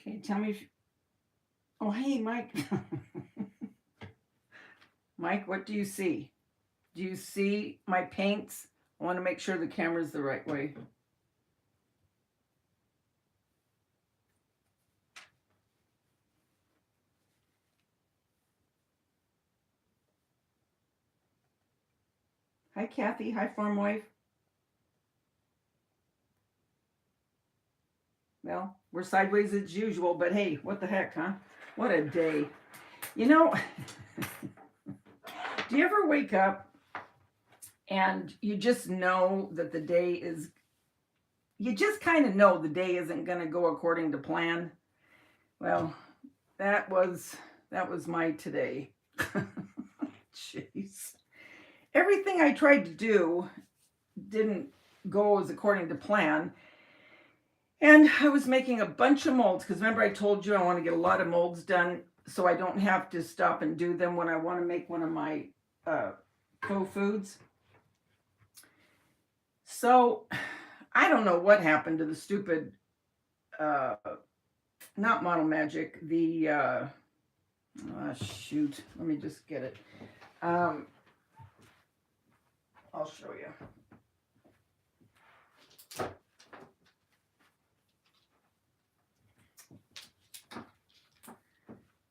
Okay, tell me if... Oh, hey, Mike. Mike, what do you see? Do you see my paints? I want to make sure the camera's the right way. Hi, Kathy. Hi, farm wife. Well, we're sideways as usual, but hey, what the heck, huh? What a day. You know, do you ever wake up and you just know that the day is, you just kind of know the day isn't going to go according to plan? Well, that was my today. Jeez. Everything I tried to do didn't go as according to plan. And I was making a bunch of molds because remember I told you I want to get a lot of molds done so I don't have to stop and do them when I want to make one of my faux foods. So I don't know what happened to the stupid, not Model Magic, the, shoot, let me just get it. I'll show you.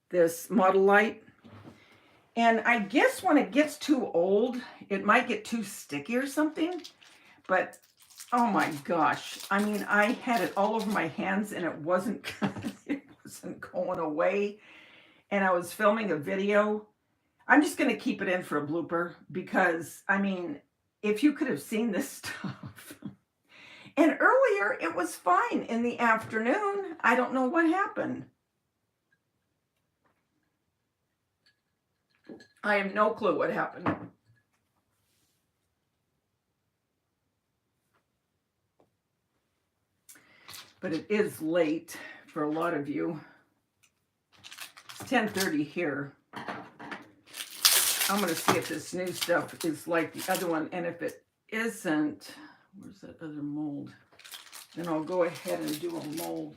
This Model Light. And I guess when it gets too old, it might get too sticky or something. But, oh my gosh. I mean, I had it all over my hands and it wasn't going away. And I was filming a video. I'm just going to keep it in for a blooper because, I mean, if you could have seen this stuff. And earlier, it was fine in the afternoon. I don't know what happened. I have no clue what happened. But it is late for a lot of you. It's 10:30 here. I'm going to see if this new stuff is like the other one. And if it isn't, where's that other mold? Then I'll go ahead and do a mold.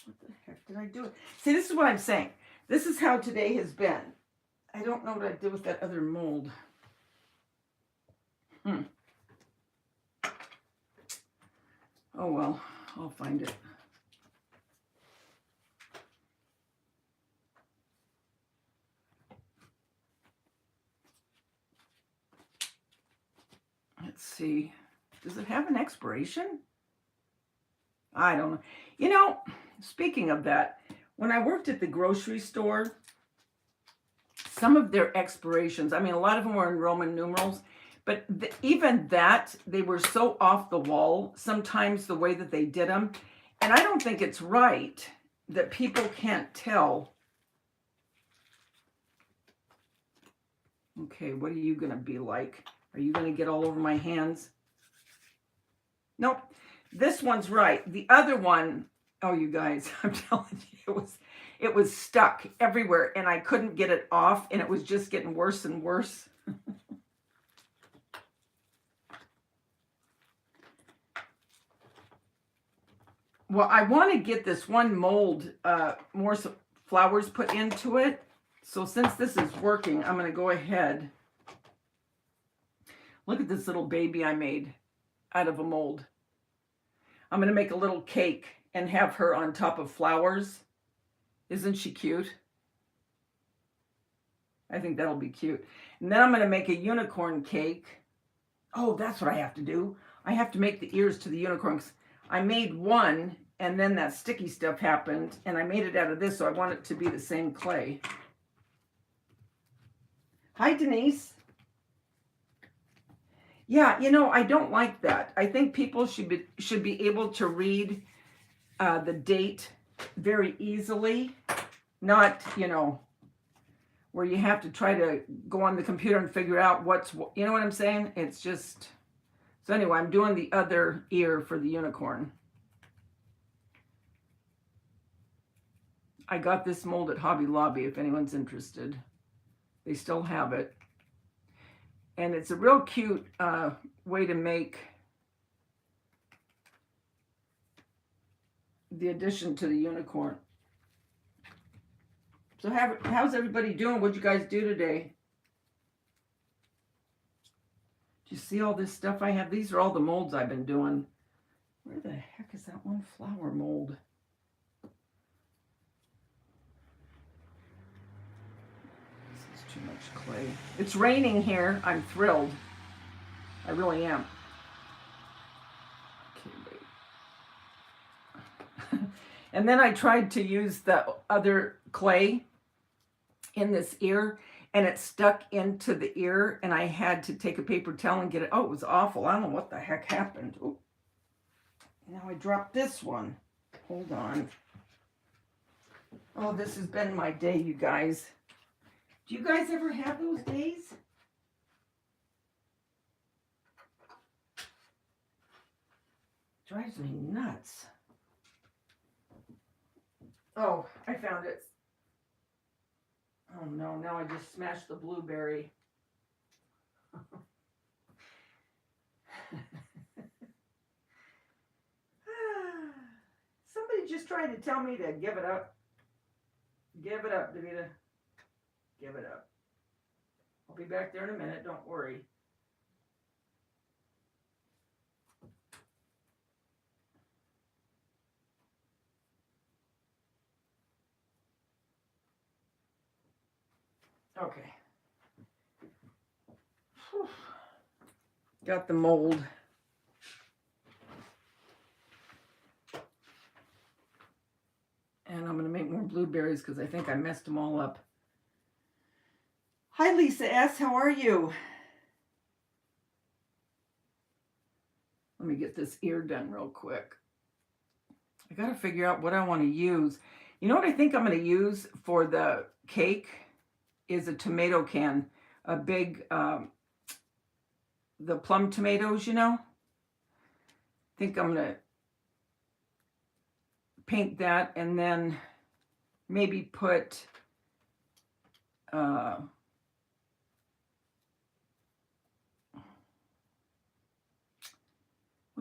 What the heck did I do? See, this is what I'm saying. This is how today has been. I don't know what I did with that other mold. Oh, well, I'll find it. Let's see. Does it have an expiration? I don't know. You know, speaking of that, when I worked at the grocery store, some of their expirations, I mean, a lot of them were in Roman numerals, but even that, they were so off the wall, sometimes the way that they did them. And I don't think it's right that people can't tell. Okay, what are you going to be like? Are you going to get all over my hands? Nope. This one's right. The other one, oh, you guys, I'm telling you, it was stuck everywhere and I couldn't get it off and it was just getting worse and worse. Well, I want to get this one mold, more flowers put into it. So since this is working, I'm going to go ahead. Look at this little baby I made out of a mold. I'm going to make a little cake and have her on top of flowers. Isn't she cute? I think that'll be cute. And then I'm going to make a unicorn cake. Oh, that's what I have to do. I have to make the ears to the unicorns. I made one and then that sticky stuff happened and I made it out of this, so I want it to be the same clay. Hi, Denise. Yeah, you know, I don't like that. I think people should be able to read the date very easily, not, you know, where you have to try to go on the computer and figure out what's, you know what I'm saying? It's just, so anyway, I'm doing the other ear for the unicorn. I got this mold at Hobby Lobby if anyone's interested. They still have it. And it's a real cute way to make the addition to the unicorn. So how's everybody doing? What'd you guys do today? Do you see all this stuff I have? These are all the molds I've been doing. Where the heck is that one flower mold? This is too much clay. It's raining here. I'm thrilled. I really am. Okay, wait. And then I tried to use the other clay in this ear, and it stuck into the ear, and I had to take a paper towel and get it. Oh, it was awful. I don't know what the heck happened. Ooh. Now I dropped this one. Hold on. Oh, this has been my day, you guys. Do you guys ever have those days? Drives me nuts. Oh, I found it. Oh no, now I just smashed the blueberry. Somebody just tried to tell me to give it up. Give it up, Davida. Give it up. I'll be back there in a minute, don't worry. Okay. Whew. Got the mold. And I'm going to make more blueberries because I think I messed them all up. Hi, Lisa S. How are you? Let me get this ear done real quick. I got to figure out what I want to use. You know what I think I'm going to use for the cake is a tomato can. A big, the plum tomatoes, you know. I think I'm going to paint that and then maybe put what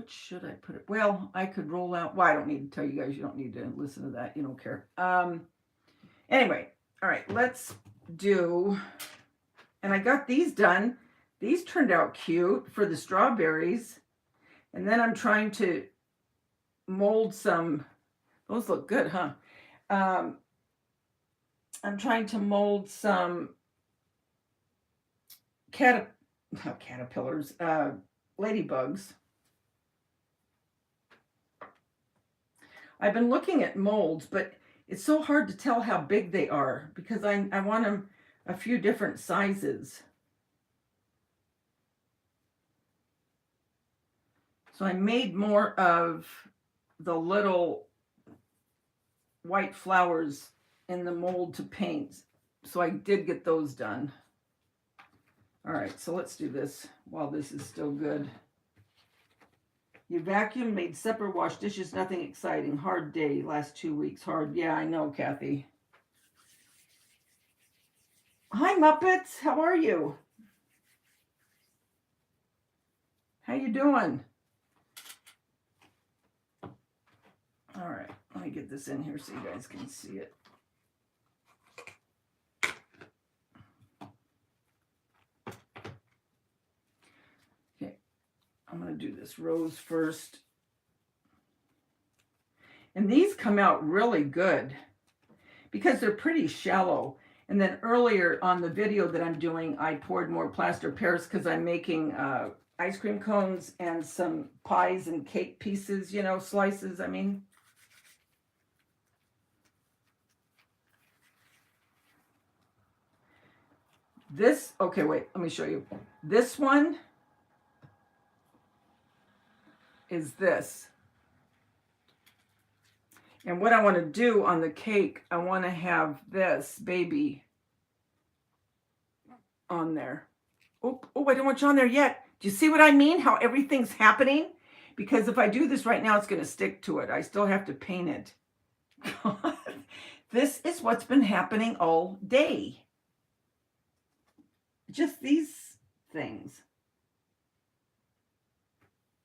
should I put it? Well, I could roll out. Well, I don't need to tell you guys. You don't need to listen to that. You don't care. Anyway, all right, let's do. And I got these done. These turned out cute for the strawberries. And then I'm trying to mold some. Those look good, huh? I'm trying to mold some caterpillars, ladybugs. I've been looking at molds, but it's so hard to tell how big they are because I want them a few different sizes. So I made more of the little white flowers in the mold to paint. So I did get those done. All right, so let's do this while this is still good. You vacuumed, made supper, washed dishes, nothing exciting. Hard day, last 2 weeks. Hard. Yeah, I know, Kathy. Hi, Muppets. How are you? How you doing? All right, let me get this in here so you guys can see it. Okay, I'm going to do this rose first. And these come out really good because they're pretty shallow. And then earlier on the video that I'm doing, I poured more plaster Paris because I'm making ice cream cones and some pies and cake pieces, you know, slices, I mean. This, okay, wait, let me show you. This one is this. And what I want to do on the cake, I want to have this baby on there. Oh, I don't want you on there yet. Do you see what I mean? How everything's happening? Because if I do this right now, it's going to stick to it. I still have to paint it. God, this is what's been happening all day. Just these things.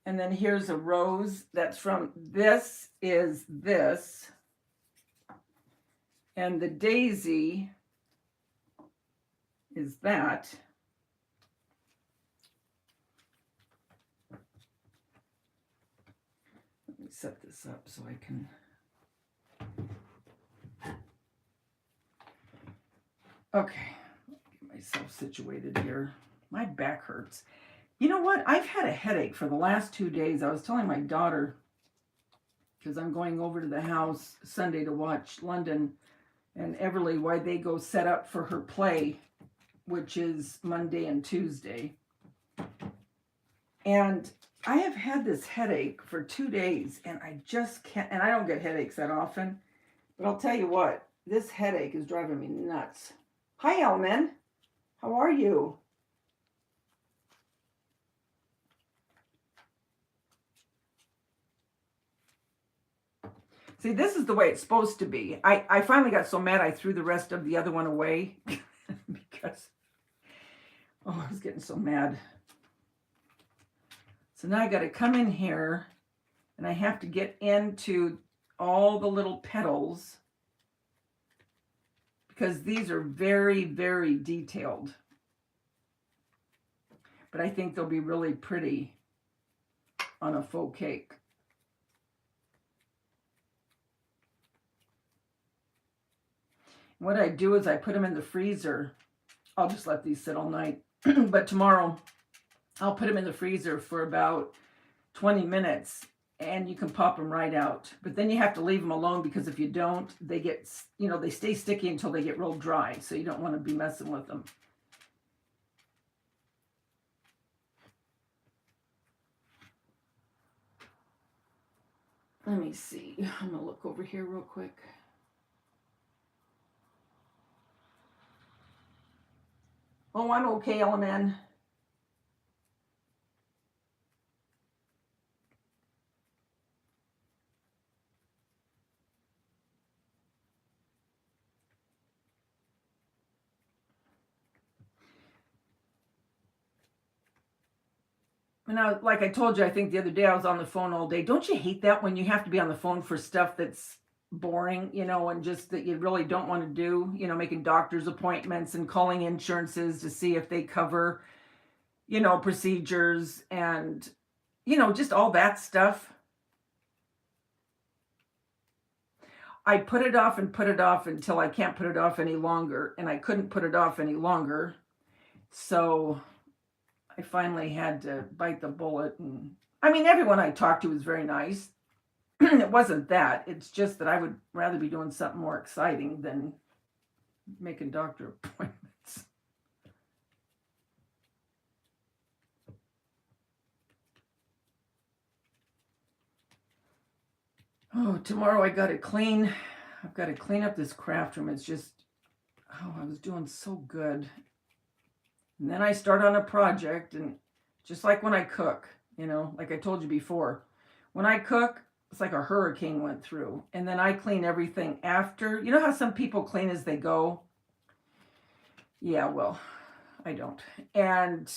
And then here's a rose that's from, this is this. And the daisy is that. Let me set this up so I can. Okay, get myself situated here. My back hurts. You know what? I've had a headache for the last 2 days. I was telling my daughter, because I'm going over to the house Sunday to watch London and Everly, why they go set up for her play, which is Monday and Tuesday. And I have had this headache for 2 days, and I just can't, and I don't get headaches that often, but I'll tell you what, this headache is driving me nuts. Hi, Elman. How are you? See, this is the way it's supposed to be. I finally got so mad I threw the rest of the other one away because, oh, I was getting so mad. So now I got to come in here and I have to get into all the little petals because these are very, very detailed. But I think they'll be really pretty on a faux cake. What I do is I put them in the freezer. I'll just let these sit all night. But tomorrow I'll put them in the freezer for about 20 minutes and you can pop them right out. But then you have to leave them alone because if you don't, they get, they stay sticky until they get real dry. So you don't want to be messing with them. Let me see. I'm going to look over here real quick. Oh, I'm okay, Eleman. And like I told you, I think the other day I was on the phone all day. Don't you hate that when you have to be on the phone for stuff that's boring, and just that you really don't want to do, making doctor's appointments and calling insurances to see if they cover, procedures and, just all that stuff. I put it off and put it off until I can't put it off any longer. And I couldn't put it off any longer. So I finally had to bite the bullet. And I mean, everyone I talked to was very nice. It wasn't that. It's just that I would rather be doing something more exciting than making doctor appointments. Oh, tomorrow I've got to clean up this craft room. It's just, I was doing so good. And then I start on a project, and just like when I cook, like I told you before, when I cook, it's like a hurricane went through. And then I clean everything after. You know how some people clean as they go? Yeah, well, I don't. And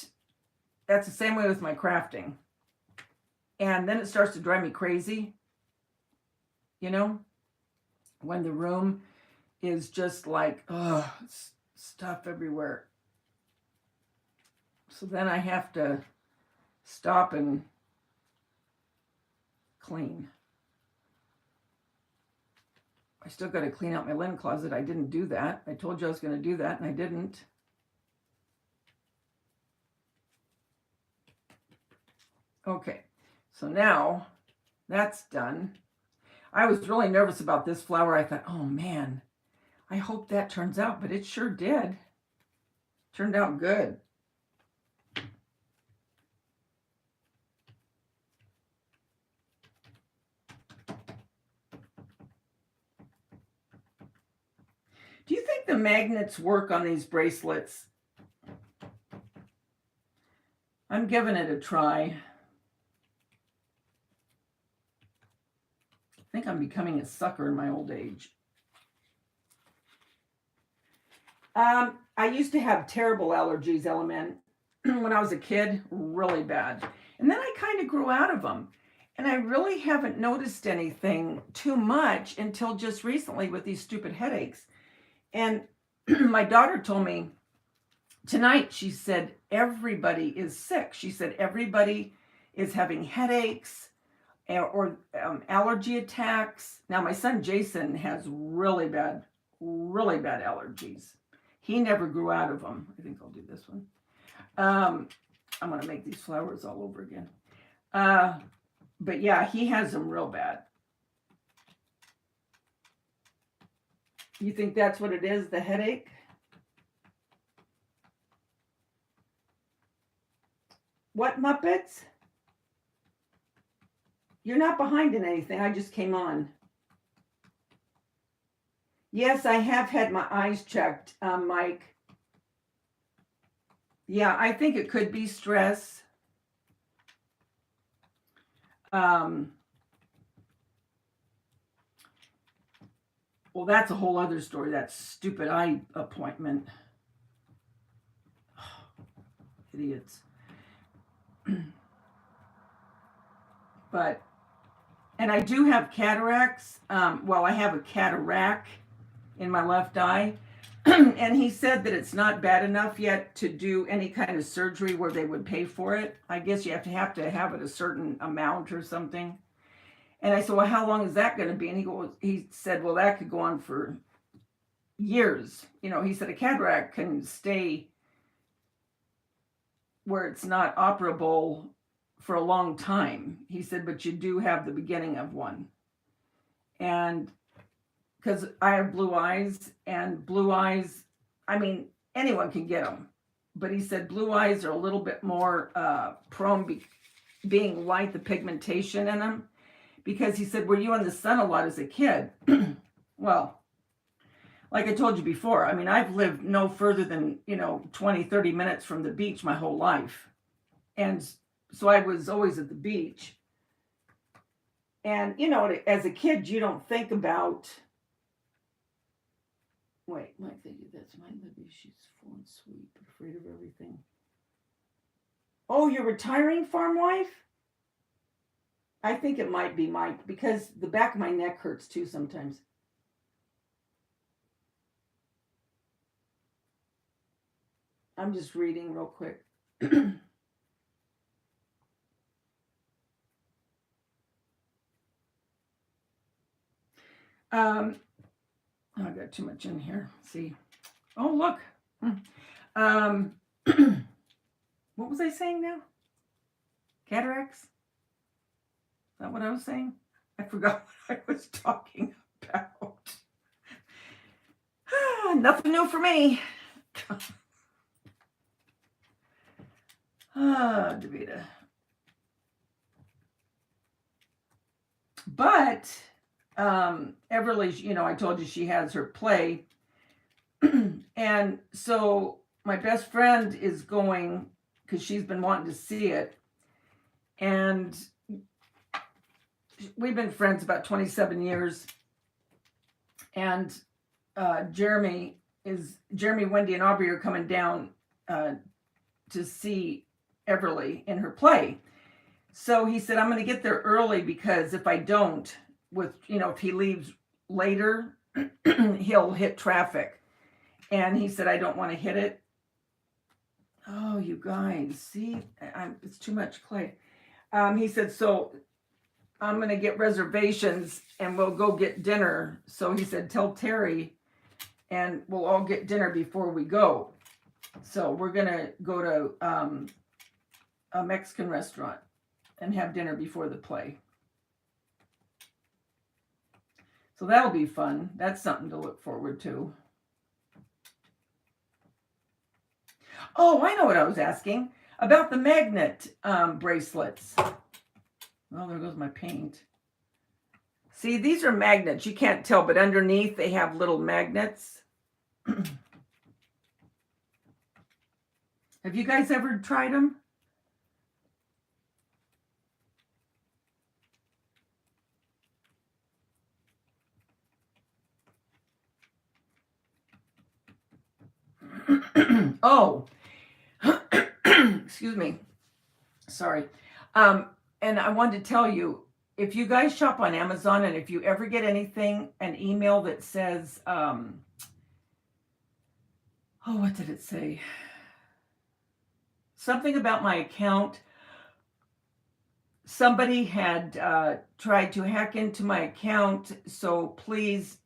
that's the same way with my crafting. And then it starts to drive me crazy. When the room is just like, stuff everywhere. So then I have to stop and clean. I still got to clean out my linen closet. I didn't do that. I told you I was going to do that, and I didn't. Okay, so now that's done. I was really nervous about this flower. I thought, oh man, I hope that turns out, but it sure did. Turned out good. Do you think the magnets work on these bracelets? I'm giving it a try. I think I'm becoming a sucker in my old age. I used to have terrible allergies, Element, when I was a kid, really bad. And then I kind of grew out of them. And I really haven't noticed anything too much until just recently with these stupid headaches. And my daughter told me tonight, she said, everybody is sick. She said, everybody is having headaches or allergy attacks. Now, my son Jason has really bad allergies. He never grew out of them. I think I'll do this one. I'm going to make these flowers all over again. But yeah, he has them real bad. You think that's what it is, the headache? What, Muppets? You're not behind in anything. I just came on. Yes, I have had my eyes checked, Mike. Yeah, I think it could be stress. Well, that's a whole other story, that stupid eye appointment. Idiots. But, and I do have cataracts. Well, I have a cataract in my left eye. And he said that it's not bad enough yet to do any kind of surgery where they would pay for it. I guess you have to have it a certain amount or something. And I said, well, how long is that going to be? And he said, well, that could go on for years. You know, he said a cataract can stay where it's not operable for a long time. He said, but you do have the beginning of one. And because I have blue eyes, and blue eyes, I mean, anyone can get them. But he said blue eyes are a little bit more prone being light, the pigmentation in them. Because he said, were you in the sun a lot as a kid? Well, like I told you before, I mean, I've lived no further than, 20, 30 minutes from the beach my whole life. And so I was always at the beach. And, as a kid, you don't think about... Wait, Mike, that's mine. Maybe she's full and sweet, but afraid of everything. Oh, you're retiring, farm wife? I think it might be Mike, because the back of my neck hurts too sometimes. I'm just reading real quick. I got too much in here. See. Oh, look. What was I saying now? Cataracts? Is that what I was saying? I forgot what I was talking about. Nothing new for me. Davida. But Everly, I told you she has her play. And so my best friend is going, because she's been wanting to see it. And we've been friends about 27 years. And Jeremy, Wendy, and Aubrey are coming down to see Everly in her play. So he said, I'm going to get there early, because if I don't, if he leaves later, he'll hit traffic. And he said, I don't want to hit it. Oh, you guys, see, it's too much clay. He said, so I'm going to get reservations and we'll go get dinner. So he said, tell Terry and we'll all get dinner before we go. So we're going to go to a Mexican restaurant and have dinner before the play. So that'll be fun. That's something to look forward to. Oh, I know what I was asking. About the magnet bracelets. Well, there goes my paint. See, these are magnets. You can't tell, but underneath they have little magnets. Have you guys ever tried them? Oh, excuse me. Sorry. And I wanted to tell you, if you guys shop on Amazon and if you ever get anything, an email that says, oh, what did it say? Something about my account. Somebody had tried to hack into my account, so please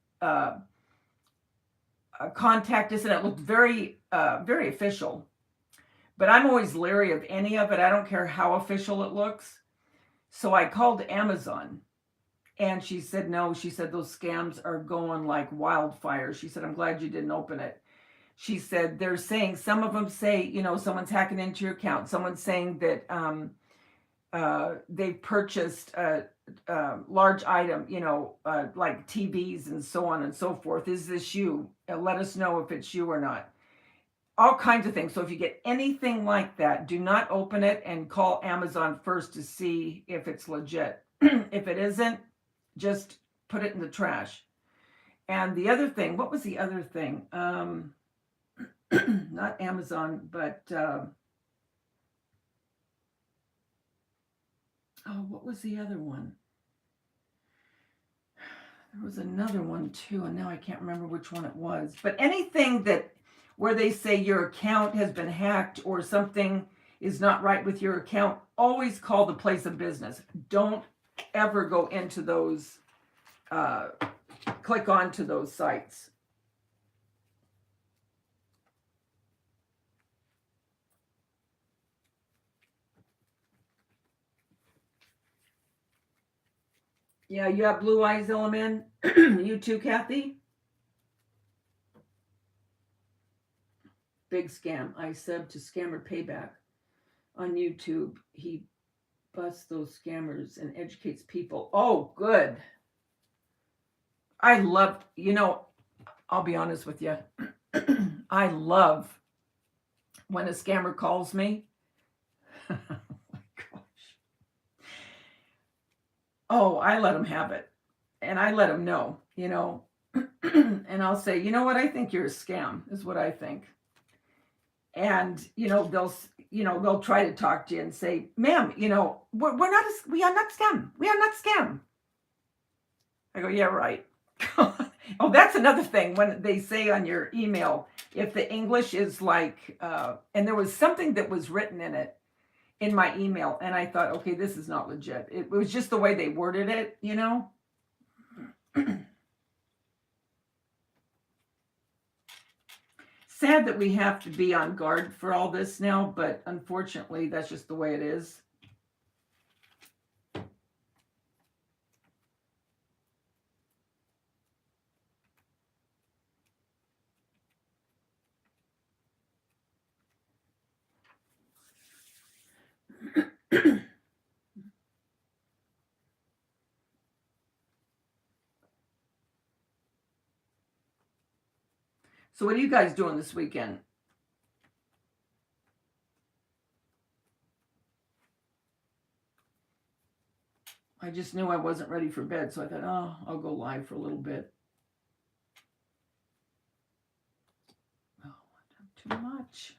contact us. And it looked very, very official. But I'm always leery of any of it. I don't care how official it looks. So I called Amazon. And she said, no, she said, those scams are going like wildfire. She said, I'm glad you didn't open it. She said, they're saying, some of them say, you know, someone's hacking into your account. Someone's saying that they've purchased a large item, you know, like TVs and so on and so forth. Is this you? Let us know if it's you or not. All kinds of things. So if you get anything like that, do not open it and call Amazon first to see if it's legit. If it isn't, just put it in the trash. And the other thing, what was the other thing? Not Amazon, but what was the other one? There was another one too, and now I can't remember which one it was. But anything that where they say your account has been hacked or something is not right with your account, always call the place of business. Don't ever go into those, click onto those sites. Yeah, you have blue eyes, Element. You too, Kathy? Big scam. I subbed to Scammer Payback on YouTube. He busts those scammers and educates people. Oh, good. I love, you know, I'll be honest with you. I love when a scammer calls me. Oh my gosh. Oh, I let them have it. And I let them know, you know. And I'll say, you know what? I think you're a scam, is what I think. And, you know, they'll try to talk to you and say, ma'am, you know, we are not scam. We are not scam. I go, yeah, right. Oh, that's another thing when they say on your email, if the English is like, and there was something that was written in it, in my email, and I thought, okay, this is not legit. It was just the way they worded it, you know? Sad that we have to be on guard for all this now, but unfortunately, that's just the way it is. So what are you guys doing this weekend? I just knew I wasn't ready for bed, so I thought, oh, I'll go live for a little bit. Oh, too much.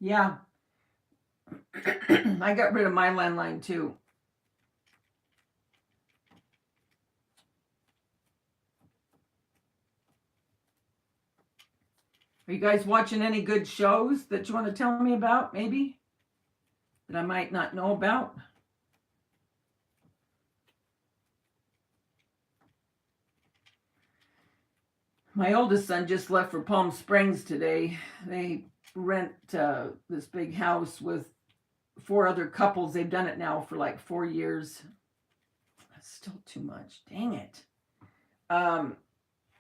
Yeah. I got rid of my landline too. Are you guys watching any good shows that you want to tell me about, maybe? That I might not know about? My oldest son just left for Palm Springs today. They rent this big house with 4 other couples. They've done it now for like 4 years. That's still too much. Dang it.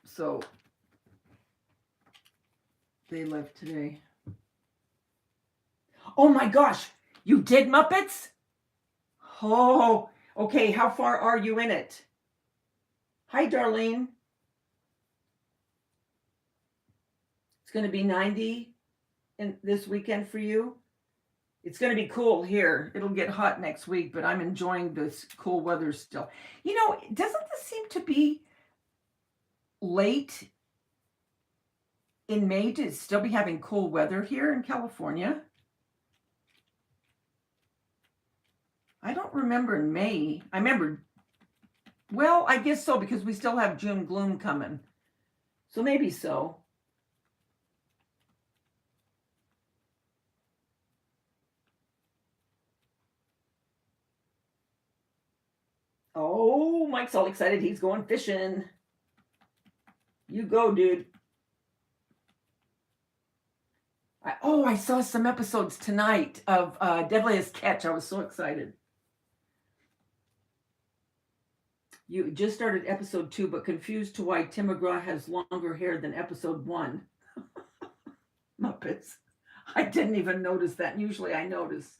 So they left today. Oh my gosh. You did Muppets? Oh, okay. How far are you in it? Hi, Darlene. It's going to be 90 this weekend for you. It's going to be cool here. It'll get hot next week, but I'm enjoying this cool weather still. You know, doesn't this seem to be late in May to still be having cool weather here in California? I don't remember in May. I remember, well, I guess so, because we still have June gloom coming. So maybe so. Oh, Mike's all excited. He's going fishing. You go, dude. I saw some episodes tonight of Deadliest Catch. I was so excited. You just started episode 2, but confused to why Tim McGraw has longer hair than episode 1. Muppets. I didn't even notice that. Usually I notice.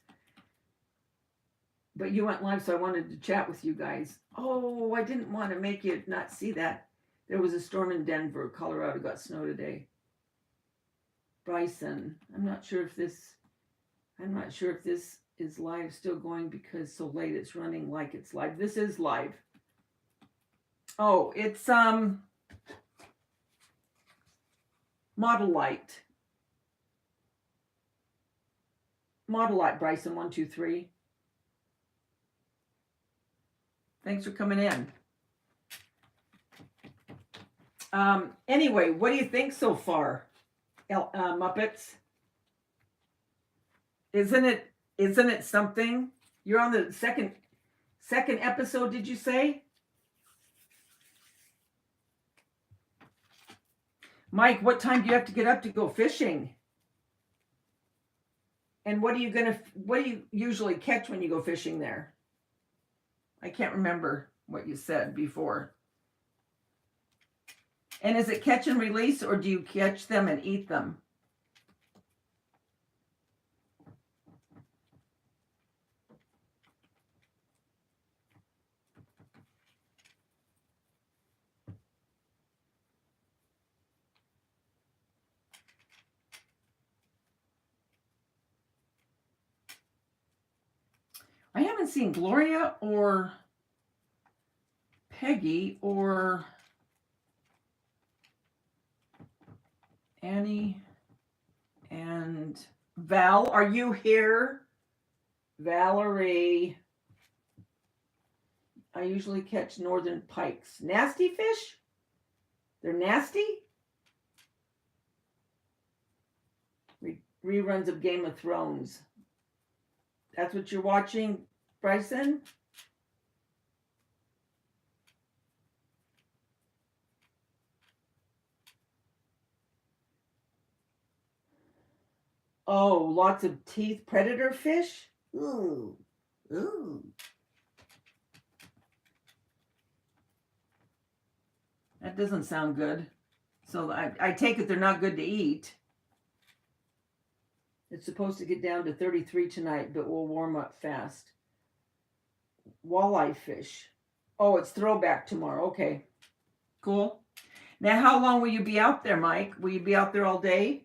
But you went live, so I wanted to chat with you guys. Oh, I didn't want to make you not see that. There was a storm in Denver. Colorado got snow today. Bryson, I'm not sure if this is live still going because so late it's running like it's live. This is live. Oh, it's Model Light. Model Light, Bryson, 1, 2, 3. Thanks for coming in. Anyway, what do you think so far, Muppets? Isn't it something? You're on the second episode, did you say? Mike, what time do you have to get up to go fishing? And what do you usually catch when you go fishing there? I can't remember what you said before. And is it catch and release, or do you catch them and eat them? I haven't seen Gloria or Peggy or Annie and Val. Are you here? Valerie. I usually catch northern pikes. Nasty fish? They're nasty? Reruns of Game of Thrones. That's what you're watching, Bryson? Oh, lots of teeth. Predator fish? Ooh. Ooh. That doesn't sound good. So I take it they're not good to eat. It's supposed to get down to 33 tonight, but will warm up fast. Walleye fish. Oh, it's throwback tomorrow. Okay. Cool. Now, how long will you be out there, Mike? Will you be out there all day?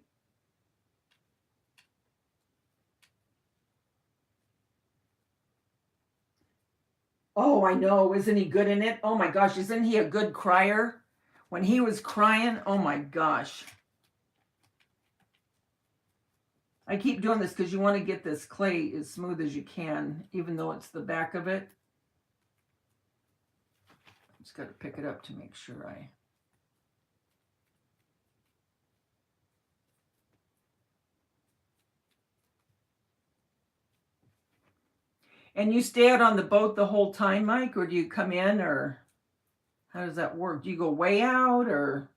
Oh, I know. Isn't he good in it? Oh my gosh, isn't he a good crier? When he was crying, oh my gosh. I keep doing this because you want to get this clay as smooth as you can, even though it's the back of it. Just got to pick it up to make sure I... And you stay out on the boat the whole time, Mike, or do you come in, or how does that work? Do you go way out, or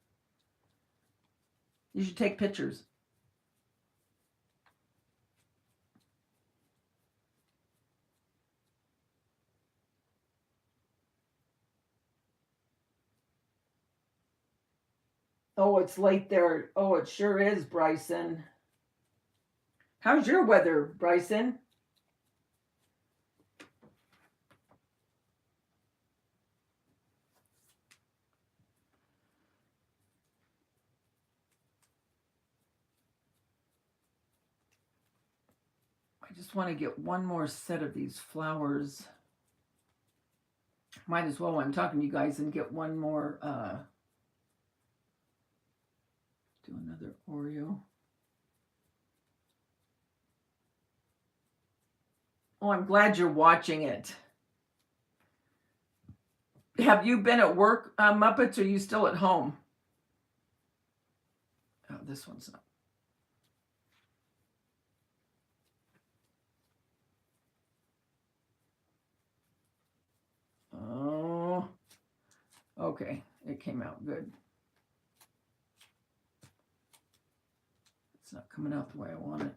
you should take pictures? Oh, it's late there. Oh, it sure is, Bryson. How's your weather, Bryson? I just want to get one more set of these flowers. Might as well, while I'm talking to you guys, and get one more Do another Oreo. Oh, I'm glad you're watching it. Have you been at work, Muppets, or are you still at home? Oh, this one's not. Oh, okay. It came out good. It's not coming out the way I want it.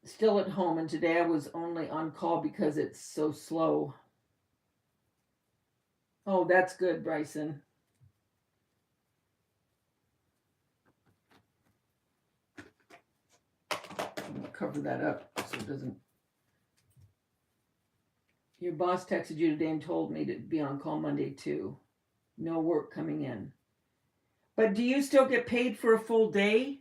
Still at home, and today I was only on call because it's so slow. Oh, that's good, Bryson. I'm going to cover that up so it doesn't. Your boss texted you today and told me to be on call Monday too. No work coming in. But do you still get paid for a full day?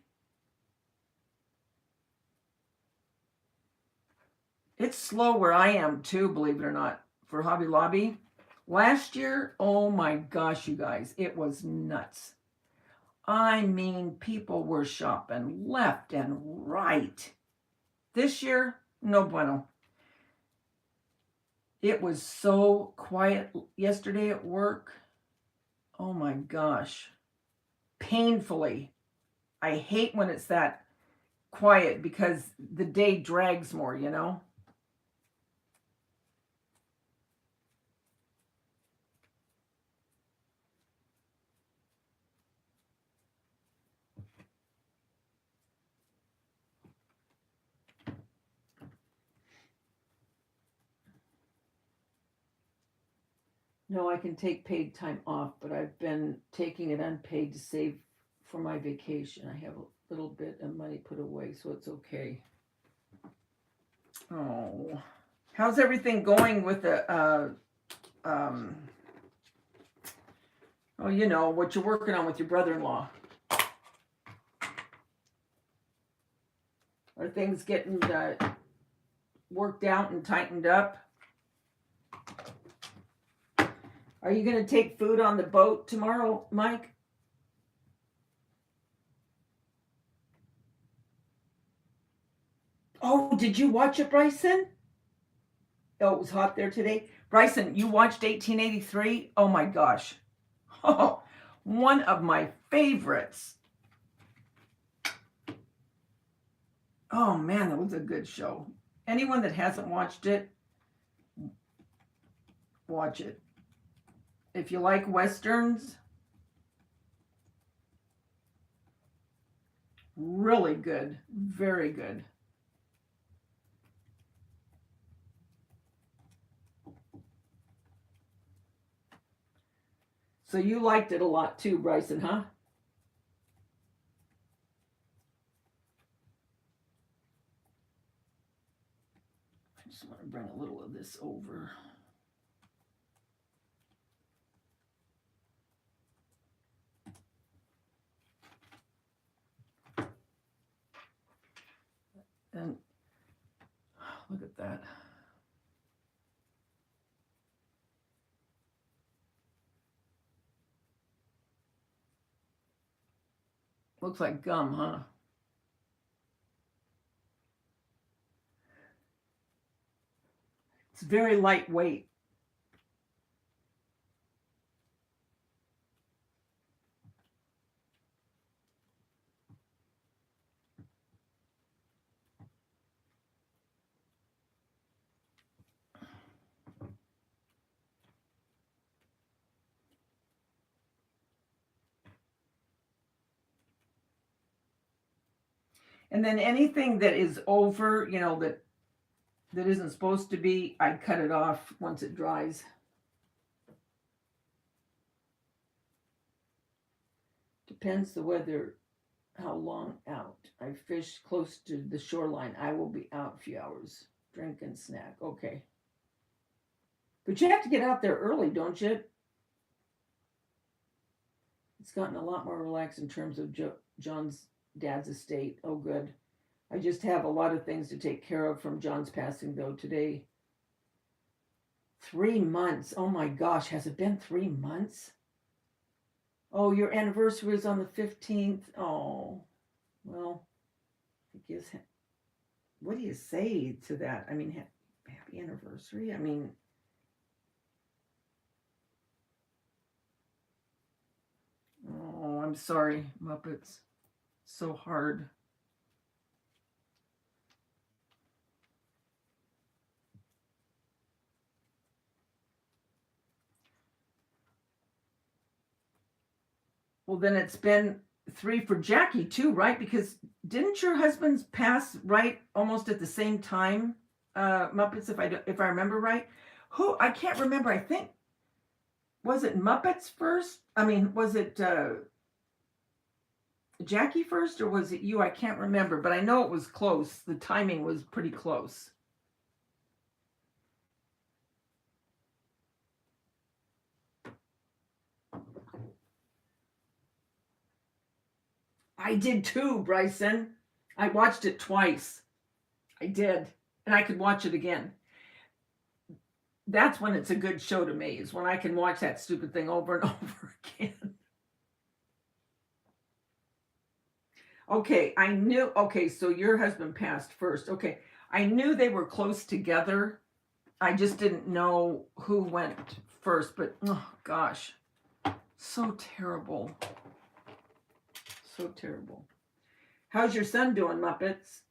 It's slow where I am too, believe it or not, for Hobby Lobby. Last year, oh my gosh, you guys, it was nuts. I mean, people were shopping left and right. This year, no bueno. It was so quiet yesterday at work. Oh my gosh. Painfully. I hate when it's that quiet because the day drags more, you know? No, I can take paid time off, but I've been taking it unpaid to save for my vacation. I have a little bit of money put away, so it's okay. Oh, how's everything going with the, oh, you know, what you're working on with your brother-in-law? Are things getting worked out and tightened up? Are you going to take food on the boat tomorrow, Mike? Oh, did you watch it, Bryson? Oh, it was hot there today. Bryson, you watched 1883? Oh my gosh. Oh, one of my favorites. Oh man, that was a good show. Anyone that hasn't watched it, watch it. If you like Westerns, really good. Very good. So you liked it a lot too, Bryson, huh? I just want to bring a little of this over. And look at that. Looks like gum, huh? It's very lightweight. And then anything that is over, you know, that isn't supposed to be, I cut it off once it dries. Depends the weather, how long out. I fish close to the shoreline. I will be out a few hours. Drink and snack. Okay. But you have to get out there early, don't you? It's gotten a lot more relaxed in terms of John's dad's estate. Oh, good. I just have a lot of things to take care of from John's passing, though, today. 3 months. Oh my gosh, has it been 3 months? Oh, your anniversary is on the 15th. Oh, well, I guess, what do you say to that? I mean, happy anniversary. I mean, oh, I'm sorry, Muppets. So hard. Well, then it's been 3 for Jackie too, right? Because didn't your husband's pass right almost at the same time? Muppets, if I remember right. Who, I can't remember. I think, was it Muppets first? I mean, was it Jackie first, or was it you? I can't remember, but I know it was close. The timing was pretty close. I did too, Bryson. I watched it twice. I did. And I could watch it again. That's when it's a good show to me, is when I can watch that stupid thing over and over again. Okay, I knew. Okay, so your husband passed first. Okay, I knew they were close together. I just didn't know who went first, but oh gosh, so terrible. So terrible. How's your son doing, Muppets?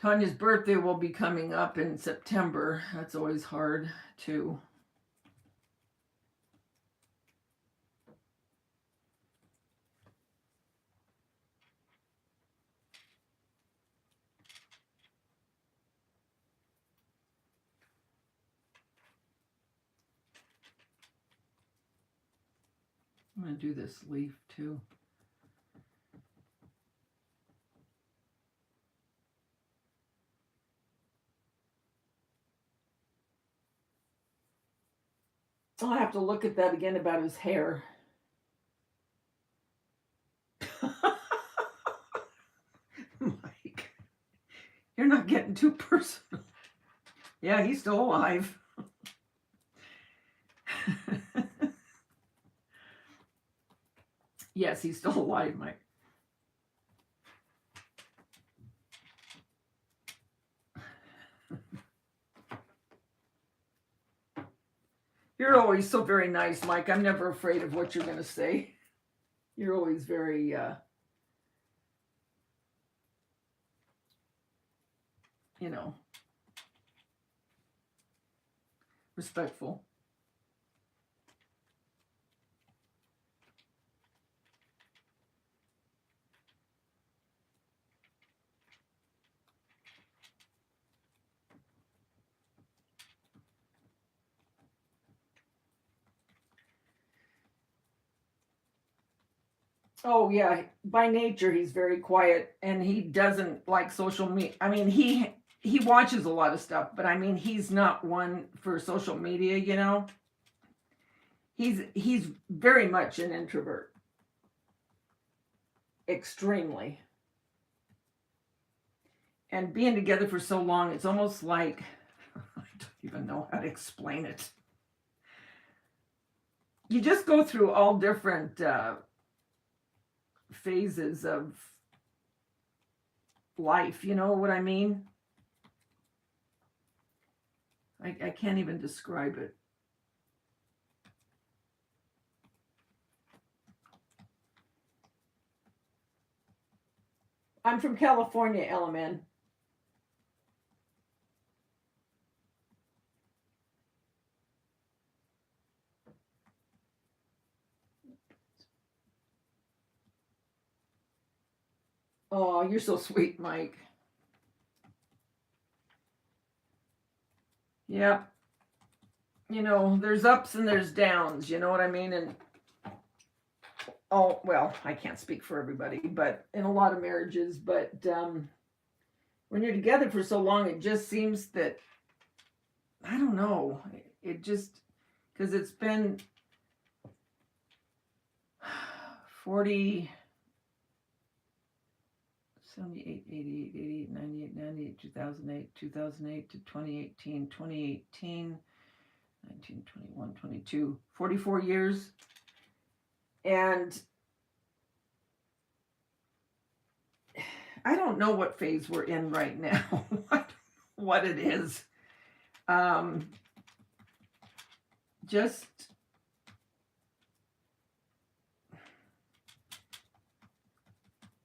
Tanya's birthday will be coming up in September. That's always hard, too. I'm going to do this leaf, too. I'll have to look at that again about his hair. Mike, you're not getting too personal. Yeah, he's still alive. Yes, he's still alive, Mike. You're always so very nice, Mike. I'm never afraid of what you're going to say. You're always very, respectful. Oh yeah, by nature he's very quiet, and he doesn't like social media. I mean, he watches a lot of stuff, but I mean, he's not one for social media, He's very much an introvert. Extremely. And being together for so long, it's almost like I don't even know how to explain it. You just go through all different phases of life, you know what I mean? I can't even describe it. I'm from California, LMN. Oh, you're so sweet, Mike. Yeah. There's ups and there's downs, you know what I mean? And oh, well, I can't speak for everybody, but in a lot of marriages, but when you're together for so long, it just seems that, I don't know, it just, because it's been 40 78, 88, 88, 98, 98, 2008, 2008 to 2018, 2018, 19, 21, 22, 44 years. And I don't know what phase we're in right now, what it is. Just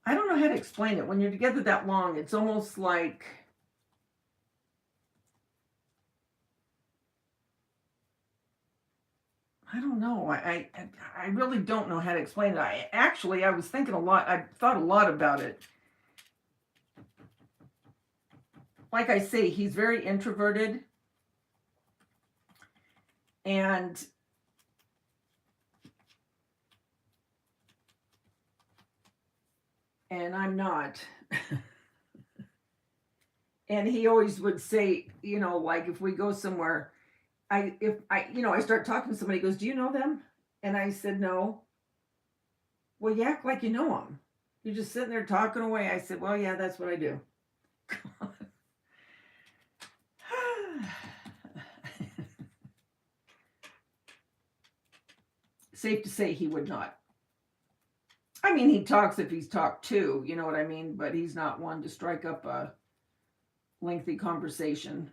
I don't know how to explain it. When you're together that long, it's almost like I don't know. I really don't know how to explain it. I was thinking a lot. I thought a lot about it. Like I say, he's very introverted. And I'm not. And he always would say, like if we go somewhere, I start talking to somebody, he goes, "Do you know them?" And I said, "No." "Well, you act like you know them. You're just sitting there talking away." I said, "Well, yeah, that's what I do." Safe to say he would not. I mean, he talks if he's talked to, you know what I mean? But he's not one to strike up a lengthy conversation.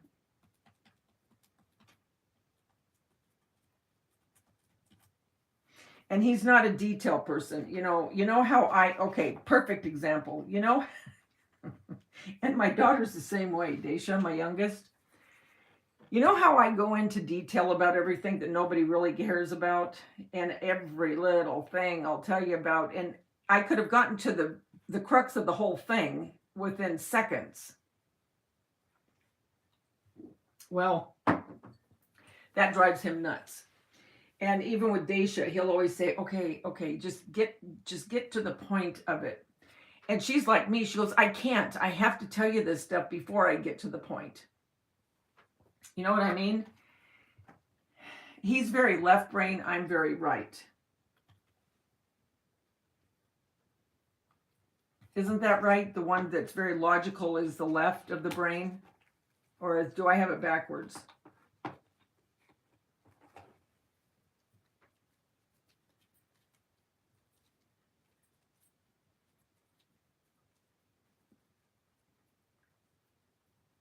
And he's not a detail person. You know how okay, perfect example, and my daughter's the same way, Daisha, my youngest. You know how I go into detail about everything that nobody really cares about? And every little thing I'll tell you about. And I could have gotten to the crux of the whole thing within seconds. Well, that drives him nuts. And even with Daisha, he'll always say, okay, just get to the point of it. And she's like me. She goes, "I can't. I have to tell you this stuff before I get to the point." You know what I mean? He's very left brain. I'm very right. Isn't that right? The one that's very logical is the left of the brain? Or do I have it backwards?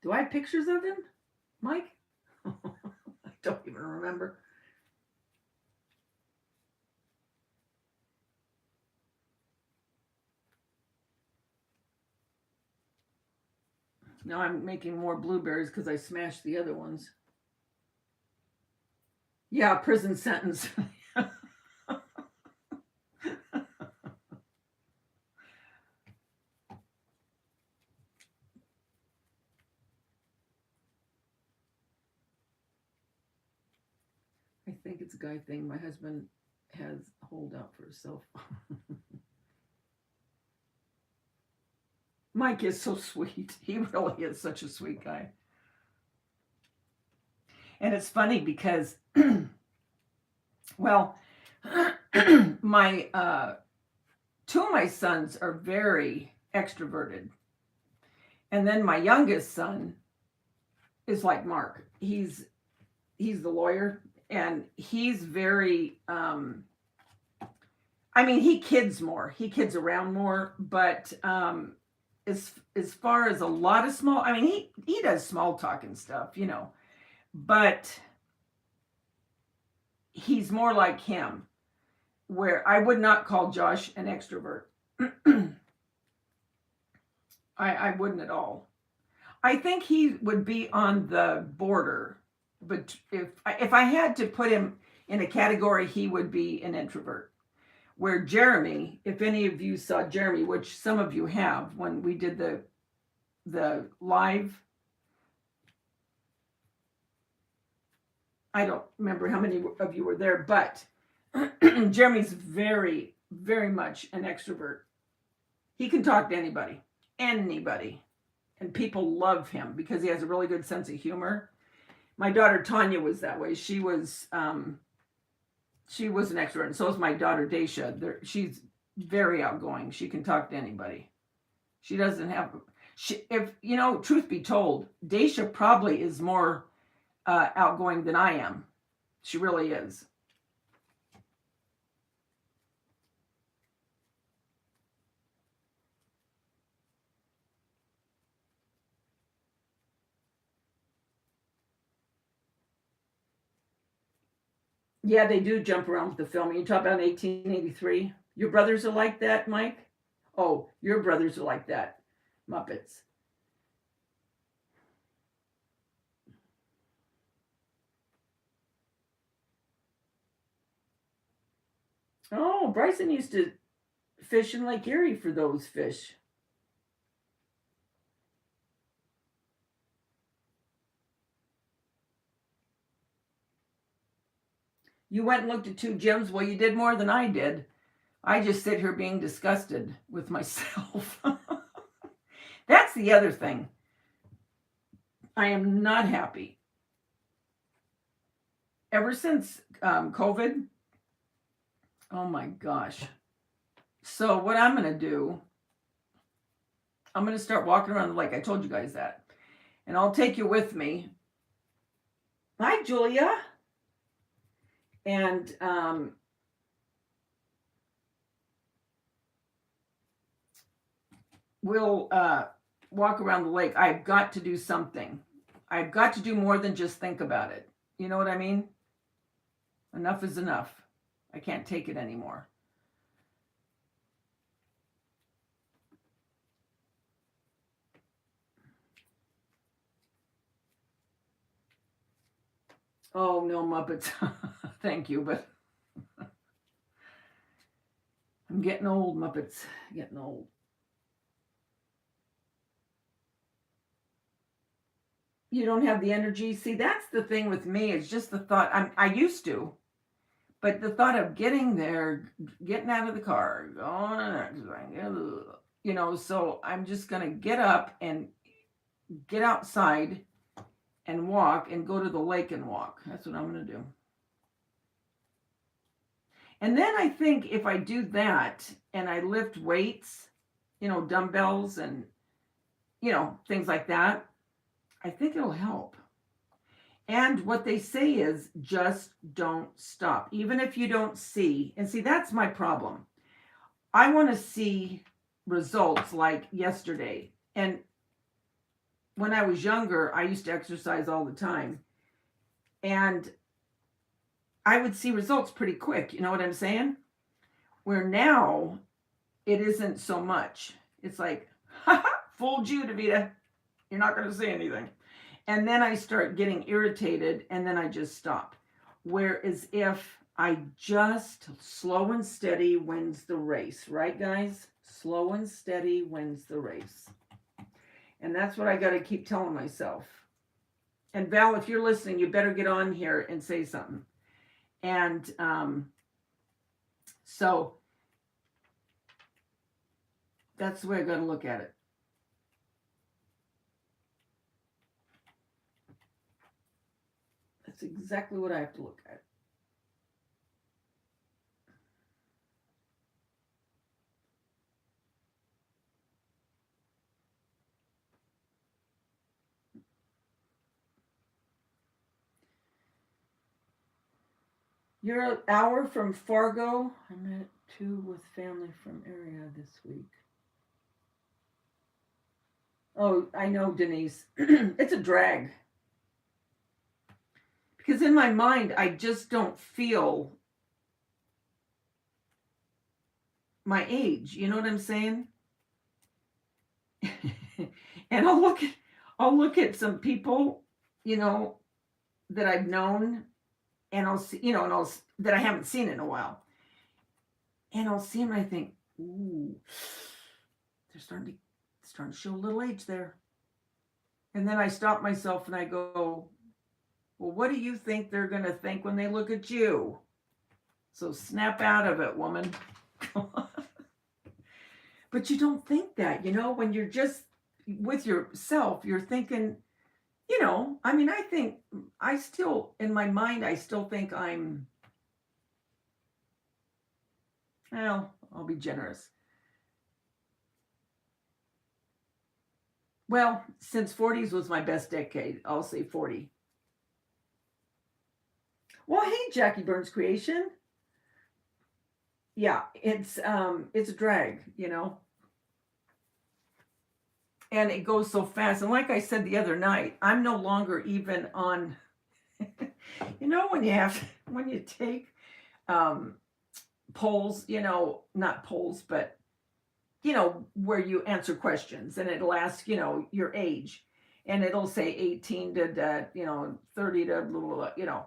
Do I have pictures of him, Mike? I don't even remember. Now I'm making more blueberries because I smashed the other ones. Yeah, prison sentence. I think it's a guy thing. My husband has a holdout for his cell phone. Mike is so sweet. He really is such a sweet guy. And it's funny because, well, my two of my sons are very extroverted. And then my youngest son is like Mark. He's the lawyer, and he's very he kids more. He kids around more, but as far as a lot of small, he does small talk and stuff, but he's more like him, where I would not call Josh an extrovert. I wouldn't at all. I think he would be on the border, but if I had to put him in a category, he would be an introvert. Where Jeremy, if any of you saw Jeremy, which some of you have, when we did the live, I don't remember how many of you were there, but Jeremy's very, very much an extrovert. He can talk to anybody, and people love him because he has a really good sense of humor. My daughter Tanya was that way. She was an extrovert, and so is my daughter Daisha. She's very outgoing. She can talk to anybody. She doesn't have, if, truth be told, Daisha probably is more outgoing than I am. She really is. Yeah, they do jump around with the film. You talk about 1883. Your brothers are like that, Mike? Oh, your brothers are like that. Muppets. Oh, Bryson used to fish in Lake Erie for those fish. You went and looked at two gems. Well, you did more than I did. I just sit here being disgusted with myself. That's the other thing. I am not happy. Ever since COVID, oh my gosh. So what I'm going to do, I'm going to start walking around the lake. I told you guys that. And I'll take you with me. Hi, Julia. And we'll walk around the lake. I've got to do something. I've got to do more than just think about it. You know what I mean? Enough is enough. I can't take it anymore. Oh, no, Muppets. Thank you, but I'm getting old, Muppets. Getting old. You don't have the energy. See, that's the thing with me. It's just the thought. I used to, but the thought of getting there, getting out of the car, going, so I'm just going to get up and get outside and walk and go to the lake and walk. That's what I'm going to do. And then I think if I do that and I lift weights, dumbbells and, things like that, I think it'll help. And what they say is just don't stop. Even if you don't see, and see, that's my problem. I want to see results like yesterday. And when I was younger, I used to exercise all the time. And I would see results pretty quick. You know what I'm saying? Where now it isn't so much. It's like, fooled you, Davita. You're not going to say anything. And then I start getting irritated and then I just stop. Whereas if I just slow and steady wins the race, right, guys? Slow and steady wins the race. And that's what I got to keep telling myself. And Val, if you're listening, you better get on here and say something. And so that's the way I got to look at it. That's exactly what I have to look at. You're an hour from Fargo. I'm at 2 with family from area this week. Oh, I know, Denise. It's a drag. Because in my mind, I just don't feel my age. You know what I'm saying? And I'll look at some people, that I've known, and I'll see, that I haven't seen in a while. And I'll see them and I think, ooh, they're starting to show a little age there. And then I stop myself and I go, well, what do you think they're going to think when they look at you? So snap out of it, woman. But you don't think that, when you're just with yourself, you're thinking, I think I still, in my mind, I still think I'll be generous. Well, since 40s was my best decade, I'll say 40. Well, hey, Jackie Burns Creation. Yeah, it's a drag, and it goes so fast. And like I said the other night, I'm no longer even on when you take um polls, not polls, but where you answer questions and it'll ask, your age and it'll say 18 to 30 to blah, blah, blah.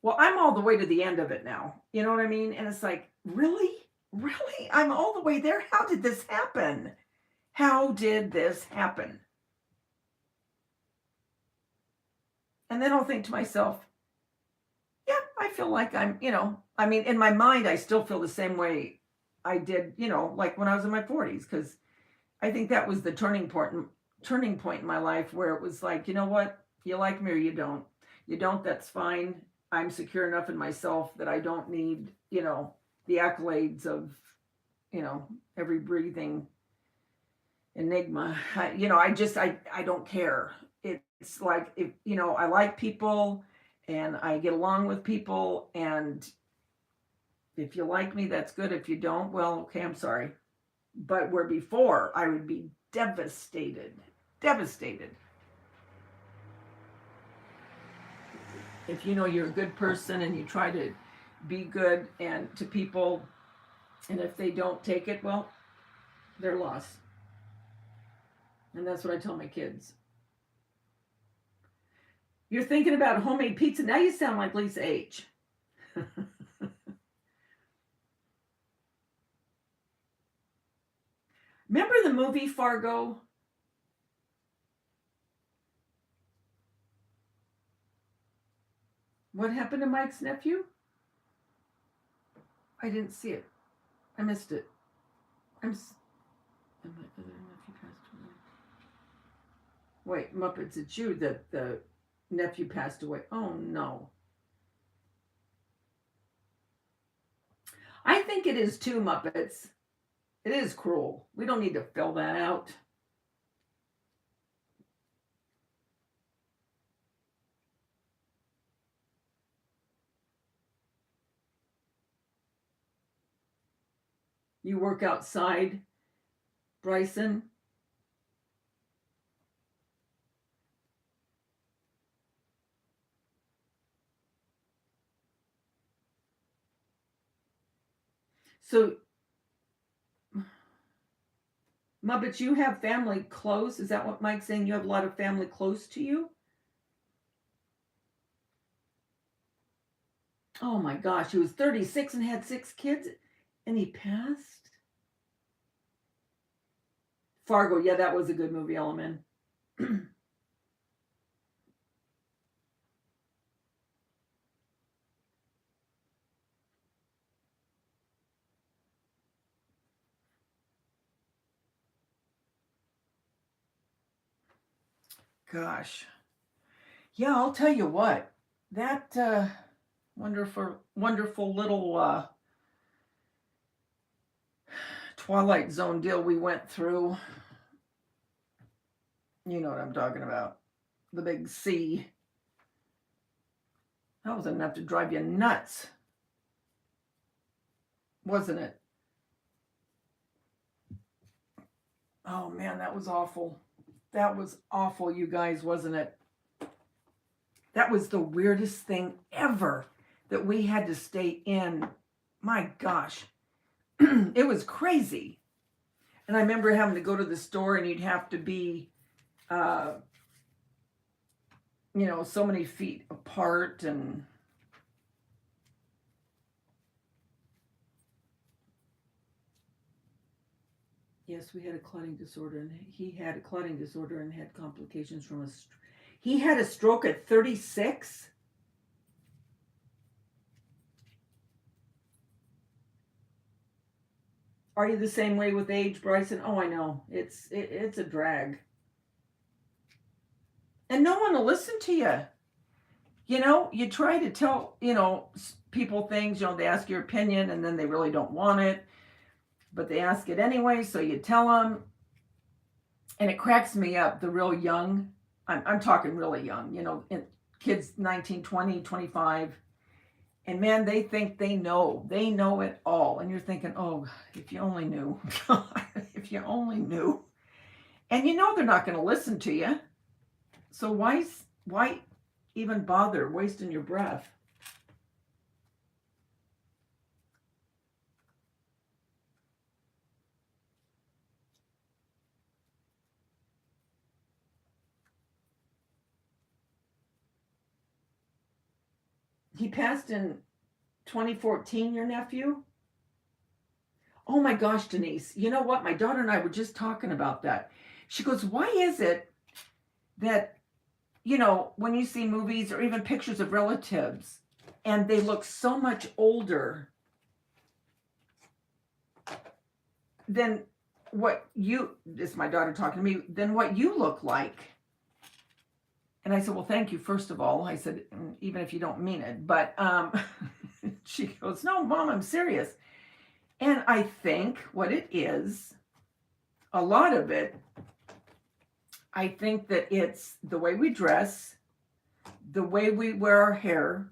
Well, I'm all the way to the end of it now. You know what I mean? And it's like, really? Really? I'm all the way there? How did this happen? How did this happen? And then I'll think to myself, yeah, I feel like in my mind, I still feel the same way I did, like when I was in my 40s, because I think that was the turning point in my life where it was like, you know what? You like me or you don't. You don't, that's fine. I'm secure enough in myself that I don't need, the accolades of, every breathing enigma. I don't care. It's like, if, I like people and I get along with people, and if you like me, that's good. If you don't, well, okay, I'm sorry. But where before I would be devastated, devastated. If you're a good person and you try to be good and to people, and if they don't take it, well, they're lost. And that's what I tell my kids. You're thinking about homemade pizza. Now you sound like Lisa H. Remember the movie Fargo? What happened to Mike's nephew? I didn't see it. I missed it. And my other nephew passed away. Wait, Muppets, it's you that the nephew passed away. Oh no. I think it is too, Muppets. It is cruel. We don't need to fill that out. You work outside, Bryson. So, Muppets, you have family close? Is that what Mike's saying? You have a lot of family close to you? Oh my gosh, he was 36 and had 6 kids and he passed? Fargo, yeah, that was a good movie, Element. Gosh. Yeah, I'll tell you what. That wonderful little Twilight Zone deal we went through. You know what I'm talking about. The big C. That was enough to drive you nuts. Wasn't it? Oh man, that was awful. That was awful, you guys, wasn't it? That was the weirdest thing ever that we had to stay in. My gosh. It was crazy. And I remember having to go to the store and you'd have to be, so many feet apart and. Yes, we had a clotting disorder, and he had a clotting disorder and had complications from he had a stroke at 36. Are you the same way with age, Bryson? Oh, I know. It's a drag. And no one will listen to you. You try to tell, people things, they ask your opinion and then they really don't want it, but they ask it anyway, so you tell them. And it cracks me up, the real young, I'm talking really young, kids 19, 20, 25. And man, they think they know it all. And you're thinking, oh, if you only knew, if you only knew. And they're not going to listen to you. So why even bother wasting your breath? He passed in 2014, your nephew? Oh my gosh, Denise. You know what? My daughter and I were just talking about that. She goes, why is it that, when you see movies or even pictures of relatives and they look so much older than this is my daughter talking to me, than what you look like? And I said, well, thank you, first of all. I said, even if you don't mean it. But she goes, no, Mom, I'm serious. And I think what it is, a lot of it, I think that it's the way we dress, the way we wear our hair,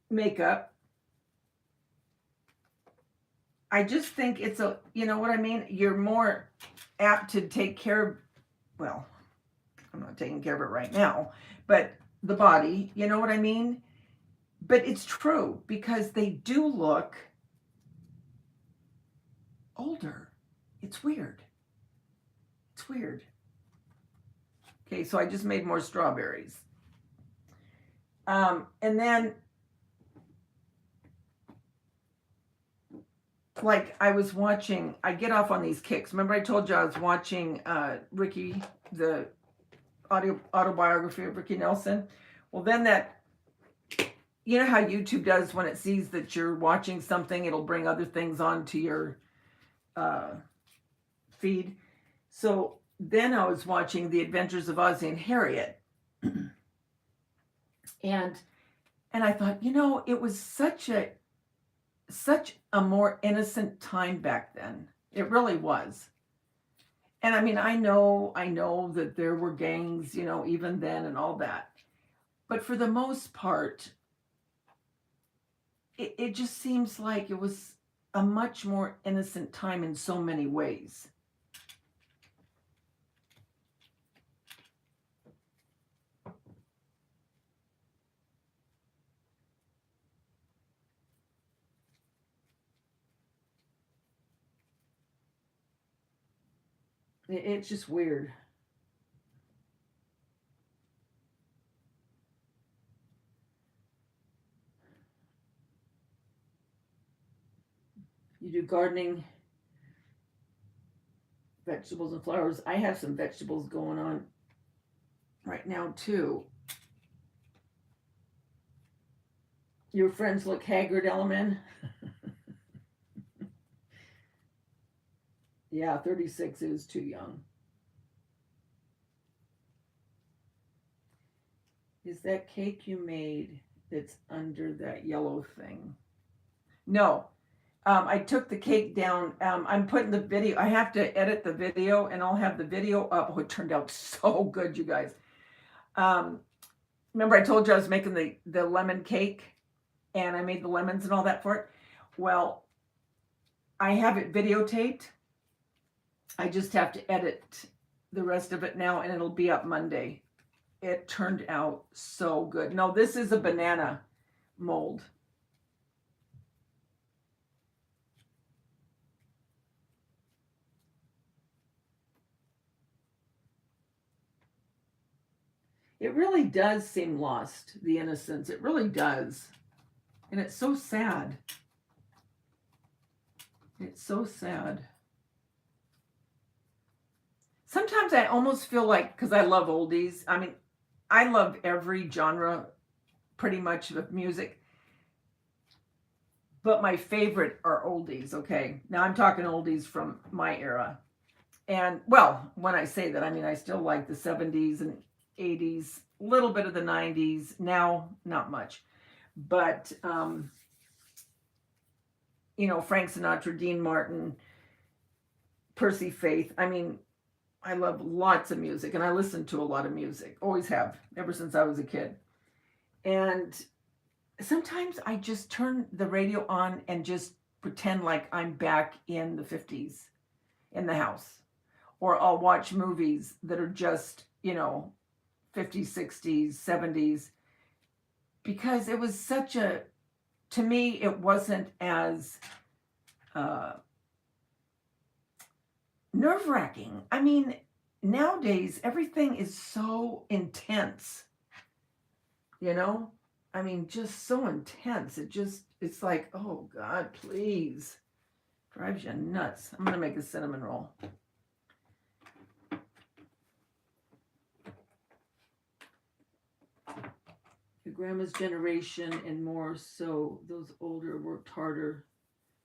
makeup. I just think it's you know what I mean? You're more apt to take care of, well, I'm not taking care of it right now, but the body, you know what I mean? But it's true because they do look older. It's weird. It's weird. Okay, so I just made more strawberries. And then, like, I was watching, I get off on these kicks. Remember I told you I was watching Ricky, the autobiography of Ricky Nelson? Well, then you know how YouTube does when it sees that you're watching something, it'll bring other things onto your feed. So then I was watching The Adventures of Ozzie and Harriet. and I thought, it was such a more innocent time back then. It really was. And I mean, I know that there were gangs, even then and all that. But for the most part, it just seems like it was a much more innocent time in so many ways. It's just weird. You do gardening, vegetables and flowers. I have some vegetables going on right now too. Your friends look haggard, Elliman. Yeah, 36 is too young. Is that cake you made that's under that yellow thing? No. I took the cake down. I'm putting the video. I have to edit the video, and I'll have the video up. Oh, it turned out so good, you guys. Remember I told you I was making the lemon cake, and I made the lemons and all that for it? Well, I have it videotaped. I just have to edit the rest of it now, and it'll be up Monday. It turned out so good. No, this is a banana mold. It really does seem lost, the innocence. It really does. And it's so sad. It's so sad. Sometimes I almost feel like, because I love oldies, I mean, I love every genre pretty much of music, but my favorite are oldies, okay? Now I'm talking oldies from my era. And, well, when I say that, I mean, I still like the 70s and 80s, a little bit of the 90s. Now, not much. But, Frank Sinatra, Dean Martin, Percy Faith. I mean, I love lots of music, and I listen to a lot of music. Always have, ever since I was a kid. And sometimes I just turn the radio on and just pretend like I'm back in the 50s in the house. Or I'll watch movies that are just, 50s, 60s, 70s. Because it was such a, to me, it wasn't as nerve-wracking. I mean, nowadays, everything is so intense, I mean, just so intense. It's like, oh God, please. Drives you nuts. I'm going to make a cinnamon roll. Your grandma's generation and more so, those older worked harder.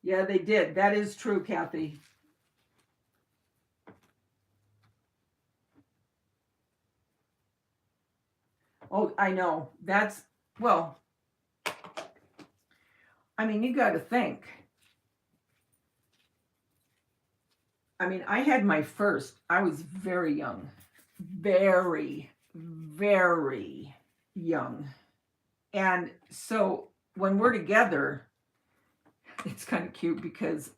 Yeah, they did. That is true, Kathy. Oh, I know. Well, I mean, you got to think. I mean, I had my first, I was very young. Very, very young. And so when we're together, it's kind of cute because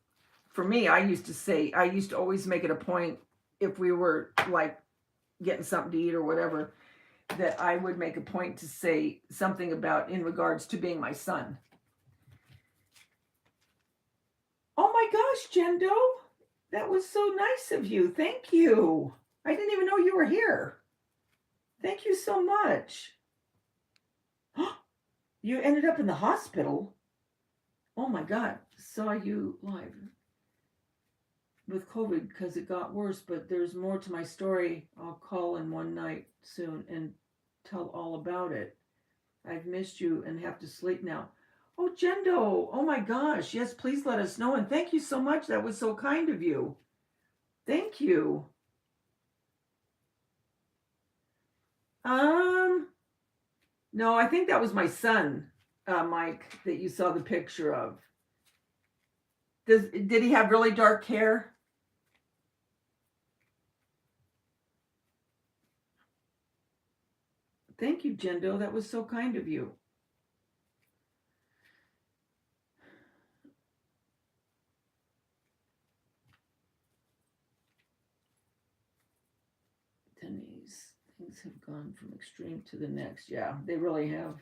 for me, I used to always make it a point if we were like getting something to eat or whatever, that I would make a point to say something about in regards to being my son. Oh my gosh, Jendo, that was so nice of you. Thank you. I didn't even know you were here. Thank you so much. You ended up in the hospital. Oh my God, saw you live with COVID because it got worse, but there's more to my story. I'll call in one night soon and tell all about it. I've missed you and have to sleep now. Oh, Jendo, oh my gosh, yes, please let us know. And thank you so much. That was so kind of you. Thank you. No, I think that was my son, Mike, that you saw the picture of. Did he have really dark hair? Thank you, Jendo. That was so kind of you. Denise, things have gone from extreme to the next. Yeah, they really have.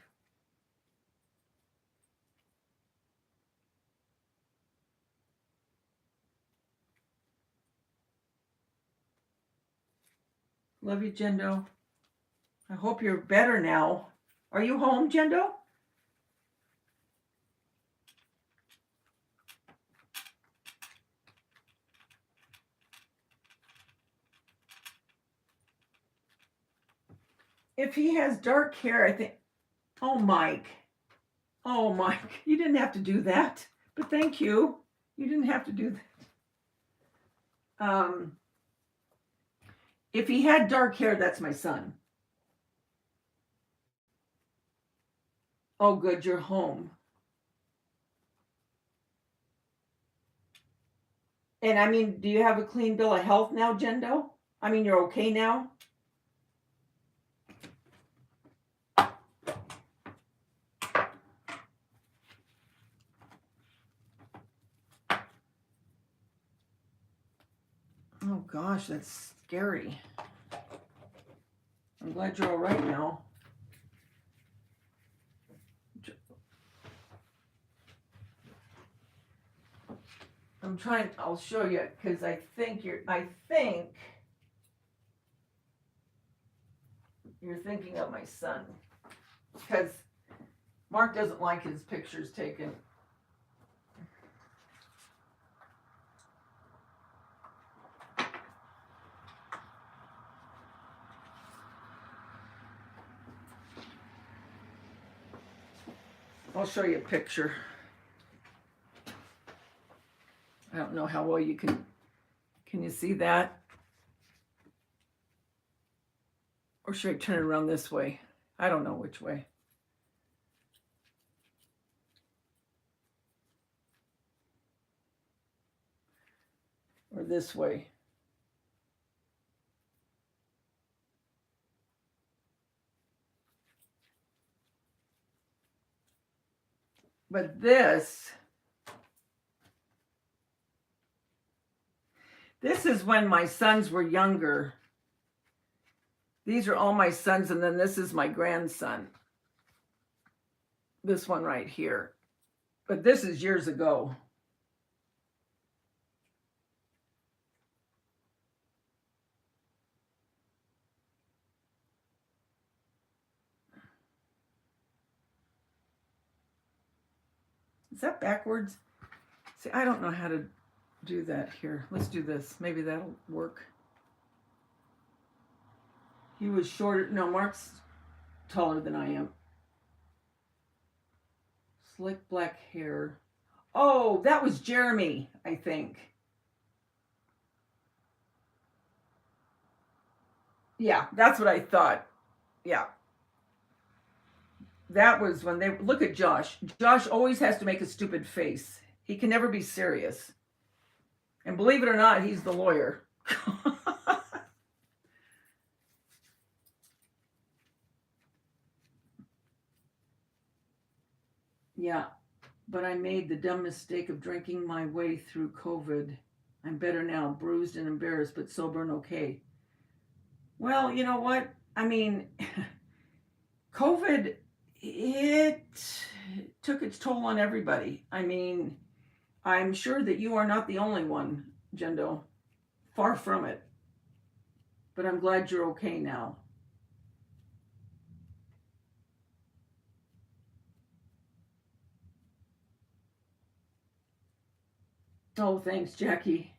Love you, Jendo. I hope you're better now. Are you home, Jendo? If he has dark hair, I think... Oh, Mike. Oh, Mike. You didn't have to do that. But thank you. You didn't have to do that. If he had dark hair, that's my son. Oh, good. You're home. And I mean, do you have a clean bill of health now, Jendo? I mean, you're okay now? Oh gosh, that's scary. I'm glad you're all right now. I'm trying, I'll show you, because I think you're thinking of my son. Because Mark doesn't like his pictures taken. I'll show you a picture. I don't know how well you can you see that? Or should I turn it around this way? I don't know which way. or this way. But this is when my sons were younger. These are all my sons, and then this is my grandson. This one right here. But this is years ago. Is that backwards? See, I don't know how to do that here. Let's do this. Maybe that'll work. He was shorter. No, Mark's taller than I am. Slick black hair. Oh, that was Jeremy, I think. Yeah, that's what I thought. Yeah. That was when they look at Josh. Josh always has to make a stupid face. He can never be serious. And believe it or not, he's the lawyer. Yeah, but I made the dumb mistake of drinking my way through COVID. I'm better now, bruised and embarrassed, but sober and okay. Well, you know what? I mean, COVID, it took its toll on everybody. I mean, I'm sure that you are not the only one, Jendo. Far from it. But I'm glad you're okay now. Oh, thanks, Jackie.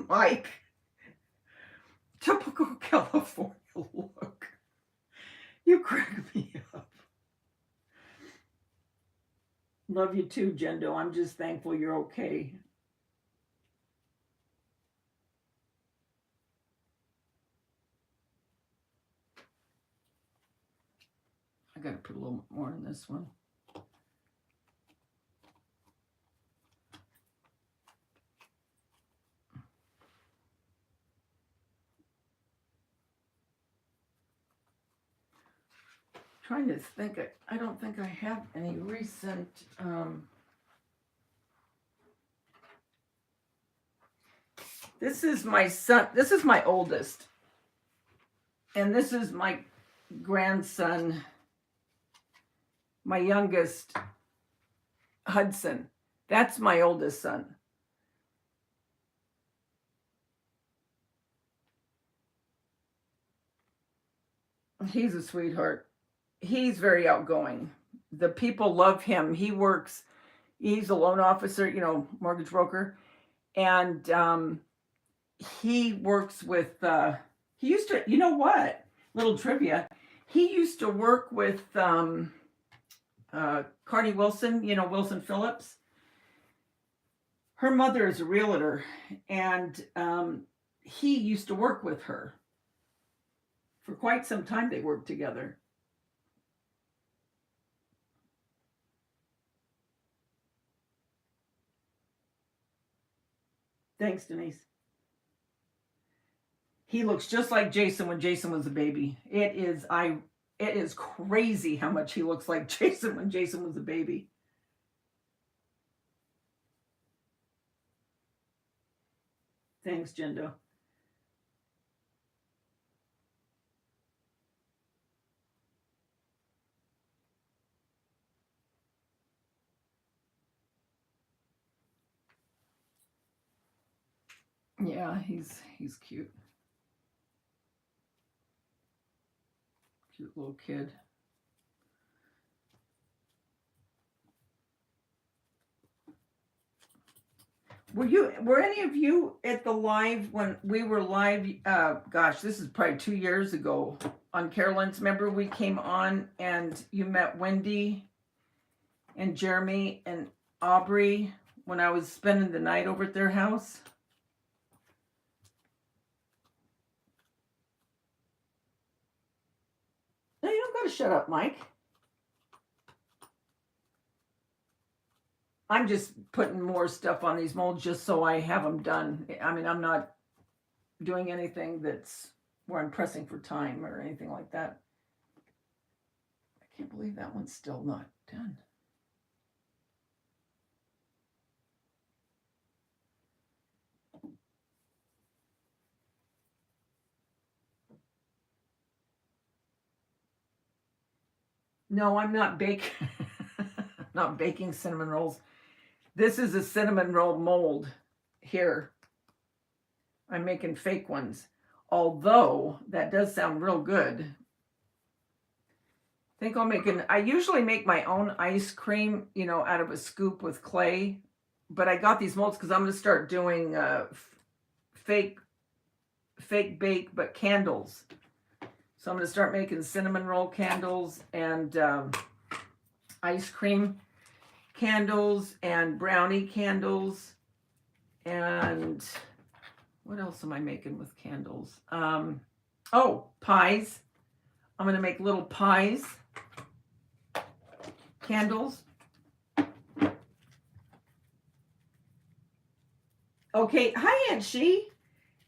Mike, typical California look. You crack me up. Love you too, Jendo. I'm just thankful you're okay. I gotta put a little more in this one. Trying to think. I don't think I have any recent. This is my son. This is my oldest, and this is my grandson. My youngest, Hudson. That's my oldest son. He's a sweetheart. He's very outgoing. The people love him. He's a loan officer, mortgage broker. And he works with, he used to, you know what? Little trivia. He used to work with Carney Wilson, Wilson Phillips. Her mother is a realtor, and he used to work with her. For quite some time, they worked together. Thanks, Denise. He looks just like Jason when Jason was a baby. It is crazy how much he looks like Jason when Jason was a baby. Thanks, Jendo. Yeah, he's cute. Cute little kid. Were any of you at the live when we were live? Gosh, this is probably 2 years ago on Carolyn's. Remember we came on and you met Wendy and Jeremy and Aubrey when I was spending the night over at their house. No, you don't got to shut up, Mike. I'm just putting more stuff on these molds just so I have them done. I mean, I'm not doing anything that's where I'm pressing for time or anything like that. I can't believe that one's still not done. No, I'm not not baking cinnamon rolls. This is a cinnamon roll mold here. I'm making fake ones. Although that does sound real good. I think I usually make my own ice cream, you know, out of a scoop with clay. But I got these molds because I'm going to start doing fake bake, but candles. So I'm going to start making cinnamon roll candles and ice cream candles and brownie candles. And what else am I making with candles? Oh, pies. I'm going to make little pies, candles. Okay, hi, Aunt She.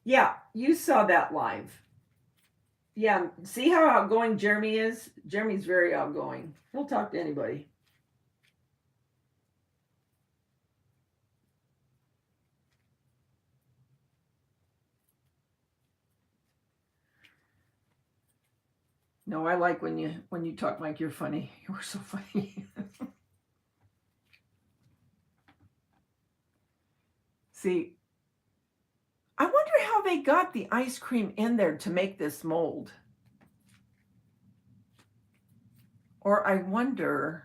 Yeah, you saw that live. Yeah, see how outgoing Jeremy is? Jeremy's very outgoing. He'll talk to anybody. No, I like when you talk, Mike. You're funny. You were so funny. See, I wonder how they got the ice cream in there to make this mold. Or I wonder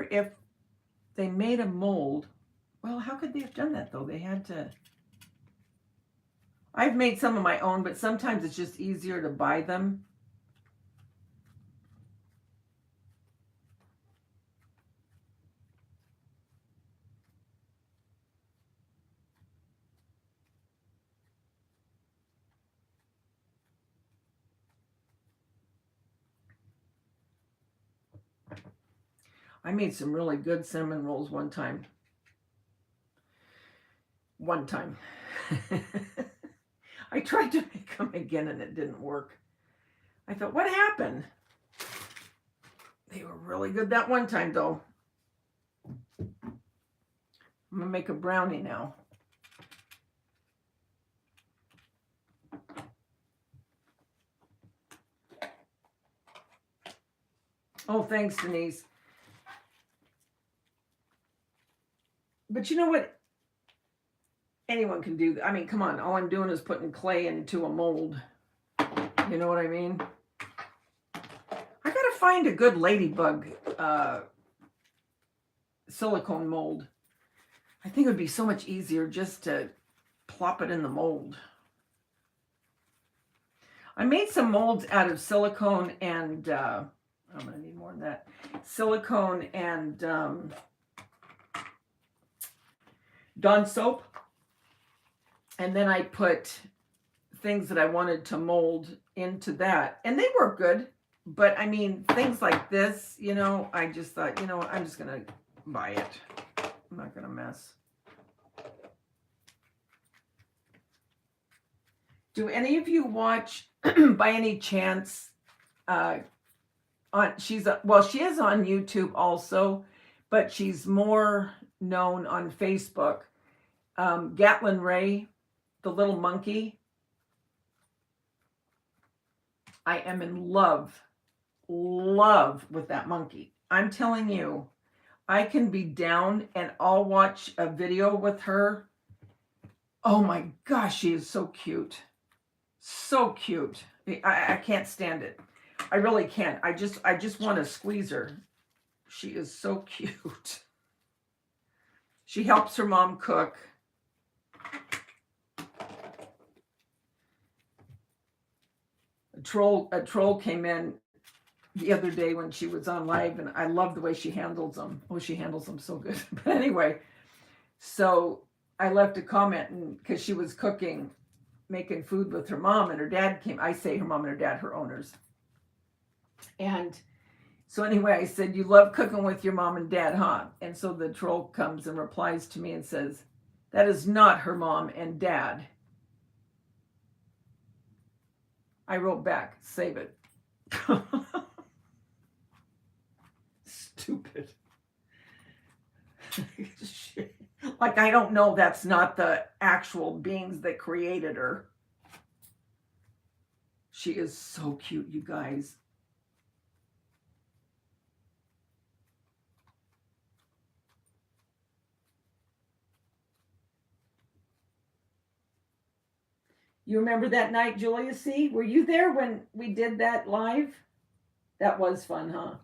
if they made a mold. Well, how could they have done that though? They had to. I've made some of my own, but sometimes it's just easier to buy them. I made some really good cinnamon rolls one time. I tried to make them again and it didn't work. I thought, what happened? They were really good that one time though. I'm gonna make a brownie now. Oh, thanks, Denise. But you know what? Anyone can do that. I mean, come on. All I'm doing is putting clay into a mold. You know what I mean? I gotta find a good ladybug silicone mold. I think it would be so much easier just to plop it in the mold. I made some molds out of silicone and I'm gonna need more than that. Silicone and Dawn soap. And then I put things that I wanted to mold into that. And they work good. But I mean, things like this, you know, I just thought, you know what, I'm just going to buy it. I'm not going to mess. Do any of you watch, by any chance, she is on YouTube also, but she's more known on Facebook. Gatlin Ray, the little monkey. I am in love with that monkey. I'm telling you, I can be down and I'll watch a video with her. Oh my gosh, she is so cute. So cute. I can't stand it. I really can't. I just want to squeeze her. She is so cute. She helps her mom cook. A troll came in the other day when she was on live, and I love the way she handles them. Oh, she handles them so good. But anyway, so I left a comment, and because she was cooking, making food with her mom, and her dad came. I say her mom and her dad, her owners. And so anyway, I said, you love cooking with your mom and dad, huh? And so the troll comes and replies to me and says, that is not her mom and dad. I wrote back, save it. Stupid. Like, I don't know, that's not the actual beings that created her. She is so cute, you guys. You remember that night, Julia C? Were you there when we did that live? That was fun, huh?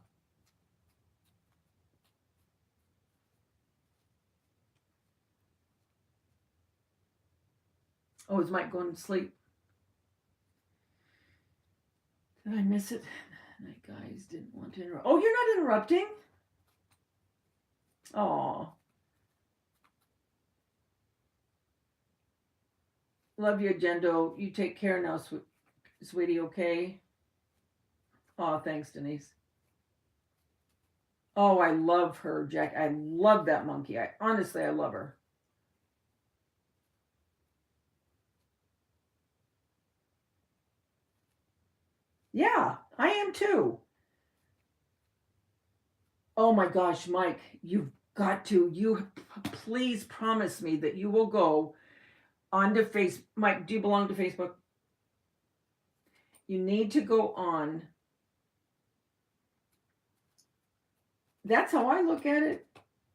Oh, is Mike going to sleep? Did I miss it? Night guys didn't want to interrupt. Oh, you're not interrupting? Oh. Love you, Agendo. You take care now, sweetie, okay? Oh, thanks, Denise. Oh, I love her, Jack. I love that monkey. Honestly, I love her. Yeah, I am too. Oh my gosh, Mike, you've got to. You please promise me that you will go onto Facebook. Mike, do you belong to Facebook? You need to go on. That's how I look at it.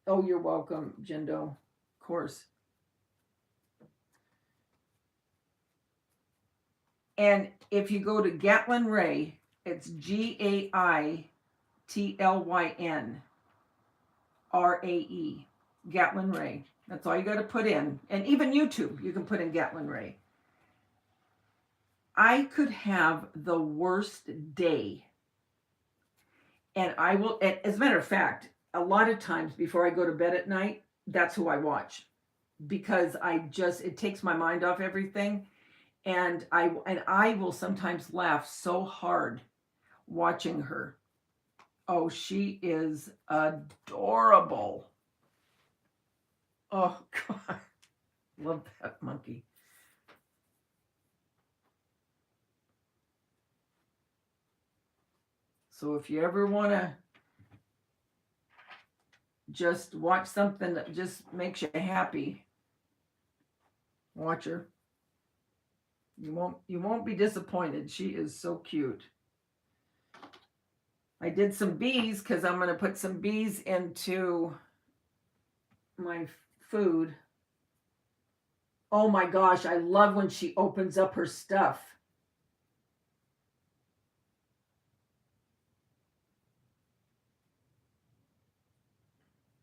Oh, you're welcome, Jendo. Of course. And if you go to Gatlin Ray, it's GAITLYN RAE. Gatlin Ray. That's all you got to put in. And even YouTube, you can put in Gatlin Ray. I could have the worst day. And I will, as a matter of fact, a lot of times before I go to bed at night, that's who I watch. Because it takes my mind off everything. And I will sometimes laugh so hard watching her. Oh, she is adorable. Oh, God. Love that monkey. So if you ever want to just watch something that just makes you happy, watch her. You won't be disappointed. She is so cute. I did some bees because I'm going to put some bees into my food. Oh my gosh, I love when she opens up her stuff.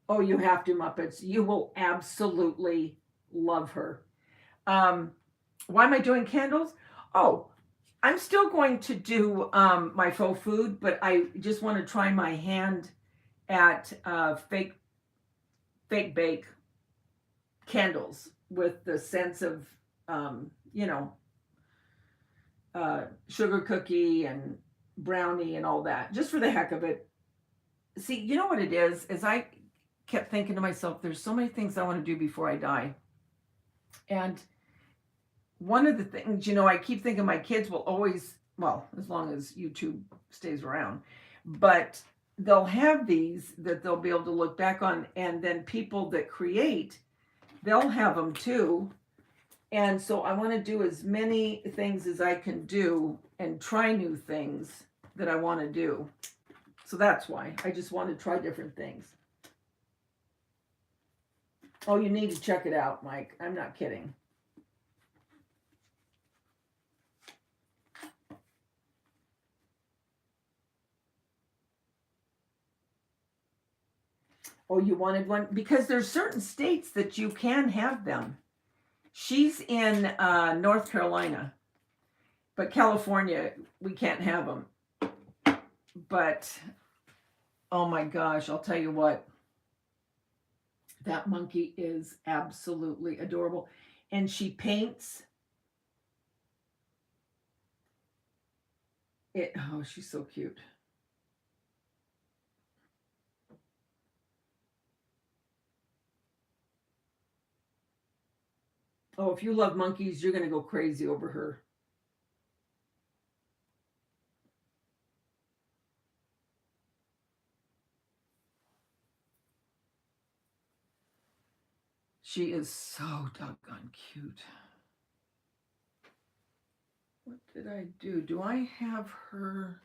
Oh, you have to, Muppets. You will absolutely love her. Why am I doing candles? Oh, I'm still going to do my faux food, but I just want to try my hand at fake bake candles with the sense of, sugar cookie and brownie and all that, just for the heck of it. See, you know what it is I kept thinking to myself, there's so many things I want to do before I die. And one of the things, I keep thinking my kids will always, well, as long as YouTube stays around, but they'll have these that they'll be able to look back on. And then people that create, they'll have them too. And so I want to do as many things as I can do and try new things that I want to do. So that's why I just want to try different things. Oh, you need to check it out, Mike. I'm not kidding. Oh, you wanted one? Because there's certain states that you can have them. She's in North Carolina, but California, we can't have them. But, oh my gosh, I'll tell you what. That monkey is absolutely adorable. And she paints it. Oh, she's so cute. Oh, if you love monkeys, you're going to go crazy over her. She is so doggone cute. What did I do? Do I have her?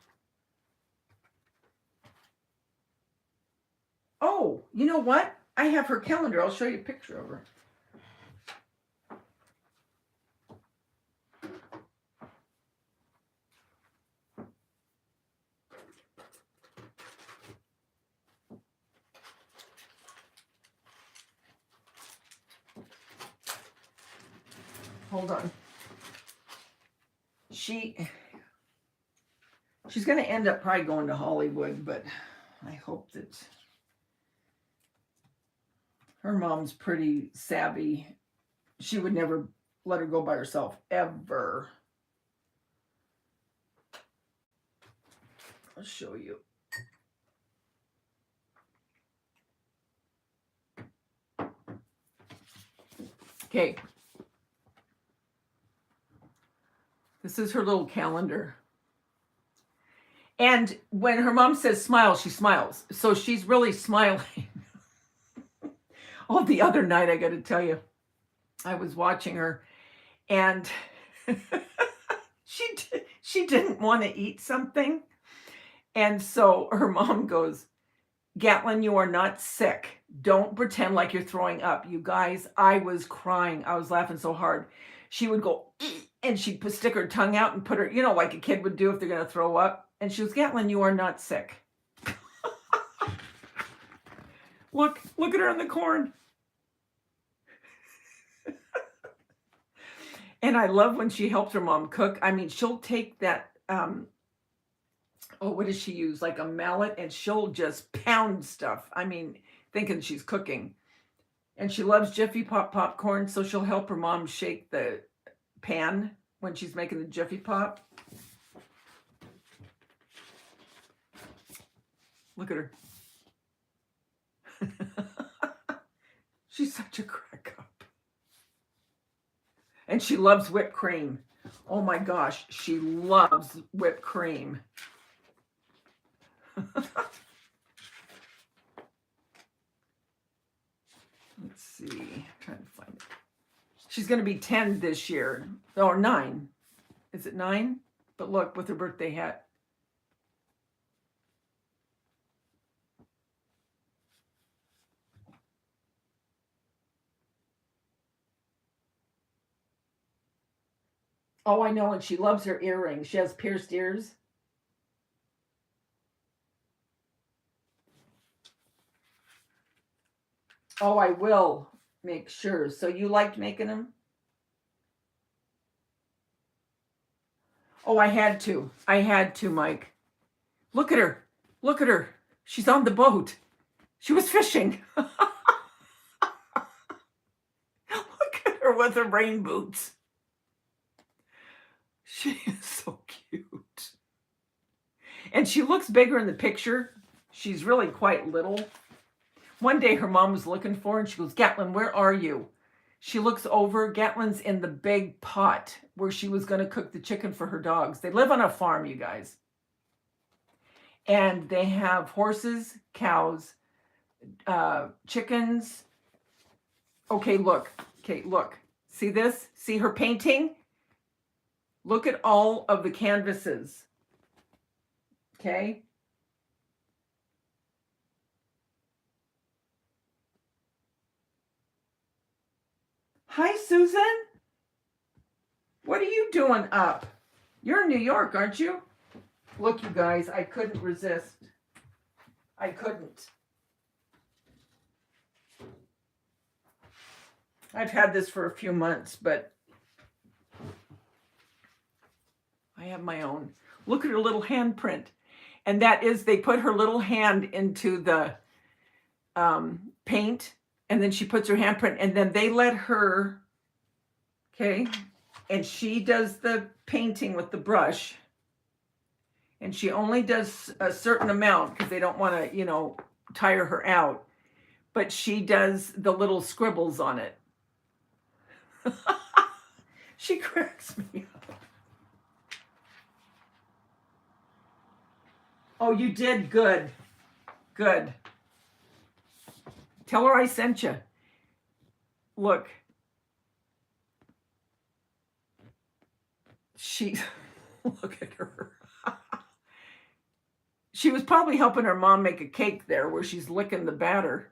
Oh, you know what? I have her calendar. I'll show you a picture of her. Hold on. She's going to end up probably going to Hollywood, but I hope that her mom's pretty savvy. She would never let her go by herself, ever. I'll show you. Okay. This is her little calendar. And when her mom says smile, she smiles. So she's really smiling. Oh, the other night, I got to tell you, I was watching her and she didn't want to eat something. And so her mom goes, Gatlin, you are not sick. Don't pretend like you're throwing up. You guys, I was crying. I was laughing so hard. She would go, and she'd stick her tongue out and put her, like a kid would do if they're going to throw up. And she was, Gatlin, you are not sick. Look at her in the corn. And I love when she helps her mom cook. I mean, she'll take that, what does she use? Like a mallet, and she'll just pound stuff. I mean, thinking she's cooking. And she loves Jiffy Pop popcorn, so she'll help her mom shake the pan when she's making the Jiffy Pop. Look at her. She's such a crack up. And she loves whipped cream. Oh my gosh, she loves whipped cream. Let's see. I'm trying to find it. She's going to be 10 this year. Or 9. Is it 9? But look, with her birthday hat. Oh, I know. And she loves her earrings. She has pierced ears. Oh, I will make sure. So you liked making them? Oh, I had to. Mike. Look at her. Look at her. She's on the boat. She was fishing. Look at her with her rain boots. She is so cute. And she looks bigger in the picture. She's really quite little. One day her mom was looking for her and she goes, Gatlin, where are you? She looks over. Gatlin's in the big pot where she was going to cook the chicken for her dogs. They live on a farm, you guys. And they have horses, cows, chickens. Okay, look. See this? See her painting? Look at all of the canvases. Okay. Hi, Susan. What are you doing up? You're in New York, aren't you? Look, you guys, I couldn't resist. I couldn't. I've had this for a few months, but I have my own. Look at her little handprint. And that is, they put her little hand into the paint, and then she puts her handprint, and then they let her, okay, and she does the painting with the brush, and she only does a certain amount because they don't want to, you know, tire her out, but she does the little scribbles on it. She cracks me up. Oh, you did good. Good. Tell her I sent you. Look. She, look at her. She was probably helping her mom make a cake there where she's licking the batter.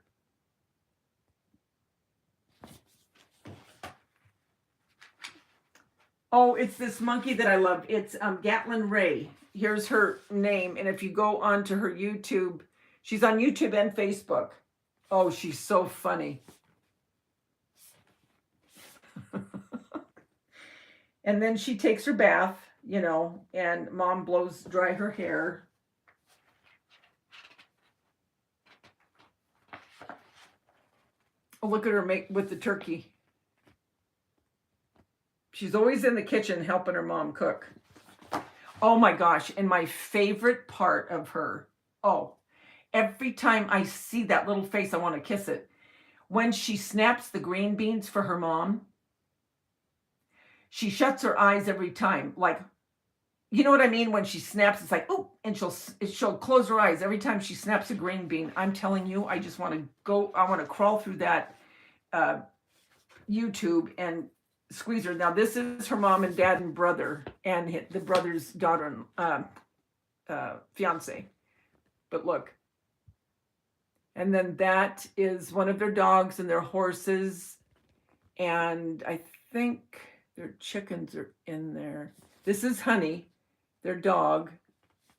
Oh, it's this monkey that I love. It's Gatlin Ray. Here's her name. And if you go onto her YouTube, she's on YouTube and Facebook. Oh, she's so funny. And then she takes her bath, you know, and mom blows dry her hair. Oh, look at her make with the turkey. She's always in the kitchen helping her mom cook. Oh my gosh. And my favorite part of her, oh, every time I see that little face, I want to kiss it. When she snaps the green beans for her mom, she shuts her eyes every time. Like, you know what I mean? When she snaps, it's like, oh, and she'll close her eyes every time she snaps a green bean. I'm telling you, I just want to go, I want to crawl through that YouTube and squeeze her. Now, this is her mom and dad and brother, and the brother's daughter and fiance. But look. And then that is one of their dogs and their horses. And I think their chickens are in there. This is Honey, their dog,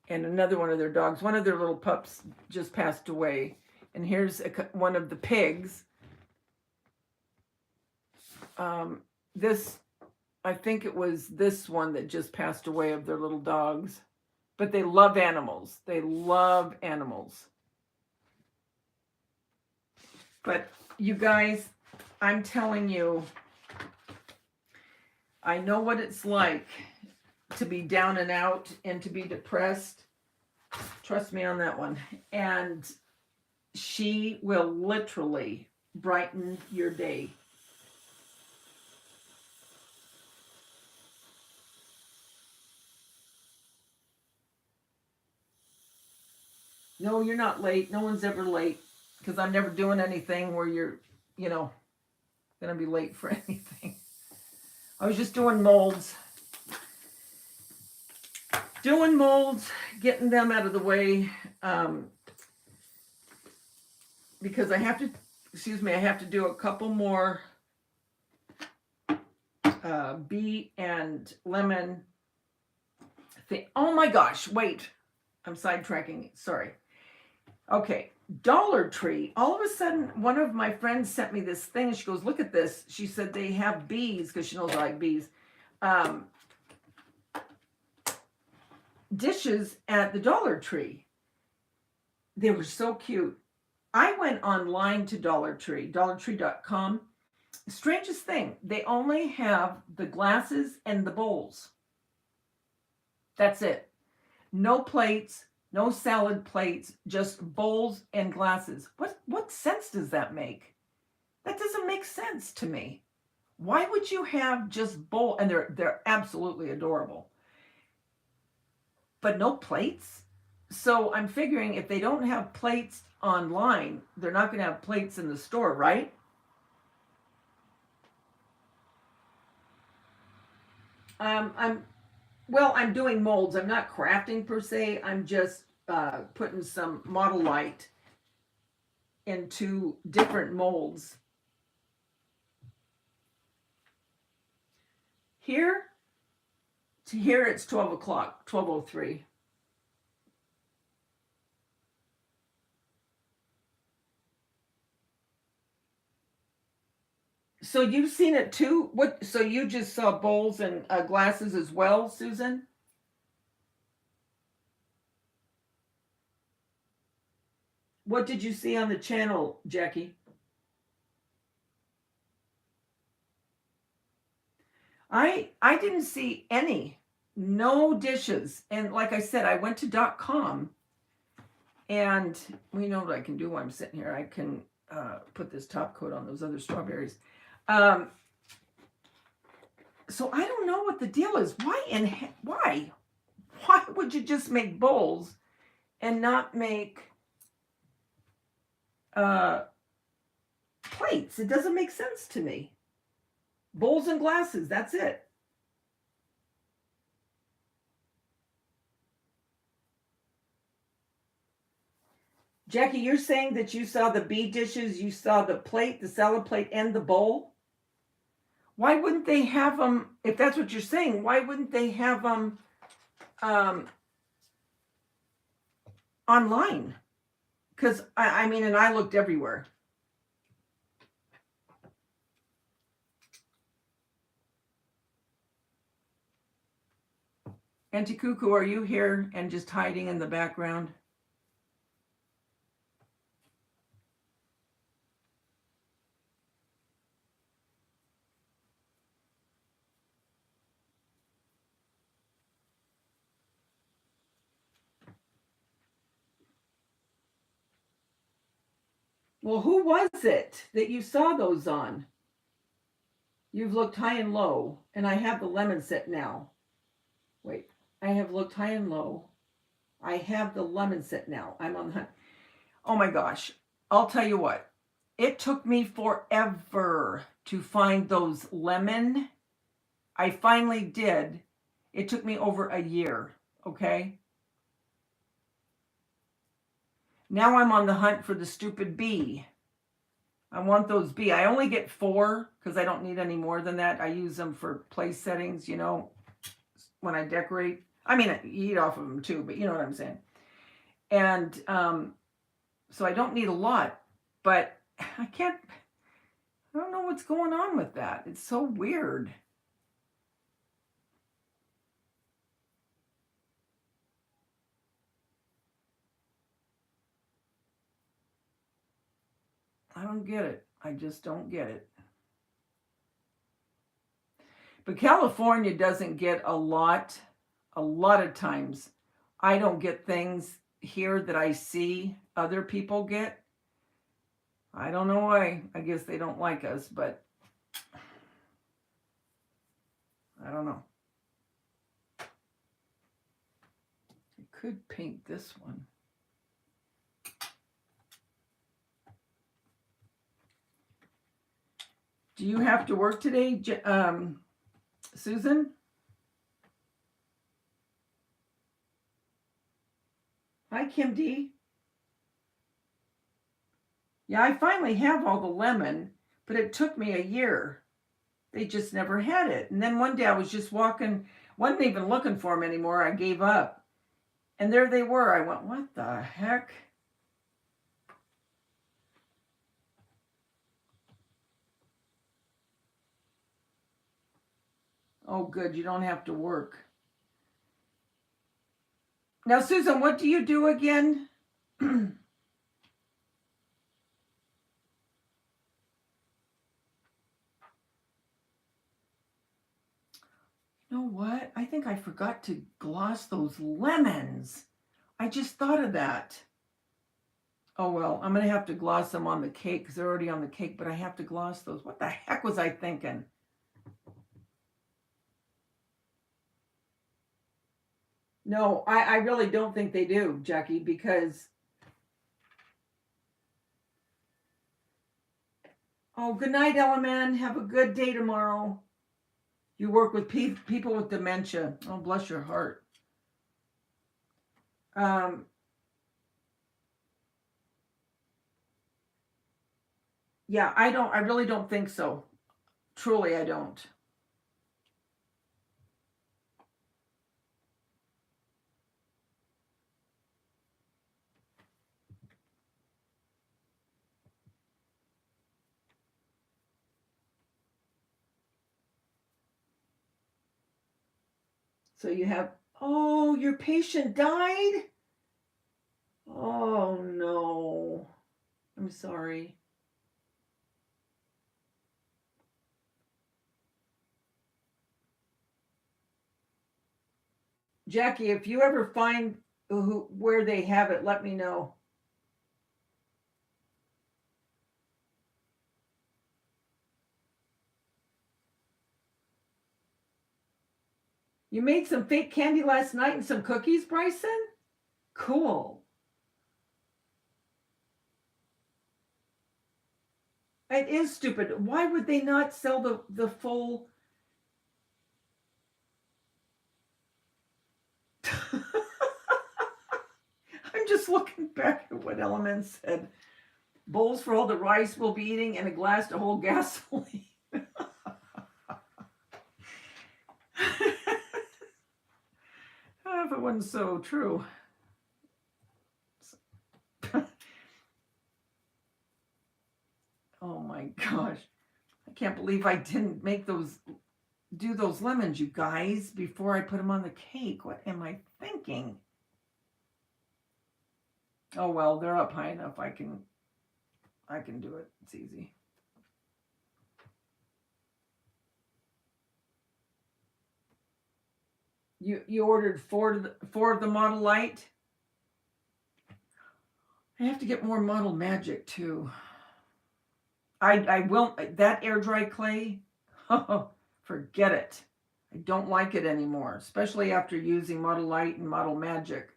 and another one of their dogs. One of their little pups just passed away. And here's one of the pigs. This, I think it was this one that just passed away of their little dogs. But they love animals. They love animals. But you guys, I'm telling you, I know what it's like to be down and out and to be depressed. Trust me on that one. And she will literally brighten your day. No, you're not late. No one's ever late. Because I'm never doing anything where you're, you know, going to be late for anything. I was just doing molds. Doing molds, getting them out of the way. Because I have to, I have to do a couple more bee and lemon thing. Oh my gosh, wait. I'm sidetracking. Sorry. Okay. Dollar Tree. All of a sudden, one of my friends sent me this thing. She goes, look at this. She said they have bees, because she knows I like bees. Dishes at the Dollar Tree. They were so cute. I went online to Dollar Tree, dollartree.com. Strangest thing, they only have the glasses and the bowls. That's it. No plates. No salad plates, just bowls and glasses. What sense does that make? That doesn't make sense to me. Why would you have just bowl? And they're absolutely adorable. But no plates? So I'm figuring if they don't have plates online, they're not going to have plates in the store, right? I'm doing molds. I'm not crafting per se. I'm just putting some model light into different molds. Here to here, it's 12 o'clock, 12:03. So you've seen it too? What? So you just saw bowls and glasses as well, Susan? What did you see on the channel, Jackie? I didn't see any, no dishes. And like I said, I went to .com, and we know what I can do while I'm sitting here. I can put this top coat on those other strawberries. So I don't know what the deal is. Why would you just make bowls and not make plates? It doesn't make sense to me. Bowls and glasses, that's it. Jackie, you're saying that you saw the B dishes, you saw the plate, the salad plate, and the bowl? Why wouldn't they have them, if that's what you're saying, why wouldn't they have them online? Because, I mean, and I looked everywhere. Auntie Cuckoo, are you here and just hiding in the background? Well, who was it that you saw those on? You've looked high and low, and I have the lemon set now. Wait, I have looked high and low. I have the lemon set now. I'm on the hunt. Oh my gosh. I'll tell you what. It took me forever to find those lemon. I finally did. It took me over a year. Okay. Now I'm on the hunt for the stupid bee. I want those bee. I only get 4 because I don't need any more than that. I use them for place settings, you know, when I decorate. I mean, I eat off of them too, but you know what I'm saying. And so I don't need a lot, but I don't know what's going on with that. It's so weird. I don't get it. I just don't get it. But California doesn't get a lot of times. I don't get things here that I see other people get. I don't know why. I guess they don't like us, but I don't know. I could paint this one. Do you have to work today, Susan? Hi, Kim D. Yeah, I finally have all the lemon, but it took me a year. They just never had it. And then one day I was just walking, wasn't even looking for them anymore. I gave up. And there they were. I went, what the heck? Oh, good. You don't have to work. Now, Susan, what do you do again? You know what? I think I forgot to gloss those lemons. I just thought of that. Oh, well, I'm going to have to gloss them on the cake because they're already on the cake, but I have to gloss those. What the heck was I thinking? No, I really don't think they do, Jackie, because... Oh, good night, Ella. Have a good day tomorrow. You work with people with dementia. Oh, bless your heart. Yeah, I really don't think so. Truly, I don't. So you have, oh, your patient died? Oh no. I'm sorry. Jackie, if you ever find where they have it, let me know. You made some fake candy last night and some cookies, Bryson? Cool. It is stupid. Why would they not sell the full? I'm just looking back at what Element said. Bowls for all the rice we'll be eating and a glass to hold gasoline. If it wasn't so true. Oh my gosh. I can't believe I didn't do those lemons, you guys, before I put them on the cake. What am I thinking? Oh well, they're up high enough. I can do it. It's easy. You ordered four of the Model Light. I have to get more Model Magic too. I will, that air dry clay. Oh, forget it. I don't like it anymore, especially after using Model Light and Model Magic.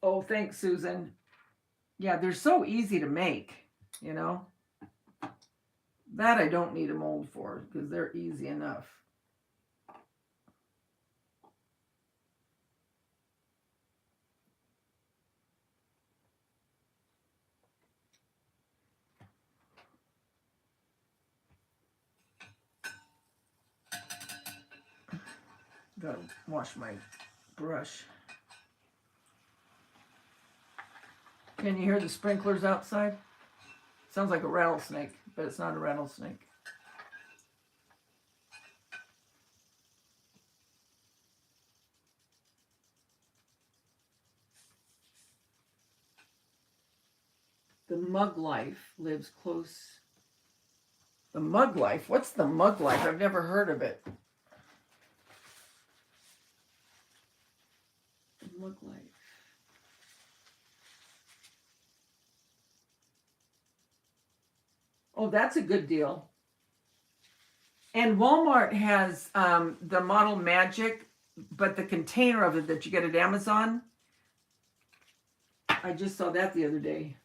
Oh, thanks, Susan. Yeah, they're so easy to make, you know. That I don't need a mold for because they're easy enough. Gotta wash my brush. Can you hear the sprinklers outside? Sounds like a rattlesnake, but it's not a rattlesnake. The mug life lives close. The mug life? What's the mug life? I've never heard of it. The mug life. Oh, that's a good deal. And Walmart has the Model Magic, but the container of it that you get at Amazon. I just saw that the other day.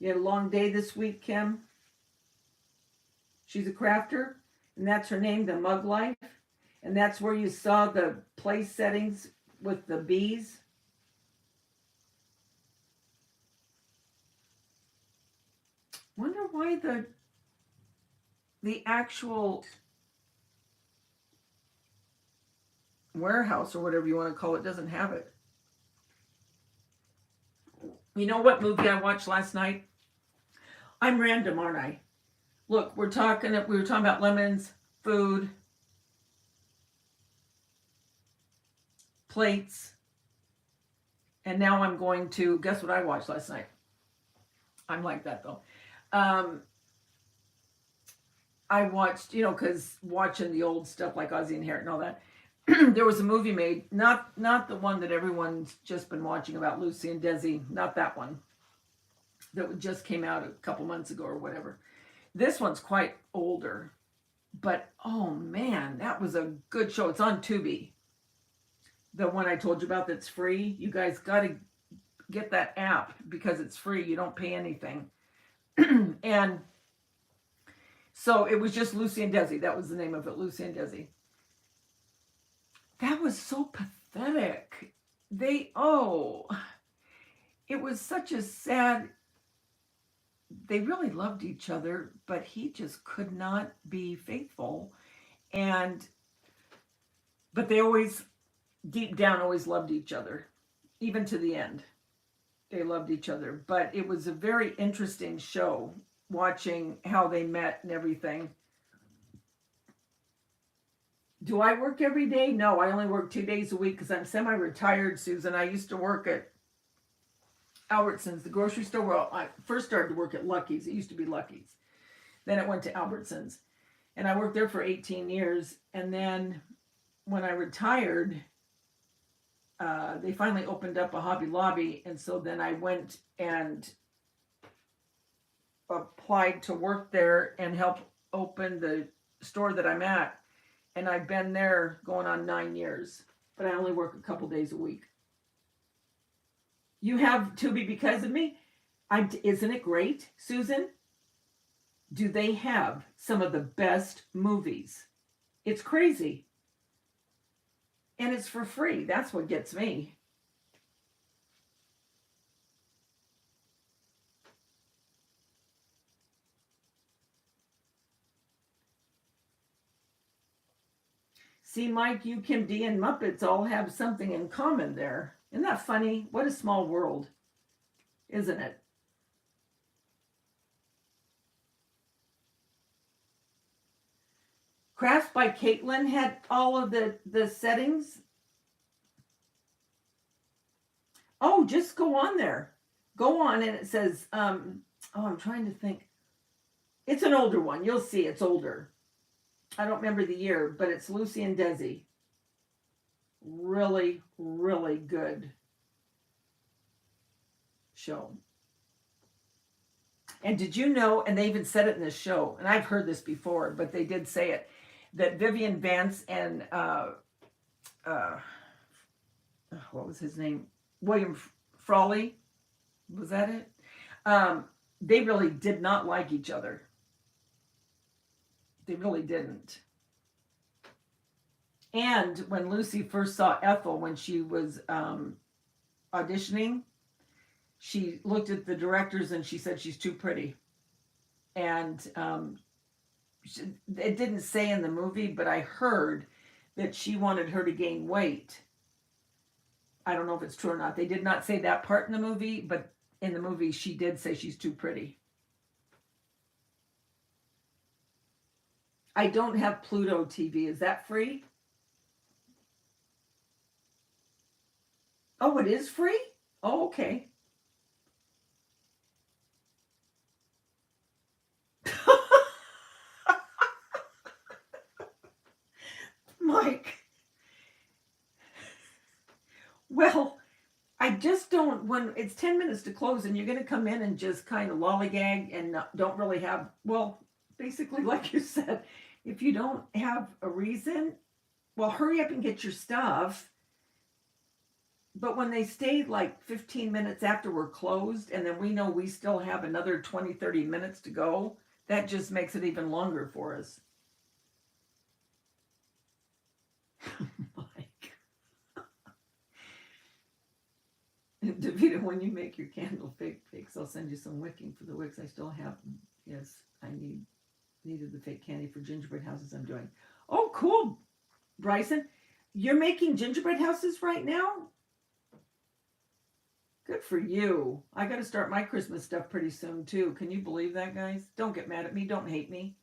You had a long day this week, Kim? She's a crafter, and that's her name, the Mug Life. And that's where you saw the place settings with the bees. Wonder why the actual warehouse or whatever you want to call it doesn't have it. You know what movie I watched last night? I'm random, aren't I? Look, we were talking about lemons, food, plates, and now I'm going to guess what I watched last night. I'm like that though. I watched, because watching the old stuff like Ozzie and Harriet and all that, there was a movie made, not the one that everyone's just been watching about Lucy and Desi, not that one, that just came out a couple months ago or whatever. This one's quite older, but oh man, that was a good show. It's on Tubi. The one I told you about that's free. You guys got to get that app because it's free. You don't pay anything. And so it was just Lucy and Desi. That was the name of it, Lucy and Desi. That was so pathetic. It was such a sad, they really loved each other, but he just could not be faithful. But they always, deep down, always loved each other, even to the end. They loved each other. But it was a very interesting show. watching how they met and everything. Do I work every day? No, I only work 2 days a week because I'm semi-retired, Susan. I used to work at Albertsons, the grocery store. Well, I first started to work at Lucky's. It used to be Lucky's. Then it went to Albertsons. And I worked there for 18 years. And then when I retired, they finally opened up a Hobby Lobby. And so then I went and applied to work there and help open the store that I'm at. And I've been there going on 9 years. But I only work a couple days a week. You have Tubi because of me? Isn't it great, Susan? Do they have some of the best movies? It's crazy. And it's for free. That's what gets me. See, Mike, you, Kim D, and Muppets all have something in common there. Isn't that funny? What a small world, isn't it? Crafts by Caitlin had all of the settings. Oh, just go on there. Go on and it says, I'm trying to think. It's an older one. You'll see it's older. I don't remember the year, but it's Lucy and Desi. Really, really good show. And did you know, and they even said it in this show, and I've heard this before, but they did say it, that Vivian Vance and what was his name? William Frawley, was that it? They really did not like each other. They really didn't. And when Lucy first saw Ethel when she was auditioning, she looked at the directors and she said she's too pretty. And it didn't say in the movie, but I heard that she wanted her to gain weight. I don't know if it's true or not. They did not say that part in the movie, but in the movie she did say she's too pretty. I don't have Pluto TV. Is that free? Oh, it is free? Oh, okay. Mike. Well, I just don't, when it's 10 minutes to close and you're going to come in and just kind of lollygag and don't really have, well, basically, like you said, if you don't have a reason, well, hurry up and get your stuff. But when they stayed like 15 minutes after we're closed, and then we know we still have another 20, 30 minutes to go, that just makes it even longer for us. Mike. Davida, when you make your candle fake cakes, I'll send you some wicking for the wicks. I still have them. Yes, I needed the fake candy for gingerbread houses I'm doing. Oh, cool, Bryson. You're making gingerbread houses right now? Good for you. I got to start my Christmas stuff pretty soon, too. Can you believe that, guys? Don't get mad at me. Don't hate me.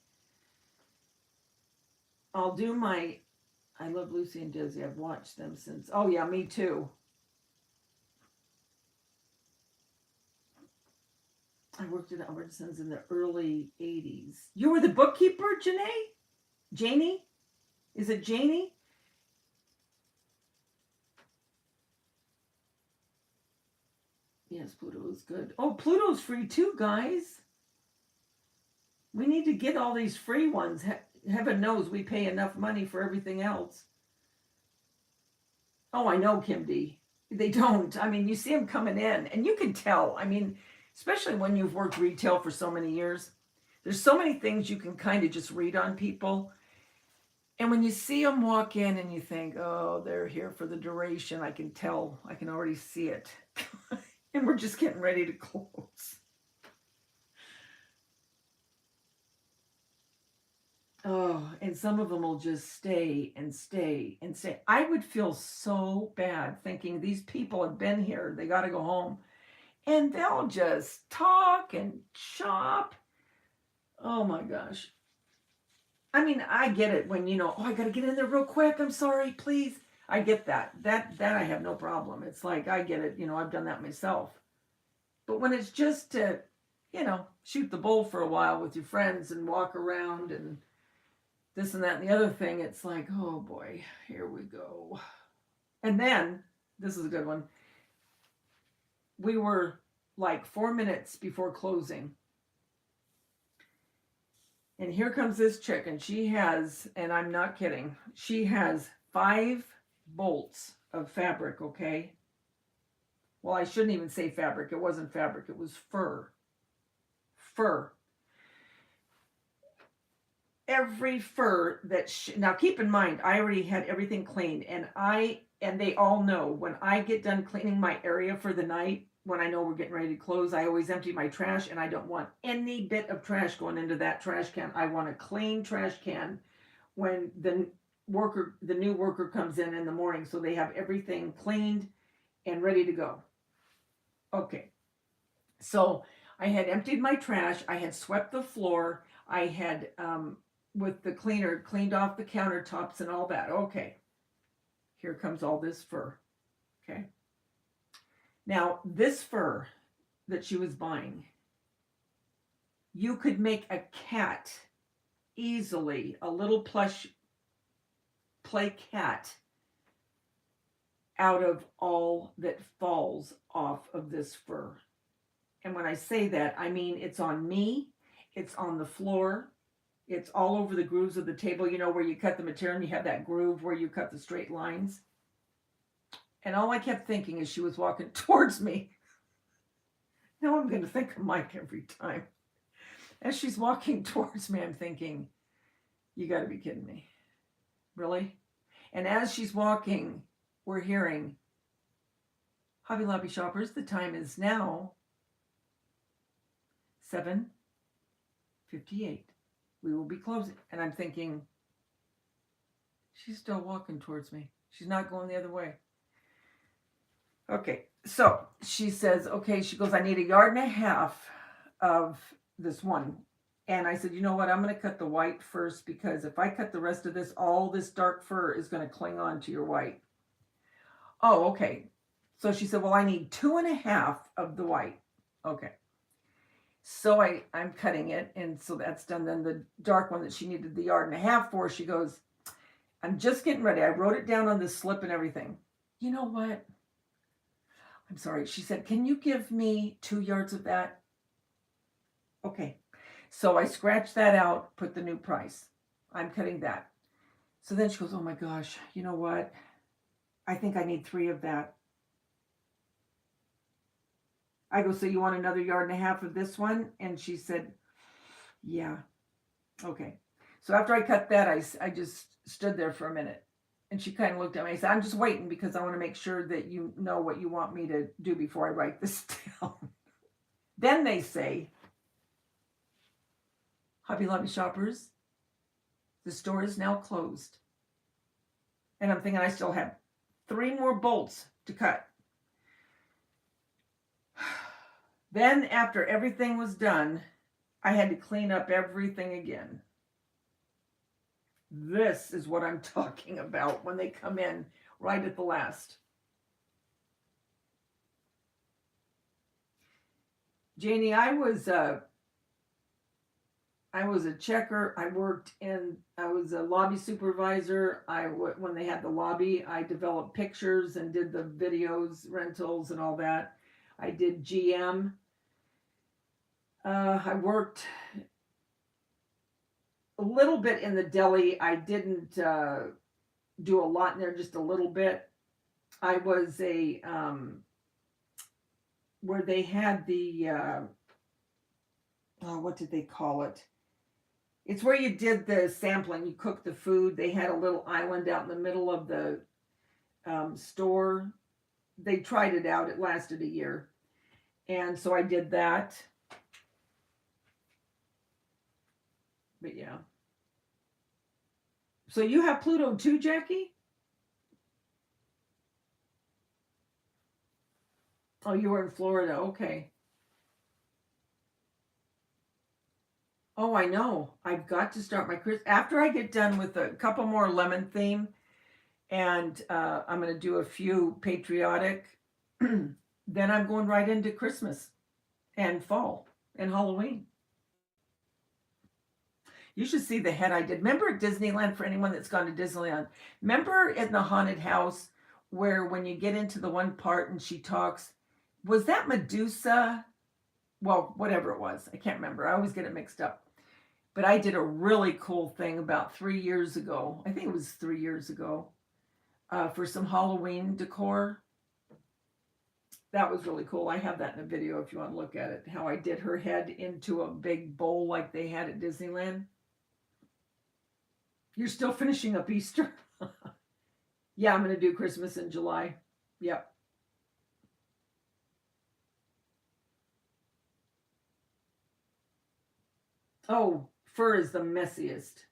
I'll do my... I love Lucy and Desi. I've watched them since... Oh, yeah, me too. I worked at Albertsons in the early 80s. You were the bookkeeper, Janae? Janie? Is it Janie? Yes, Pluto is good. Oh, Pluto's free too, guys. We need to get all these free ones. Heaven knows we pay enough money for everything else. Oh, I know, Kim D. They don't. I mean, you see them coming in, and you can tell. I mean, especially when you've worked retail for so many years. There's so many things you can kind of just read on people. And when you see them walk in and you think, oh, they're here for the duration, I can tell. I can already see it. And we're just getting ready to close. Oh, and some of them will just stay and stay and stay. I would feel so bad thinking these people have been here. They got to go home. And they'll just talk and shop. Oh my gosh. I mean, I get it when, oh, I got to get in there real quick. I'm sorry, please. I get that. That I have no problem. It's like, I get it. I've done that myself. But when it's just to, shoot the bull for a while with your friends and walk around and this and that and the other thing, it's like, oh boy, here we go. And then, this is a good one. We were like 4 minutes before closing. And here comes this chick, and she has, and I'm not kidding, she has 5 bolts of fabric, okay? Well, I shouldn't even say fabric. It wasn't fabric. It was fur. Fur. Every fur that now keep in mind, I already had everything cleaned, and they all know when I get done cleaning my area for the night, when I know we're getting ready to close, I always empty my trash, and I don't want any bit of trash going into that trash can. I want a clean trash can when the new worker comes in the morning, so they have everything cleaned and ready to go. Okay. So I had emptied my trash. I had swept the floor. I had, with the cleaner, cleaned off the countertops and all that. Okay. Here comes all this fur. Okay. Now, this fur that she was buying, you could make a cat easily, a little plush play cat, out of all that falls off of this fur. And when I say that, I mean it's on me, it's on the floor, it's all over the grooves of the table, where you cut the material and you have that groove where you cut the straight lines. And all I kept thinking as she was walking towards me, now I'm going to think of Mike every time. As she's walking towards me, I'm thinking, you got to be kidding me. Really? And as she's walking, we're hearing, Hobby Lobby shoppers, the time is now 7:58. We will be closing. And I'm thinking, she's still walking towards me. She's not going the other way. Okay, so she says, okay, she goes, I need 1.5 yards of this one. And I said, you know what? I'm going to cut the white first, because if I cut the rest of this, all this dark fur is going to cling on to your white. Oh, okay. So she said, well, I need 2.5 of the white. Okay. So I'm cutting it, and so that's done. Then the dark one that she needed the 1.5 yards for, she goes, I'm just getting ready. I wrote it down on this slip and everything. You know what? I'm sorry. She said, can you give me 2 yards of that? Okay. So I scratched that out, put the new price. I'm cutting that. So then she goes, oh my gosh, you know what? I think I need 3 of that. I go, so you want another 1.5 yards of this one? And she said, yeah. Okay. So after I cut that, I just stood there for a minute. And she kind of looked at me. I said, I'm just waiting because I want to make sure that you know what you want me to do before I write this down. Then they say, Hobby Lobby shoppers, the store is now closed. And I'm thinking I still have 3 more bolts to cut. Then after everything was done, I had to clean up everything again. This is what I'm talking about when they come in right at the last. Janie, I was a checker. I was a lobby supervisor. When they had the lobby, I developed pictures and did the videos, rentals, and all that. I did GM. I worked a little bit in the deli. I didn't do a lot in there, just a little bit. I was where they had the, what did they call it? It's where you did the sampling. You cooked the food. They had a little island out in the middle of the store. They tried it out. It lasted a year. And so I did that. But yeah. So you have Pluto too, Jackie? Oh, you were in Florida. Okay. Oh, I know. I've got to start my Christmas after I get done with a couple more lemon theme, and I'm going to do a few patriotic. Then I'm going right into Christmas and fall and Halloween. You should see the head I did. Remember at Disneyland, for anyone that's gone to Disneyland, remember in the haunted house where when you get into the one part and she talks, was that Medusa? Well, whatever it was. I can't remember. I always get it mixed up. But I did a really cool thing about 3 years ago. I think it was 3 years ago for some Halloween decor. That was really cool. I have that in a video if you want to look at it. How I did her head into a big bowl like they had at Disneyland. You're still finishing up Easter? Yeah, I'm going to do Christmas in July. Yep. Oh, fur is the messiest.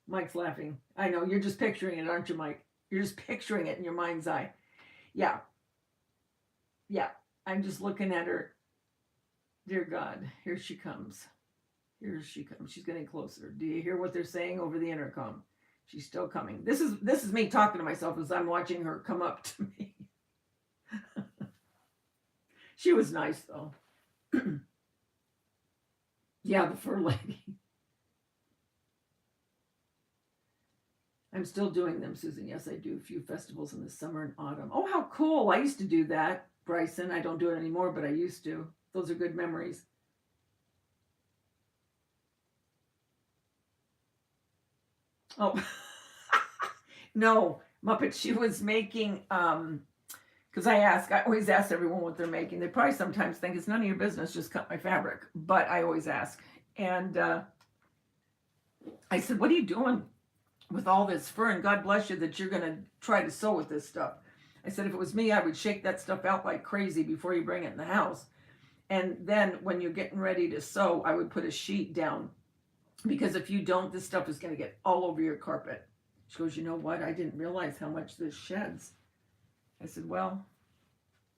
Mike's laughing. I know. You're just picturing it, aren't you, Mike? You're just picturing it in your mind's eye. Yeah. Yeah. I'm just looking at her. Dear God, here she comes. Here she comes. She's getting closer. Do you hear what they're saying over the intercom? She's still coming. This is me talking to myself as I'm watching her come up to me. She was nice though. Yeah, the fur lady. I'm still doing them, Susan. Yes, I do a few festivals in the summer and autumn. Oh, how cool. I used to do that, Bryson. I don't do it anymore, but I used to. Those are good memories. Oh, no, Muppet. She was making, because I always ask everyone what they're making. They probably sometimes think it's none of your business, just cut my fabric. But I always ask. And I said, what are you doing with all this fur? And God bless you that you're going to try to sew with this stuff. I said, if it was me, I would shake that stuff out like crazy before you bring it in the house. And then when you're getting ready to sew, I would put a sheet down. Because if you don't, this stuff is going to get all over your carpet. She goes, you know what? I didn't realize how much this sheds. I said, well,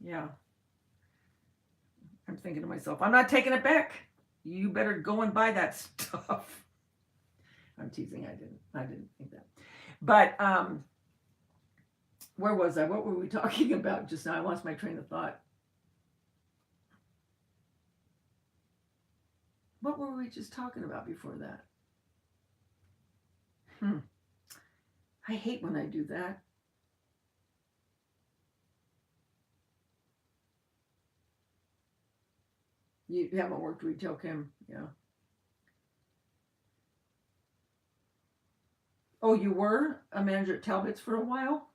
yeah. I'm thinking to myself, I'm not taking it back. You better go and buy that stuff. I'm teasing. I didn't think that. But where was I? What were we talking about just now? I lost my train of thought. What were we just talking about before that? I hate when I do that. You haven't worked retail, Kim? Yeah. Oh, you were a manager at Talbot's for a while?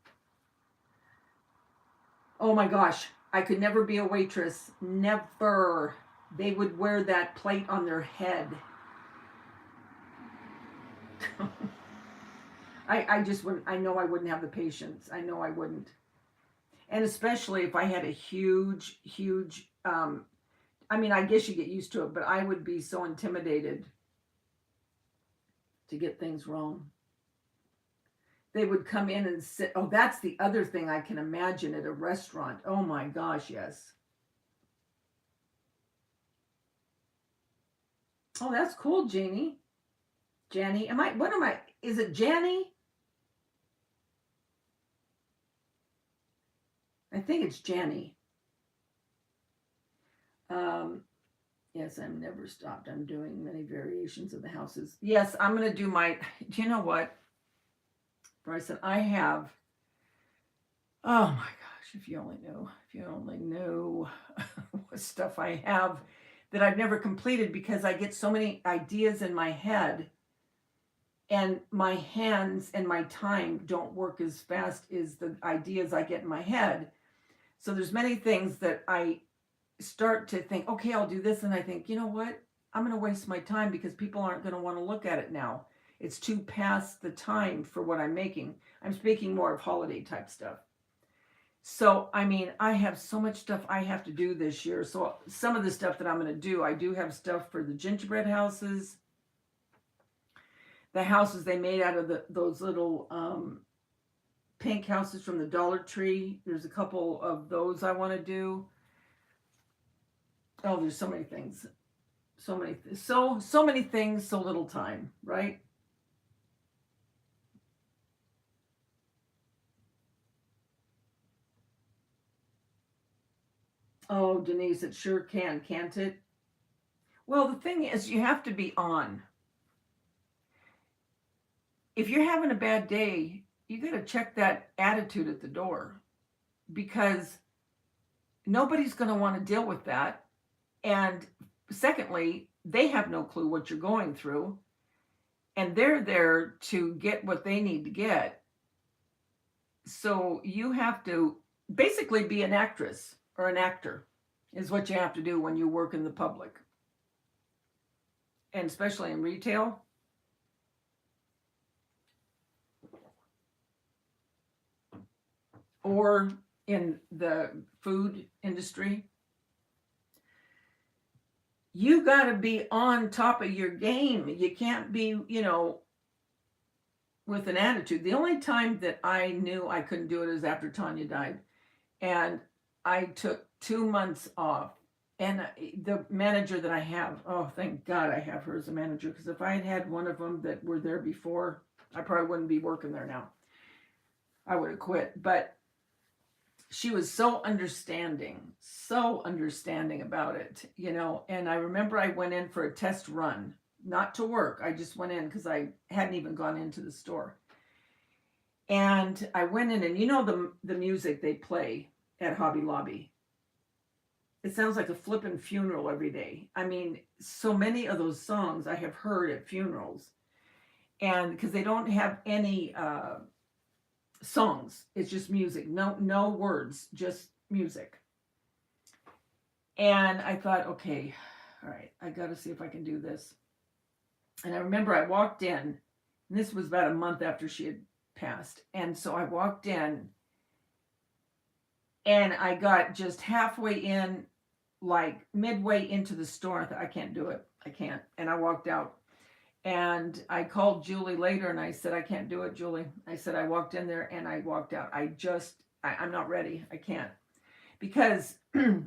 Oh my gosh. I could never be a waitress. Never. They would wear that plate on their head. I just wouldn't. I know I wouldn't have the patience. I know I wouldn't. And especially if I had a huge, huge, I mean, I guess you get used to it, but I would be so intimidated to get things wrong. They would come in and sit. Oh, that's the other thing I can imagine at a restaurant. Oh my gosh, yes. Oh, that's cool, Janie. Janny. Is it Janny? I think it's Janny. Yes, I'm never stopped. I'm doing many variations of the houses. Yes, I'm going to do do you know what, Bryson? I have, oh my gosh, if you only knew what stuff I have that I've never completed because I get so many ideas in my head and my hands and my time don't work as fast as the ideas I get in my head. So there's many things that I start to think, okay, I'll do this. And I think, you know what? I'm going to waste my time because people aren't going to want to look at it now. It's too past the time for what I'm making. I'm speaking more of holiday type stuff. So, I mean, I have so much stuff I have to do this year. So some of the stuff that I'm going to do, I do have stuff for the gingerbread houses. The houses they made out of those little pink houses from the Dollar Tree. There's a couple of those I want to do. Oh, there's so many things. So many things, so little time, right? Oh, Denise, it sure can, can't it? Well, the thing is, you have to be on. If you're having a bad day, you got to check that attitude at the door, because nobody's going to want to deal with that. And secondly, they have no clue what you're going through, and they're there to get what they need to get. So you have to basically be an actress or an actor, is what you have to do when you work in the public, and especially in retail. Or in the food industry. You got to be on top of your game. You can't be, with an attitude. The only time that I knew I couldn't do it is after Tanya died. And I took 2 months off. And the manager that I have, oh, thank God I have her as a manager, because if I had had one of them that were there before, I probably wouldn't be working there now. I would have quit. But she was so understanding about it, And I remember I went in for a test run, not to work. I just went in because I hadn't even gone into the store. And I went in, and the music they play at Hobby Lobby. It sounds like a flippin' funeral every day. I mean, so many of those songs I have heard at funerals. And because they don't have any songs, it's just music, no words, just music. And I thought, okay, all right, I got to see if I can do this. And I remember I walked in, and this was about a month after she had passed, and so I walked in, and I got just halfway in, like midway into the store. I thought, I can't do it, I can't. And I walked out. And I called Julie later, and I said, I can't do it, Julie. I said, I walked in there and I walked out. I'm not ready. I can't. Because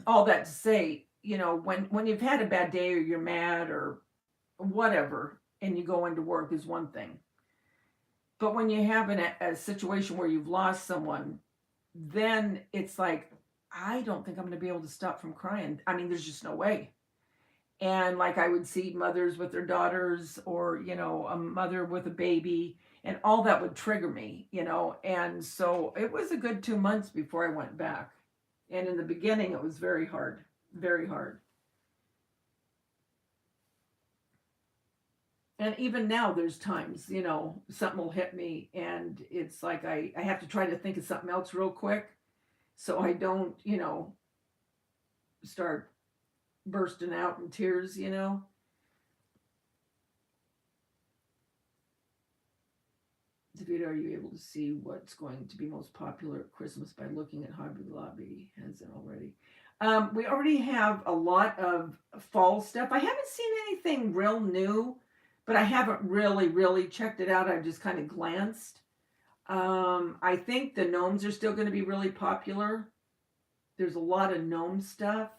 all that to say, when you've had a bad day, or you're mad or whatever, and you go into work, is one thing. But when you have a situation where you've lost someone, then it's like, I don't think I'm going to be able to stop from crying. I mean, there's just no way. And like I would see mothers with their daughters, or, a mother with a baby, and all that would trigger me, And so it was a good 2 months before I went back. And in the beginning, it was very hard, very hard. And even now, there's times, something will hit me, and it's like I have to try to think of something else real quick, so I don't, start bursting out in tears, David, are you able to see what's going to be most popular at Christmas by looking at Hobby Lobby? Has it already? We already have a lot of fall stuff. I haven't seen anything real new, but I haven't really checked it out. I've just kind of glanced. I think the gnomes are still going to be really popular. There's a lot of gnome stuff.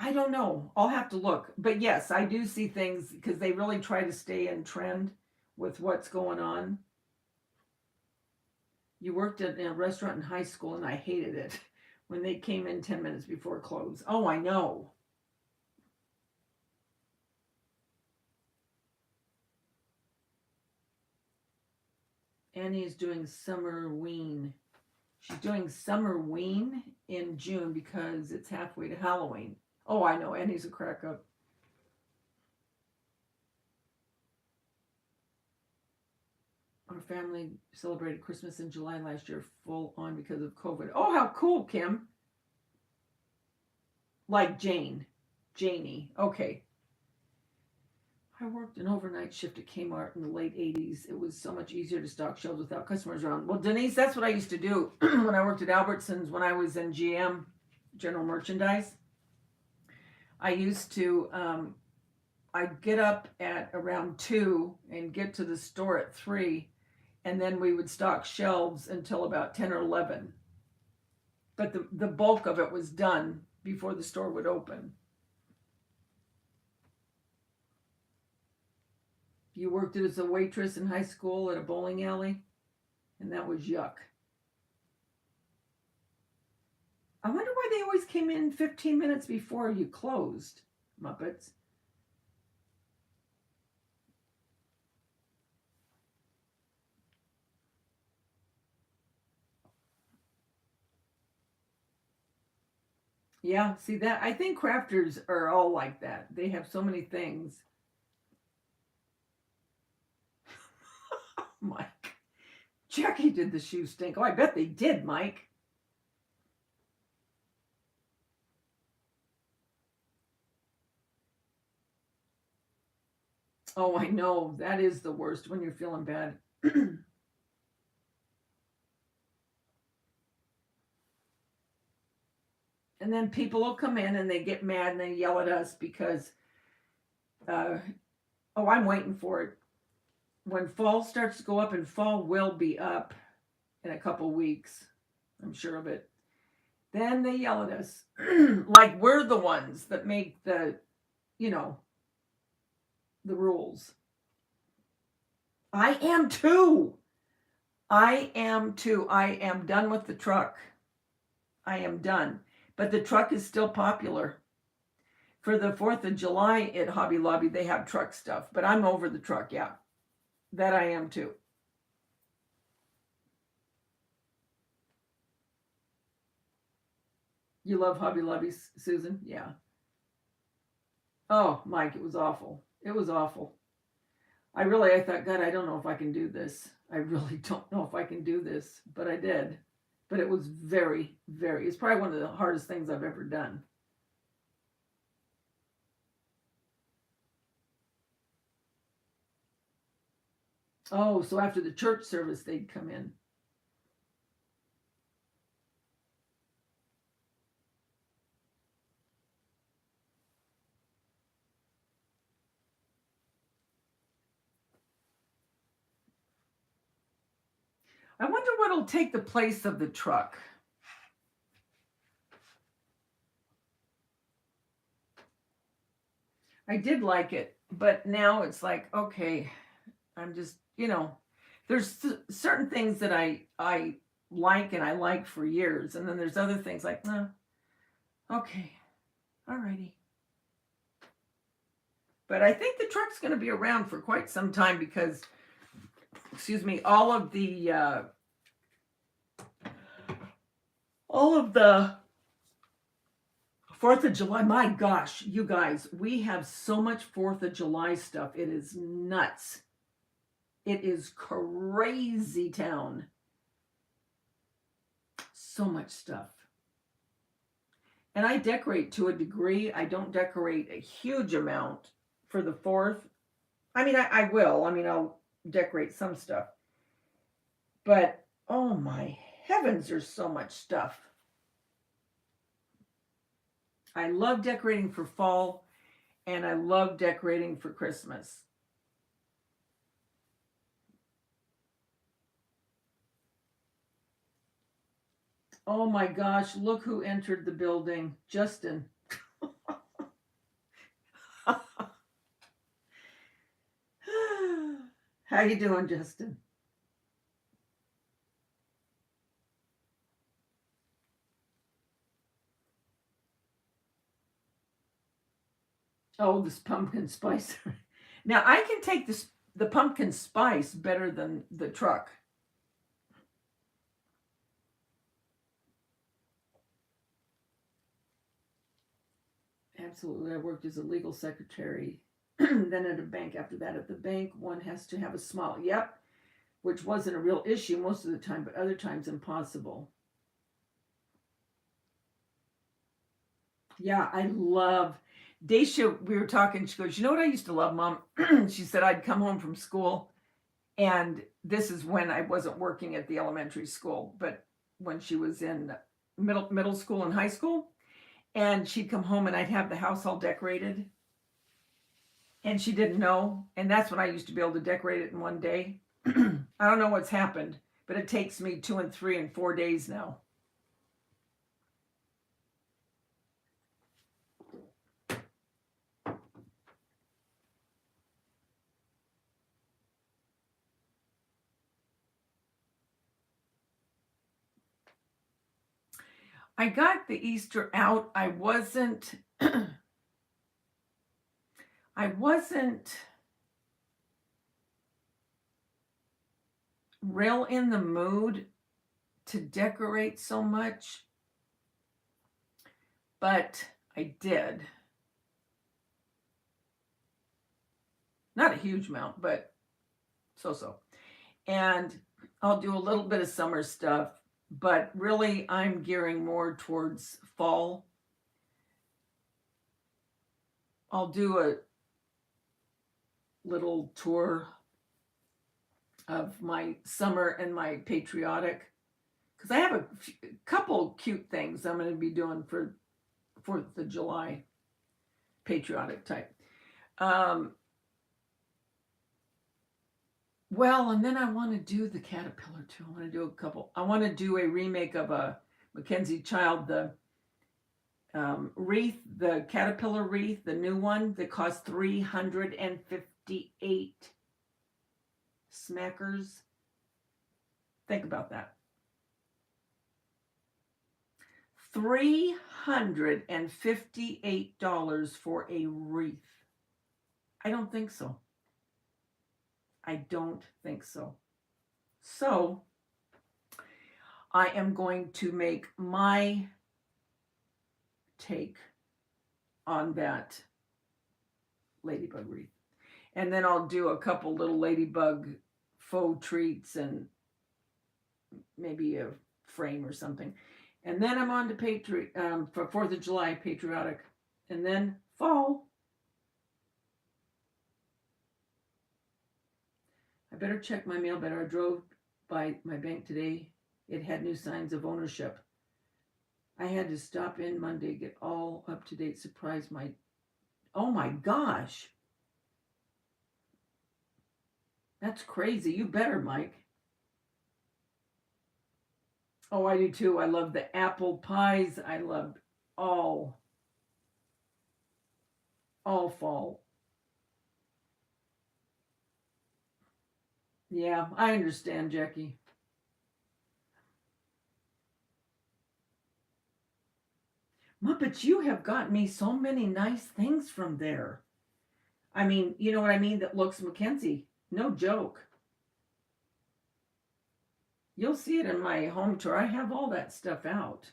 I don't know. I'll have to look. But yes, I do see things, because they really try to stay in trend with what's going on. You worked at a restaurant in high school, and I hated it when they came in 10 minutes before close. Oh, I know. Annie is doing Summerween. She's doing Summerween in June because it's halfway to Halloween. Oh, I know. Annie's a crack up. Our family celebrated Christmas in July last year, full on because of COVID. Oh, how cool, Kim. Like Janie. Okay. I worked an overnight shift at Kmart in the late 80s. It was so much easier to stock shelves without customers around. Well, Denise, that's what I used to do when I worked at Albertsons, when I was in GM, General Merchandise. I used to, I'd get up at around 2 and get to the store at 3, and then we would stock shelves until about 10 or 11. but the bulk of it was done before the store would open. You worked as a waitress in high school at a bowling alley, and that was yuck. I wonder why they always came in 15 minutes before you closed, Muppets. Yeah, see that? I think crafters are all like that. They have so many things. Mike. Jackie did the shoe stink. Oh, I bet they did, Mike. Oh, I know. That is the worst when you're feeling bad. And then people will come in and they get mad and they yell at us because, oh, I'm waiting for it. When fall starts to go up, and fall will be up in a couple weeks, I'm sure of it. Then they yell at us like we're the ones that make the, you know, the rules. I am too. I am too. I am done with the truck. I am done. But the truck is still popular. For the 4th of July at Hobby Lobby, they have truck stuff. But I'm over the truck, yeah. That I am too. You love Hobby Lobby, Susan? Yeah. Oh, Mike, it was awful. It was awful. I thought, God, I don't know if I can do this. I really don't know if I can do this. But I did. But it was very, very, it's probably one of the hardest things I've ever done. Oh, so after the church service, they'd come in. I wonder what'll take the place of the truck. I did like it, but now it's like, okay, I'm just, there's certain things that I like and I liked for years, and then there's other things like, no, okay, alrighty. But I think the truck's going to be around for quite some time because, excuse me, all of the 4th of July, my gosh, you guys, we have so much 4th of July stuff. It is nuts. It is crazy town. So much stuff. And I decorate to a degree. I don't decorate a huge amount for the 4th. I mean, I will. I mean, I'll decorate some stuff. But, oh my heavens, there's so much stuff. I love decorating for fall, and I love decorating for Christmas. Oh my gosh, look who entered the building. Justin. How you doing, Justin? Oh, this pumpkin spice. Now, I can take the pumpkin spice better than the truck. Absolutely. I worked as a legal secretary, then at a bank after that. At the bank, one has to have a smile. Yep. Which wasn't a real issue most of the time, but other times impossible. Yeah, I love Daisha. We were talking. She goes, "You know what I used to love, Mom?" She said, "I'd come home from school, and this is when I wasn't working at the elementary school, but when she was in middle school and high school, and she'd come home and I'd have the house all decorated, and she didn't know, and that's when I used to be able to decorate it in one day. I don't know what's happened, but it takes me 2 and 3 and 4 days now. I got the Easter out. I wasn't real in the mood to decorate so much, but I did. Not a huge amount, but so. And I'll do a little bit of summer stuff, but really I'm gearing more towards fall. I'll do a little tour of my summer and my patriotic, because I have a couple cute things I'm going to be doing for 4th of July patriotic type. Well, and then I want to do the caterpillar too. I want to do a couple. I want to do a remake of a Mackenzie Child, the wreath, the caterpillar wreath, the new one that cost $358 smackers. Think about that. $358 for a wreath. I don't think so. I don't think so. So I am going to make my take on that ladybug wreath. And then I'll do a couple little ladybug faux treats and maybe a frame or something. And then I'm on to for 4th of July patriotic. And then fall. I better check my mail better. I drove by my bank today. It had new signs of ownership. I had to stop in Monday, get all up to date. Surprise my, oh my gosh. That's crazy. You better, Mike. Oh, I do too. I love the apple pies. I love all fall. Yeah, I understand, Jackie. But you have got me so many nice things from there. I mean, you know what I mean? That looks Mackenzie. No joke. You'll see it in my home tour. I have all that stuff out.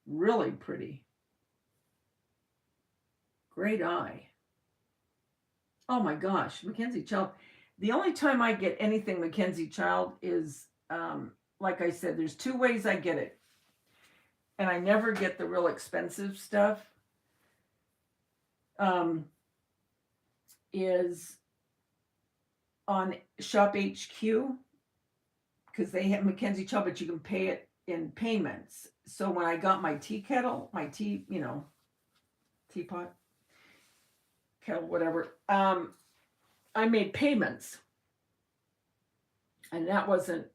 Really pretty. Great eye. Oh my gosh, Mackenzie Child. The only time I get anything Mackenzie Child is, like I said, there's 2 ways I get it. And I never get the real expensive stuff. Is on Shop HQ, because they have Mackenzie Child, but you can pay it in payments. So when I got my tea kettle, my tea, teapot, kettle, whatever, I made payments. And that wasn't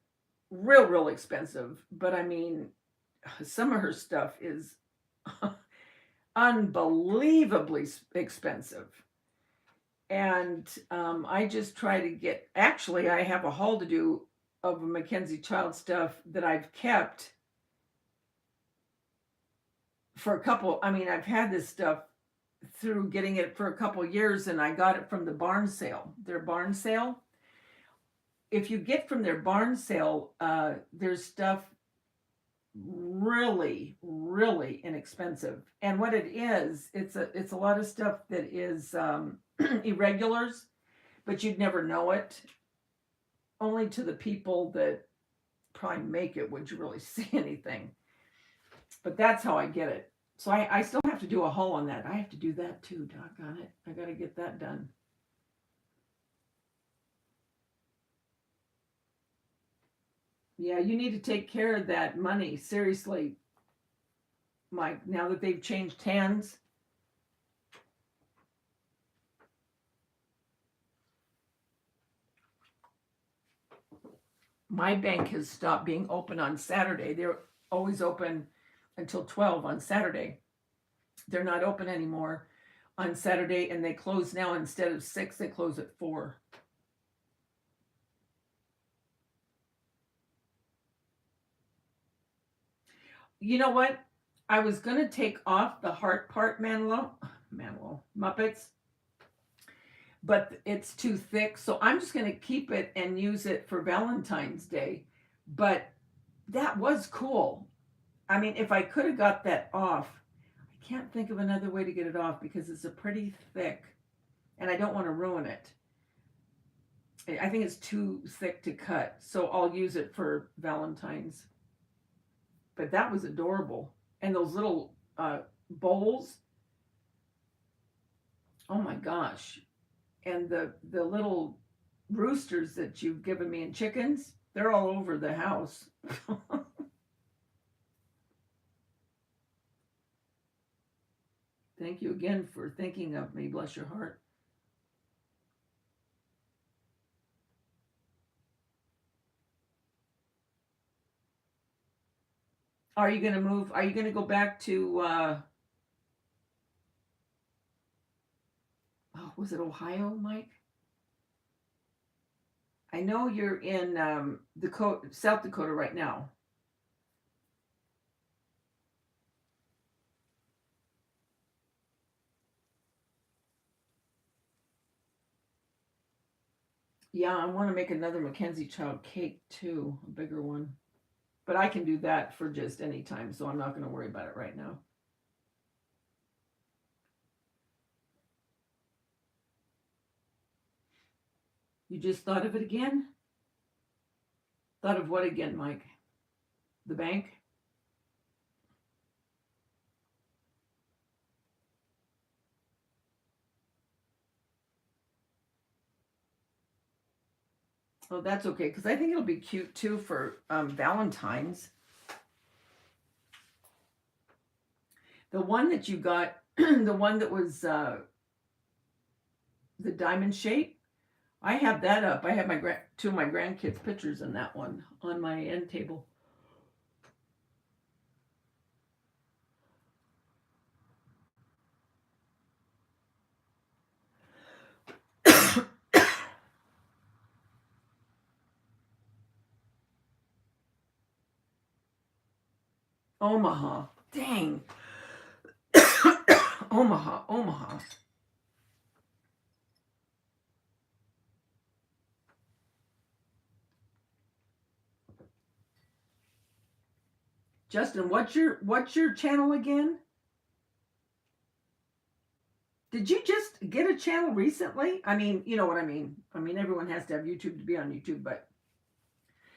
real expensive. But I mean, some of her stuff is unbelievably expensive. And I just try to get, actually, I have a haul to do of Mackenzie Child stuff that I've kept for a couple, I've had this stuff through getting it for a couple years, and I got it from the barn sale, their barn sale. If you get from their barn sale, there's stuff really inexpensive. And what it is, it's a lot of stuff that is irregulars, but you'd never know it. Only to the people that probably make it would you really see anything. But that's how I get it. So I still have to do a haul on that. I have to do that too, doggone it. I got to get that done. Yeah, you need to take care of that money. Seriously, Mike, now that they've changed hands. My bank has stopped being open on Saturday. They're always open until 12 on Saturday. They're not open anymore on Saturday, and they close now. Instead of 6, they close at 4. You know what? I was going to take off the heart part Manilow Muppets, but it's too thick. So I'm just going to keep it and use it for Valentine's Day. But that was cool. I mean, if I could have got that off, I can't think of another way to get it off because it's a pretty thick and I don't want to ruin it. I think it's too thick to cut. So I'll use it for Valentine's. But that was adorable. And those little bowls, oh my gosh. And the little roosters that you've given me and chickens, they're all over the house. Thank you again for thinking of me. Bless your heart. Are you going to move? Are you going to go back to, was it Ohio, Mike? I know you're in South Dakota right now. Yeah, I want to make another Mackenzie child cake too, a bigger one. But I can do that for just any time, so I'm not going to worry about it right now. You just thought of it again? Thought of what again, Mike? The bank? Oh, that's okay, because I think it'll be cute too for Valentine's. The one that you got, the one that was the diamond shape, I have that up. I have two of my grandkids' pictures in that one on my end table. Omaha. Dang. Omaha, Omaha. Justin, what's your channel again? Did you just get a channel recently? I mean, you know what I mean. I mean, everyone has to have YouTube to be on YouTube, but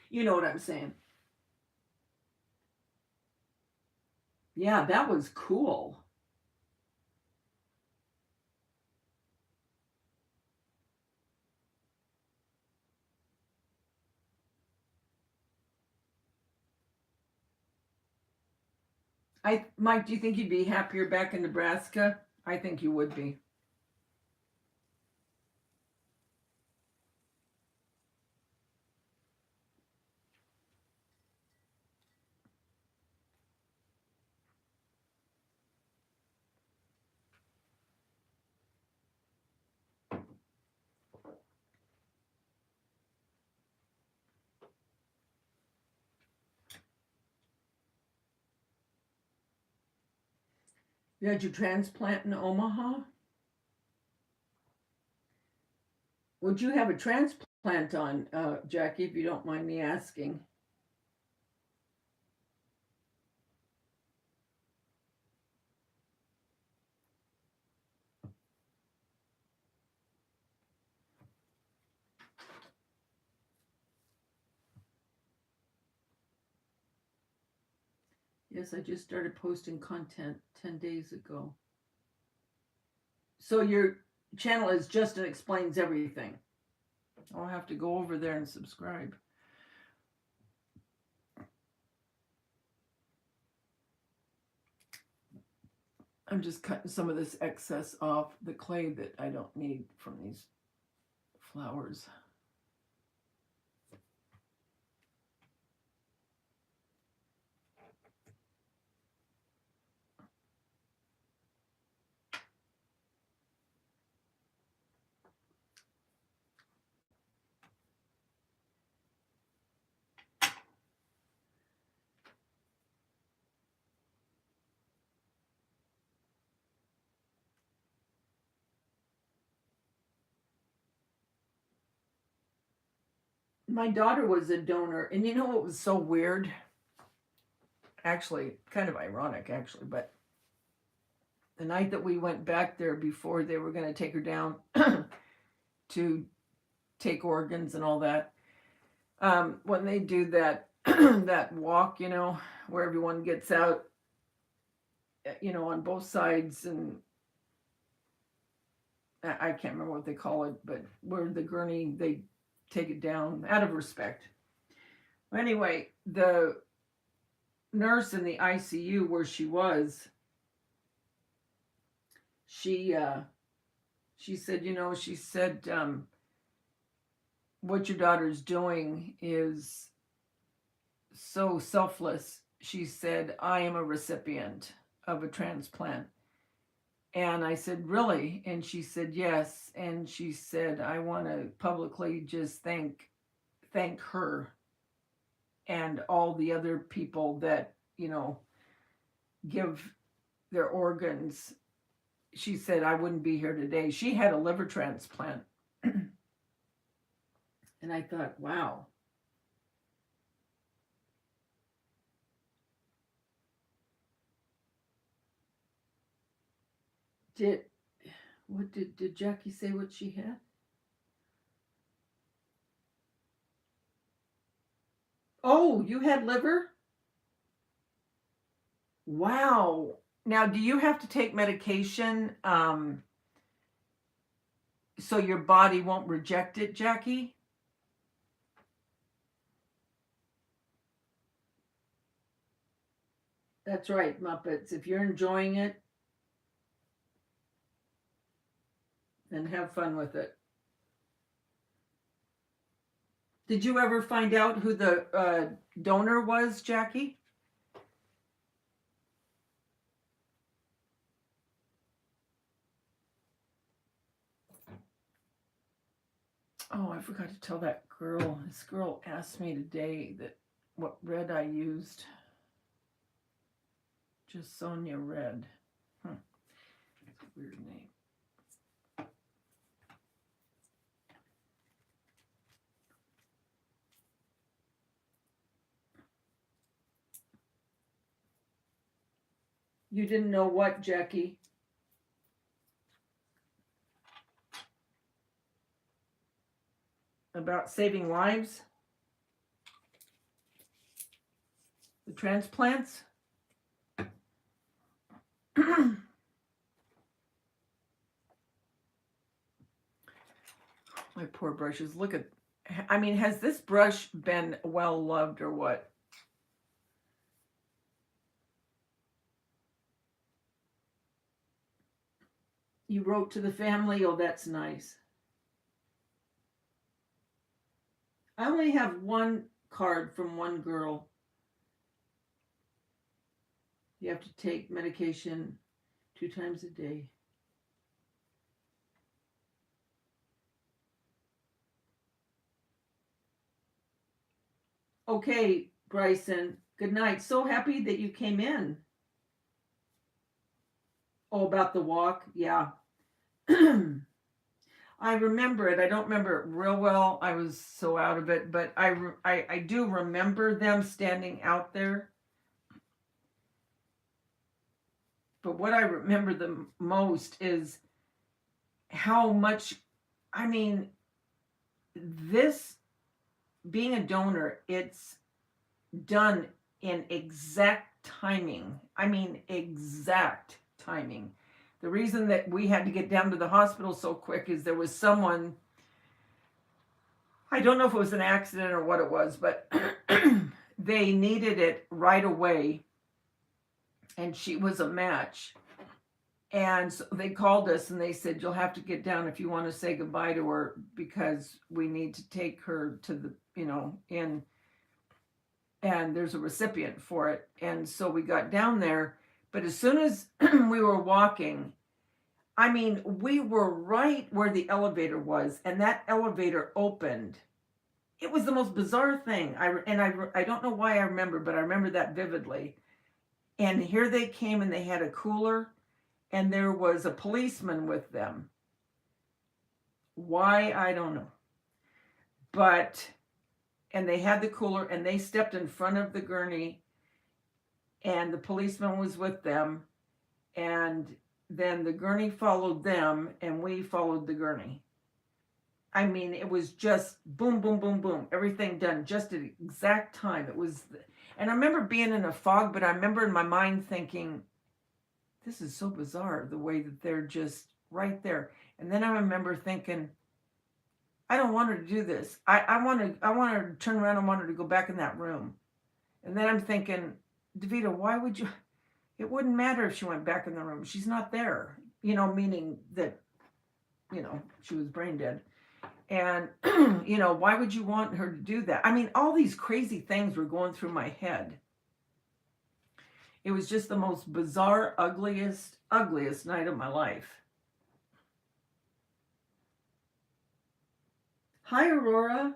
you know what I'm saying. Yeah, that was cool. Mike, do you think you'd be happier back in Nebraska? I think you would be. You had your transplant in Omaha? Would you have a transplant on, Jackie, if you don't mind me asking? Yes, I just started posting content 10 days ago. So your channel is Justin Explains Everything. I'll have to go over there and subscribe. I'm just cutting some of this excess off the clay that I don't need from these flowers. My daughter was a donor, and you know what was so weird? Actually, kind of ironic, actually, but the night that we went back there before they were going to take her down to take organs and all that, when they do that that walk, you know, where everyone gets out, you know, on both sides, and I can't remember what they call it, but where the gurney, they take it down out of respect. Anyway, the nurse in the ICU where she was, she said, you know, she said, what your daughter's doing is so selfless. She said, I am a recipient of a transplant. And I said, really? And she said, yes. And she said, I want to publicly just thank her and all the other people that, you know, give their organs. She said, I wouldn't be here today. She had a liver transplant. And I thought, wow. Did Jackie say what she had? Oh, you had liver? Wow. Now, do you have to take medication so your body won't reject it, Jackie? That's right, Muppets. If you're enjoying it, then have fun with it. Did you ever find out who the donor was, Jackie? Oh, I forgot to tell that girl. This girl asked me today that what red I used. Just Sonia Red. That's a weird name. You didn't know what, Jackie? About saving lives? The transplants? My poor brushes. Look at, I mean, has this brush been well loved or what? You wrote to the family? Oh, that's nice. I only have one card from one girl. You have to take medication 2 times a day. Okay, Bryson, good night. So happy that you came in. Oh, about the walk? Yeah. I remember it. I don't remember it real well. I was so out of it, but I do remember them standing out there. But what I remember the most is how much, I mean, this being a donor, it's done in exact timing. I mean, exact timing. The reason that we had to get down to the hospital so quick is there was someone, I don't know if it was an accident or what it was, but they needed it right away. And she was a match. And so they called us and they said, you'll have to get down if you want to say goodbye to her because we need to take her to the, you know, in, and there's a recipient for it. And so we got down there. But as soon as we were walking, I mean, we were right where the elevator was, and that elevator opened. It was the most bizarre thing. I don't know why I remember, but I remember that vividly. And here they came, and they had a cooler, and there was a policeman with them. Why, I don't know. But and they had the cooler, and they stepped in front of the gurney, and the policeman was with them, and then the gurney followed them, and we followed the gurney. I mean, it was just boom, boom, boom, boom. Everything done just at the exact time. It was, and I remember being in a fog, but I remember in my mind thinking, this is so bizarre, the way that they're just right there. And then I remember thinking, I don't want her to do this. I want her to turn around and want her to go back in that room. And then I'm thinking, DeVita, why would you? It wouldn't matter if she went back in the room. She's not there. You know, meaning that, you know, she was brain dead. And, you know, why would you want her to do that? I mean, all these crazy things were going through my head. It was just the most bizarre, ugliest night of my life. Hi, Aurora.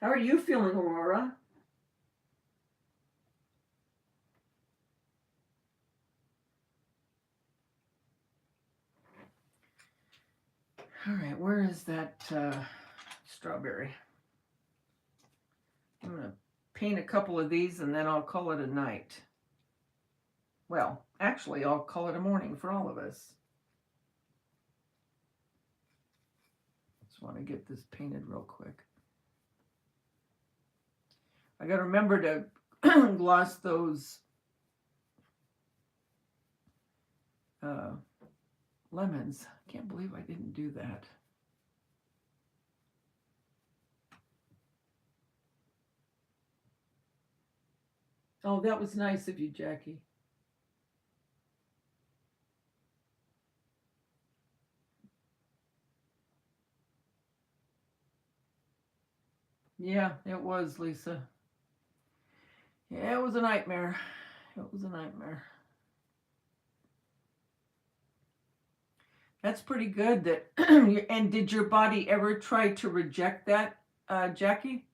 How are you feeling, Aurora? All right, where is that strawberry? I'm going to paint a couple of these and then I'll call it a night. Well, actually, I'll call it a morning for all of us. Just want to get this painted real quick. I got to remember to gloss those lemons. I can't believe I didn't do that. Oh, that was nice of you, Jackie. Yeah, it was, Lisa. Yeah, it was a nightmare. It was a nightmare. That's pretty good. That and did your body ever try to reject that, Jackie?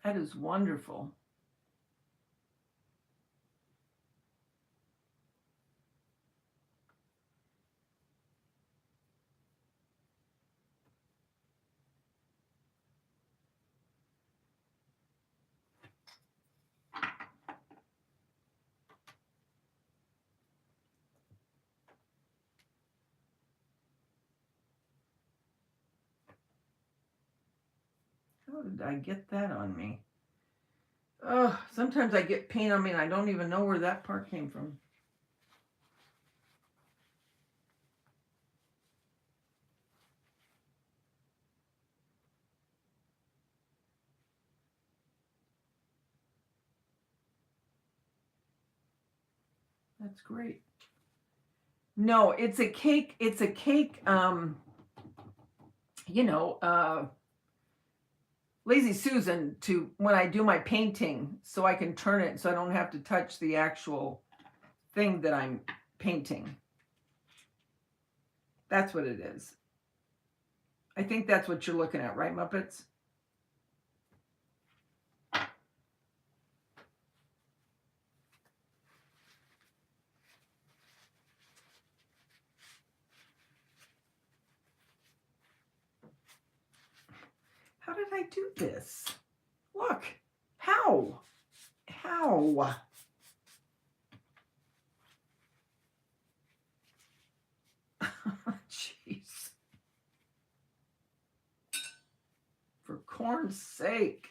That is wonderful. How did I get that on me? Oh, sometimes I get paint on me and I don't even know where that part came from. That's great. No, it's a cake. It's a cake, you know, Lazy Susan to when I do my painting so I can turn it so I don't have to touch the actual thing that I'm painting. That's what it is. I think that's what you're looking at, right, Muppets? How did I do this? Look. How? How? Jeez. For corn's sake.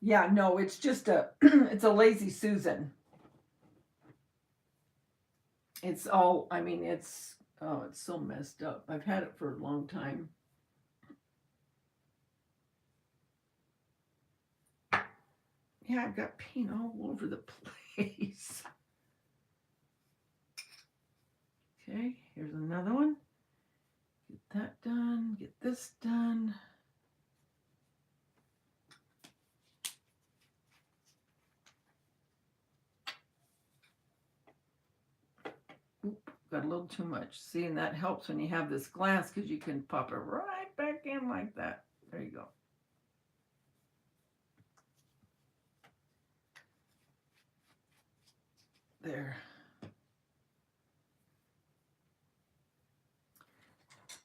Yeah, no, it's just a it's a Lazy Susan. It's all, I mean, it's, oh, it's so messed up. I've had it for a long time. Yeah, I've got paint all over the place. Okay, here's another one. Get that done, get this done. Oop, got a little too much. See, and that helps when you have this glass because you can pop it right back in like that. There you go. There.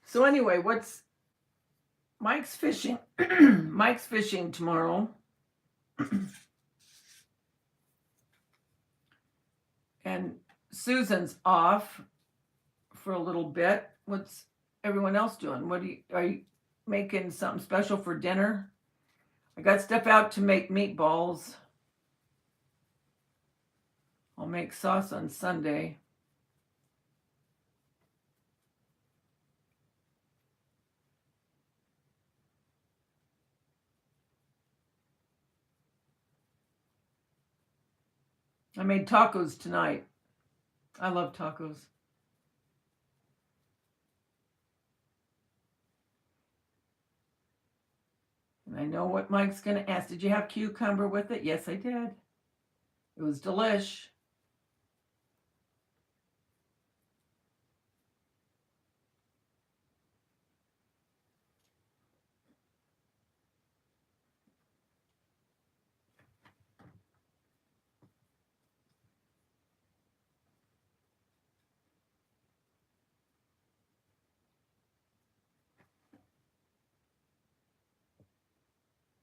So anyway, Mike's fishing. Mike's fishing tomorrow. And Susan's off for a little bit. What's everyone else doing? Are you making something special for dinner? I got stuff out to make meatballs. I'll make sauce on Sunday. I made tacos tonight. I love tacos. And I know what Mike's going to ask. Did you have cucumber with it? Yes, I did. It was delish.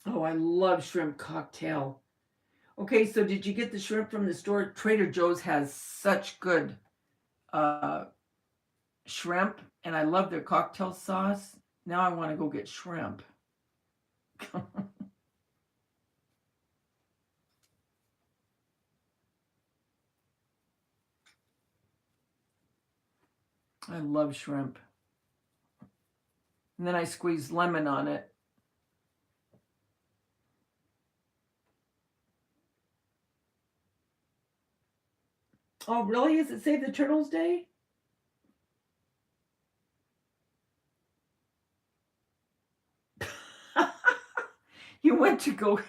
Oh, I love shrimp cocktail. Okay, so did you get the shrimp from the store? Trader Joe's has such good shrimp, and I love their cocktail sauce. Now I want to go get shrimp. I love shrimp. And then I squeeze lemon on it. Oh, really? Is it Save the Turtles Day? You went to go,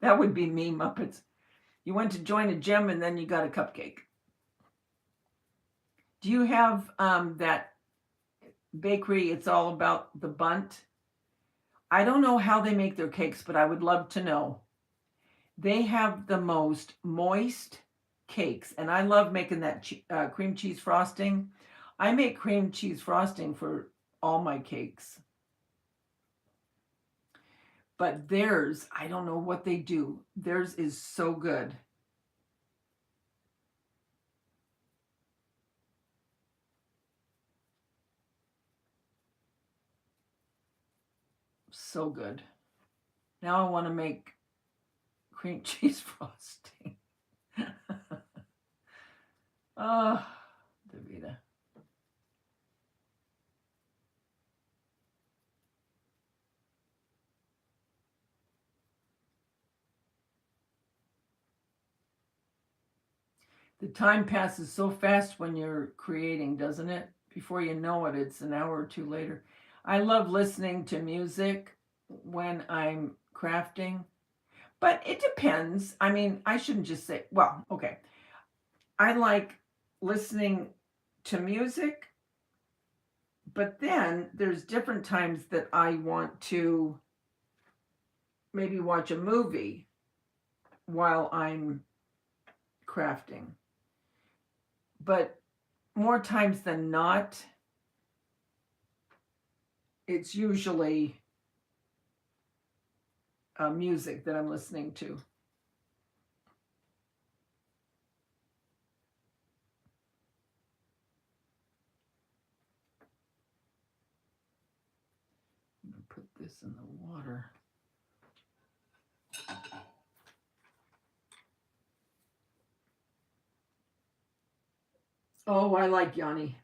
that would be me, Muppets. You went to join a gym and then you got a cupcake. Do you have that bakery? It's all about the Bunt. I don't know how they make their cakes, but I would love to know. They have the most moist cakes, and I love making that cream cheese frosting. I make cream cheese frosting for all my cakes. But theirs, I don't know what they do. Theirs is so good. So good. Now I want to make cream cheese frosting. Oh, Davida. The time passes so fast when you're creating, doesn't it? Before you know it, it's an hour or two later. I love listening to music when I'm crafting, but it depends. I mean, I shouldn't just say, well, okay. I like listening to music, but then there's different times that I want to maybe watch a movie while I'm crafting. But more times than not, it's usually music that I'm listening to. I'm going to put this in the water. Oh, I like Yanni.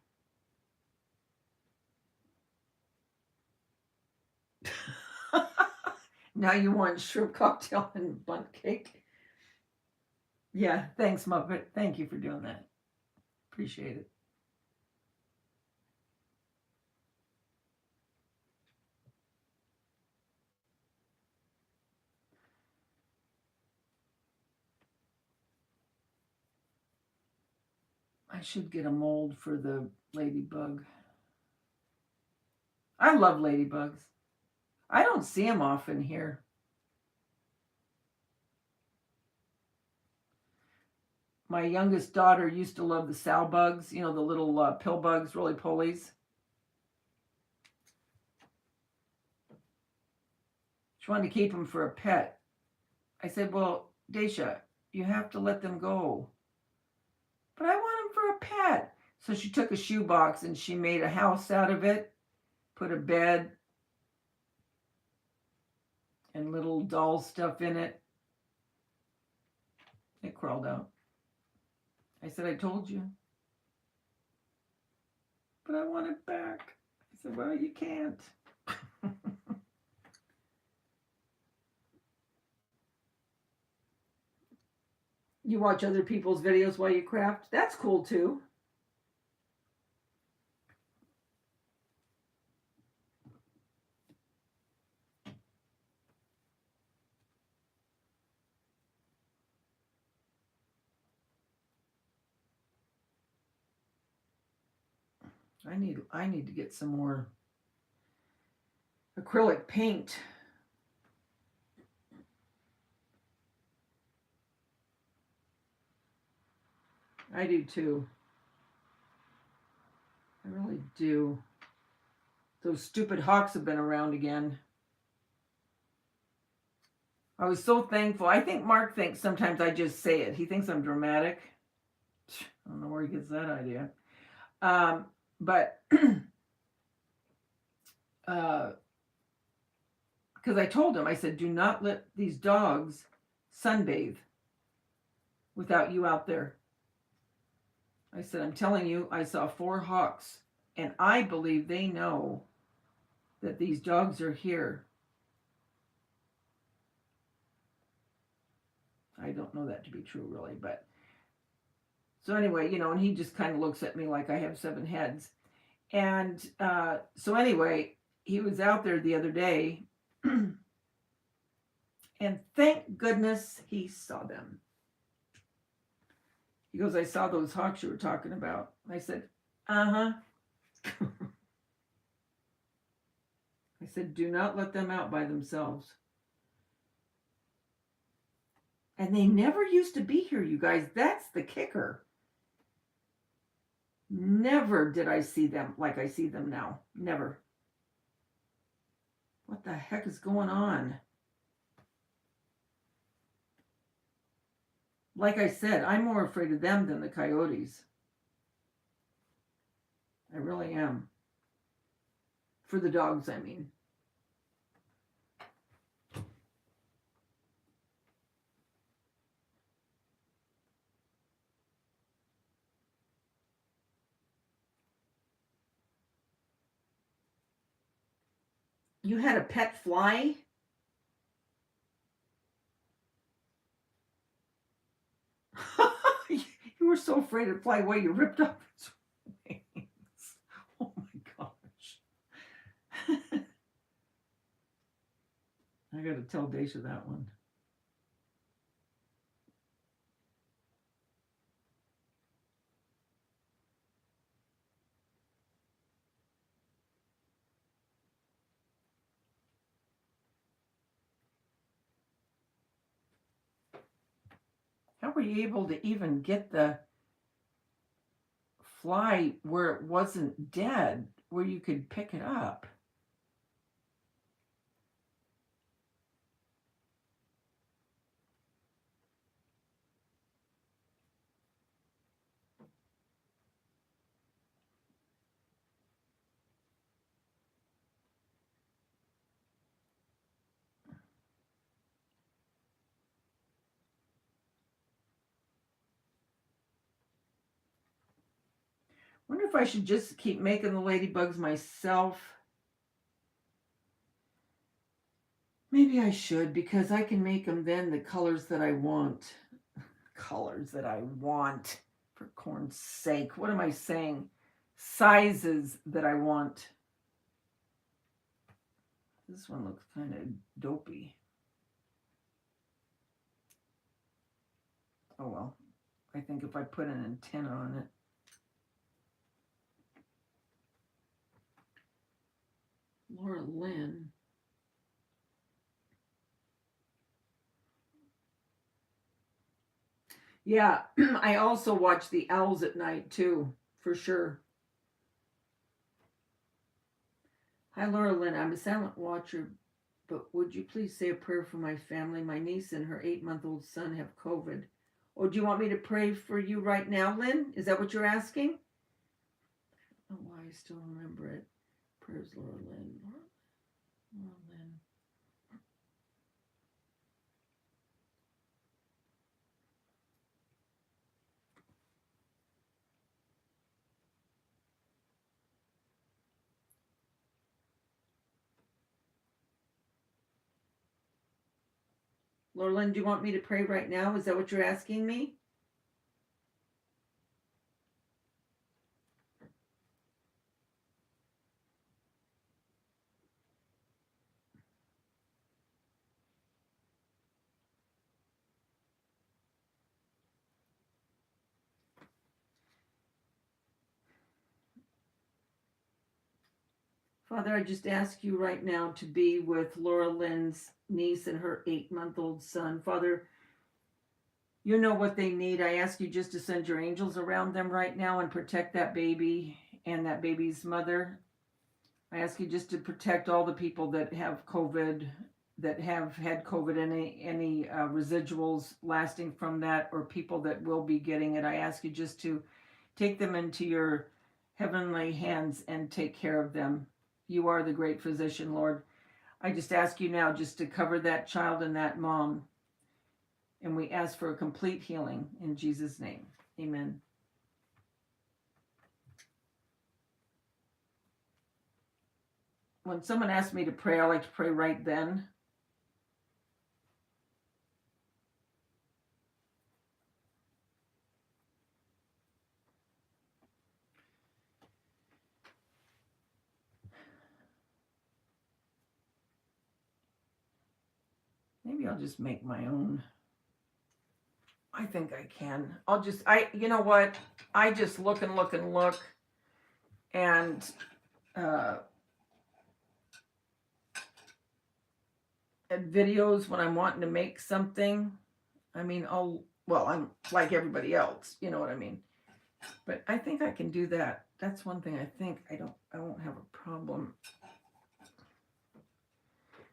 Now you want shrimp cocktail and bundt cake? Yeah, thanks, Muppet. Thank you for doing that. Appreciate it. I should get a mold for the ladybug. I love ladybugs. I don't see them often here. My youngest daughter used to love the sow bugs, you know, the little pill bugs, roly-polies. She wanted to keep them for a pet. I said, well, Daisha, you have to let them go. But I want them for a pet. So she took a shoebox and she made a house out of it, put a bed and little doll stuff in it. It crawled out. I said, I told you. But I want it back. I said, well, you can't. You watch other people's videos while you craft? That's cool too. I need to get some more acrylic paint. I do too. I really do. Those stupid hawks have been around again. I was so thankful. I think Mark thinks sometimes I just say it. He thinks I'm dramatic. I don't know where he gets that idea. But because I told him, I said, do not let these dogs sunbathe without you out there. I said, I'm telling you, I saw 4 hawks, and I believe they know that these dogs are here. I don't know that to be true, really, but so anyway, you know, and he just kind of looks at me like I have 7 heads. And so anyway, he was out there the other day, and thank goodness he saw them. He goes, I saw those hawks you were talking about. I said, uh-huh. I said, do not let them out by themselves. And they never used to be here, you guys. That's the kicker. Never did I see them like I see them now. Never. What the heck is going on? Like I said, I'm more afraid of them than the coyotes. I really am. For the dogs, I mean. You had a pet fly? You were so afraid it'd fly away, you ripped off its wings. Oh my gosh. I gotta tell Daisha that one. How were you able to even get the fly where it wasn't dead, where you could pick it up? Wonder if I should just keep making the ladybugs myself. Maybe I should, because I can make them then the colors that I want. Colors that I want, for corn's sake. What am I saying? Sizes that I want. This one looks kind of dopey. Oh well. I think if I put an antenna on it. Laura Lynn. Yeah, I also watch the owls at night too, for sure. Hi, Laura Lynn. I'm a silent watcher, but would you please say a prayer for my family? My niece and her 8-month-old son have COVID. Oh, do you want me to pray for you right now, Lynn? Is that what you're asking? Oh, why I still remember it. Prayers, Laura Lynn. Laura Lynn. Laura Lynn, do you want me to pray right now? Is that what you're asking me? Father, I just ask you right now to be with Laura Lynn's niece and her 8-month-old son. Father, you know what they need. I ask you just to send your angels around them right now and protect that baby and that baby's mother. I ask you just to protect all the people that have COVID, that have had COVID, any residuals lasting from that, or people that will be getting it. I ask you just to take them into your heavenly hands and take care of them. You are the great physician, Lord. I just ask you now just to cover that child and that mom. And we ask for a complete healing in Jesus' name. Amen. When someone asks me to pray, I like to pray right then. Maybe I'll just make my own. I think I can. You know what? I just look and look and look. And at videos when I'm wanting to make something, I mean, I'm like everybody else, you know what I mean? But I think I can do that. That's one thing I think I won't have a problem.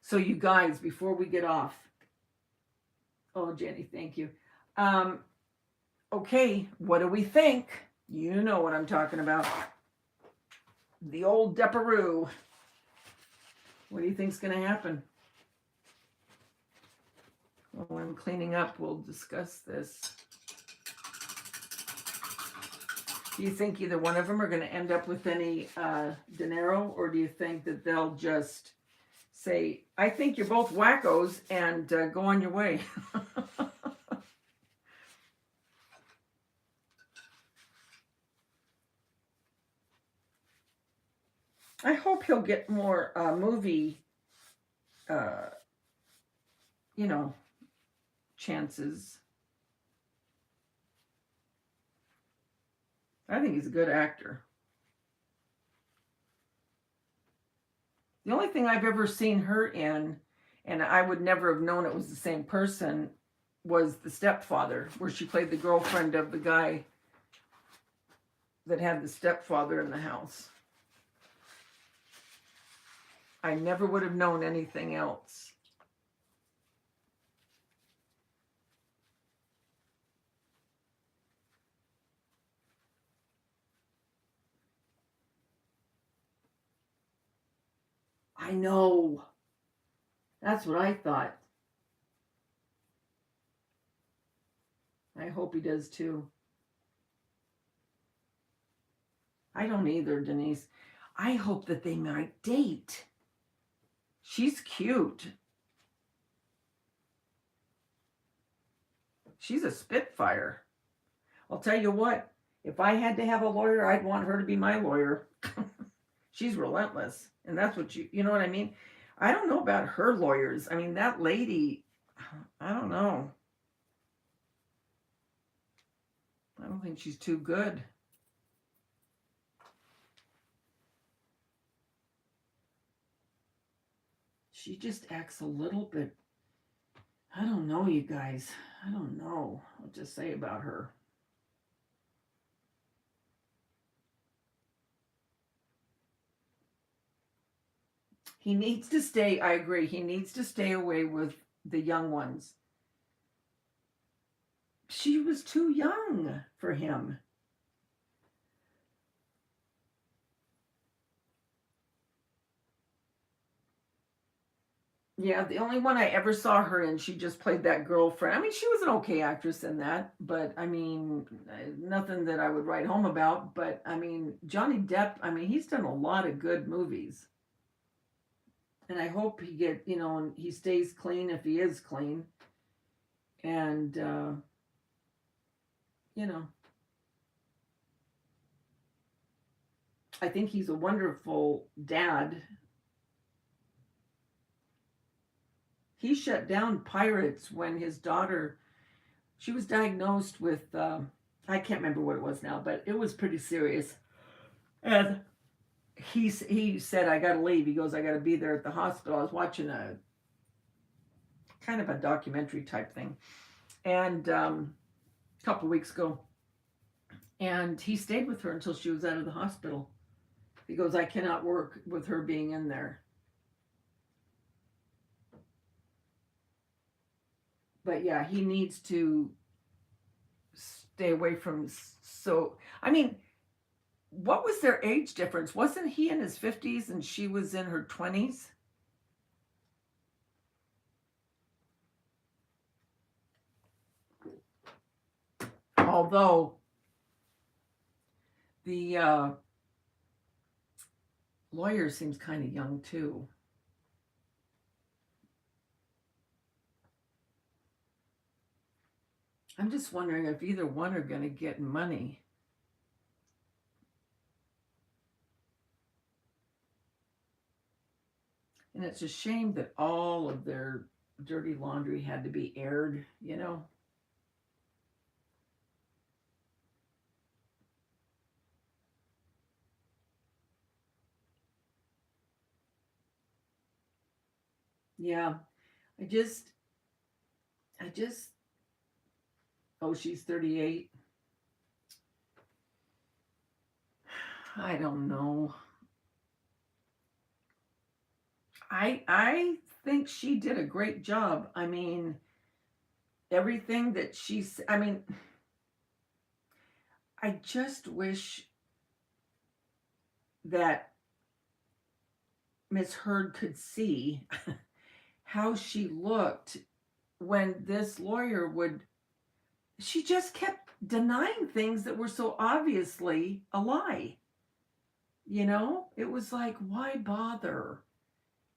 So you guys, before we get off, oh, Jenny, thank you. Okay, what do we think? You know what I'm talking about. The old Deparoo. What do you think's going to happen? While I'm cleaning up, we'll discuss this. Do you think either one of them are going to end up with any dinero, or do you think that they'll just say, I think you're both wackos, and go on your way? I hope he'll get more movie, chances. I think he's a good actor. The only thing I've ever seen her in, and I would never have known it was the same person, was The Stepfather, where she played the girlfriend of the guy that had the stepfather in the house. I never would have known anything else. I know. That's what I thought. I hope he does too. I don't either, Denise. I hope that they might date. She's cute. She's a spitfire. I'll tell you what, if I had to have a lawyer, I'd want her to be my lawyer. She's relentless. And that's what you know what I mean? I don't know about her lawyers. I mean, that lady, I don't know. I don't think she's too good. She just acts a little bit I don't know, you guys. I don't know what to say about her. He needs to stay, I agree, he needs to stay away with the young ones. She was too young for him. Yeah, the only one I ever saw her in, she just played that girlfriend. I mean, she was an okay actress in that, but I mean, nothing that I would write home about. But I mean, Johnny Depp, I mean, he's done a lot of good movies. And I hope he stays clean if he is clean. And, you know, I think he's a wonderful dad. He shut down Pirates when his daughter, she was diagnosed with, I can't remember what it was now, but it was pretty serious. And he said, I got to leave. He goes, I got to be there at the hospital. I was watching a kind of a documentary type thing. And a couple of weeks ago. And he stayed with her until she was out of the hospital. He goes, I cannot work with her being in there. But yeah, he needs to stay away from. So, I mean, what was their age difference? Wasn't he in his 50s and she was in her 20s? Although the lawyer seems kind of young too. I'm just wondering if either one are going to get money. And it's a shame that all of their dirty laundry had to be aired, you know? Yeah. I just, I just, oh, she's 38. I don't know. I think she did a great job. I mean, everything that she's, I mean, I just wish that Miss Heard could see how she looked when this lawyer would, she just kept denying things that were so obviously a lie. You know, it was like, why bother?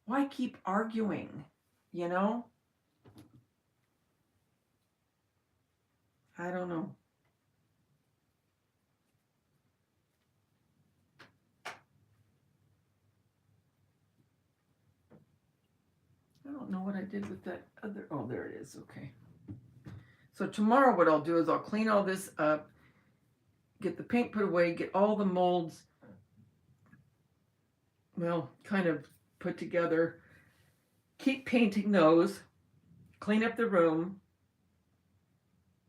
Why keep arguing? You know, I don't know. I don't know what I did with that other. Oh, there it is. Okay. So tomorrow, what I'll do is I'll clean all this up, get the paint put away, get all the molds, well, kind of put together, keep painting those, clean up the room.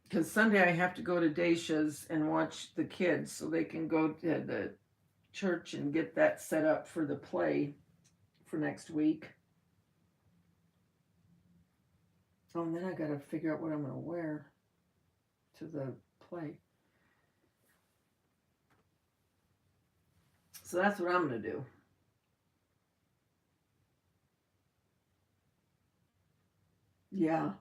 Because Sunday I have to go to Dacia's and watch the kids so they can go to the church and get that set up for the play for next week. Oh, and then I got to figure out what I'm going to wear to the play. So that's what I'm going to do. Yeah.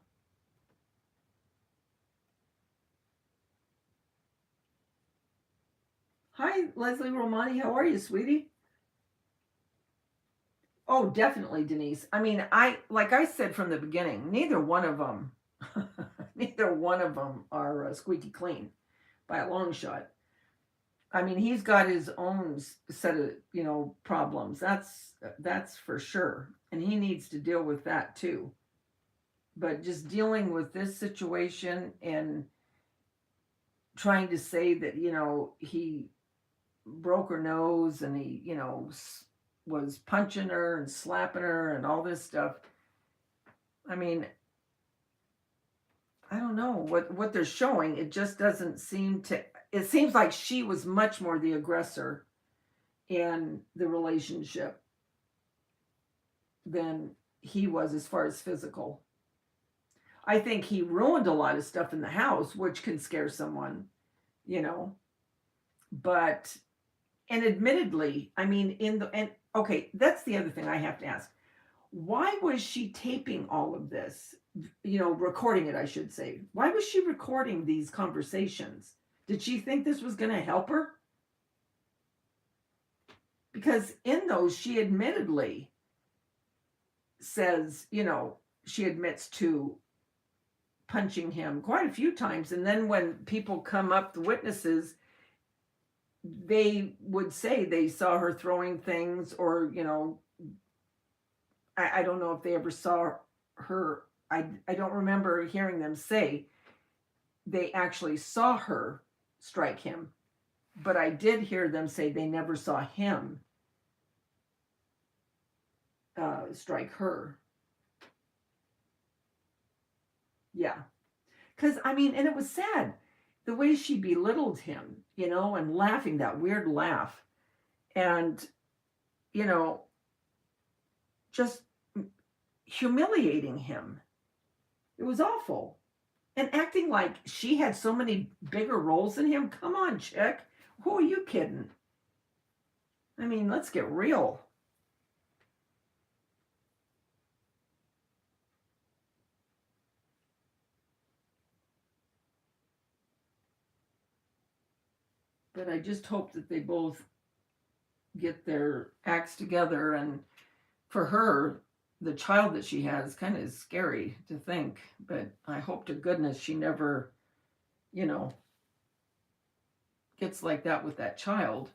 Hi, Leslie Romani. How are you, sweetie? Oh, definitely, Denise. I mean, like I said from the beginning, neither one of them, neither one of them are squeaky clean by a long shot. I mean, he's got his own set of problems. That's for sure, and he needs to deal with that too. But just dealing with this situation and trying to say that he broke her nose and he was punching her and slapping her and all this stuff. I mean, I don't know what they're showing. It just doesn't seem to, it seems like she was much more the aggressor in the relationship than he was as far as physical. I think he ruined a lot of stuff in the house, which can scare someone, you know. But, and admittedly, I mean, and okay, that's the other thing I have to ask. Why was she taping all of this? Recording it, I should say. Why was she recording these conversations? Did she think this was going to help her? Because in those, she admittedly says, she admits to punching him quite a few times. And then when people come up, the witnesses, they would say they saw her throwing things, or, I don't know if they ever saw her. I don't remember hearing them say they actually saw her strike him, but I did hear them say they never saw him strike her. Yeah. Because, I mean, and it was sad the way she belittled him, and laughing, that weird laugh. And, just humiliating him. It was awful. And acting like she had so many bigger roles than him. Come on, chick. Who are you kidding? I mean, let's get real. But I just hope that they both get their acts together. And for her, the child that she has kind of is scary to think. But I hope to goodness she never, gets like that with that child.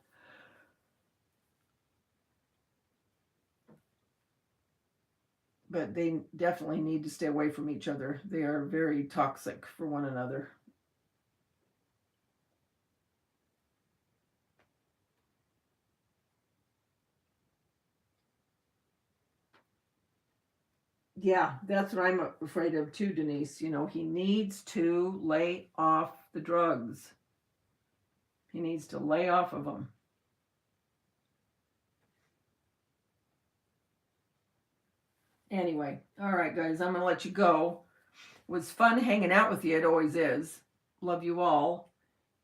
But they definitely need to stay away from each other. They are very toxic for one another. Yeah, that's what I'm afraid of too, Denise. He needs to lay off the drugs. He needs to lay off of them. Anyway, all right, guys, I'm going to let you go. It was fun hanging out with you. It always is. Love you all.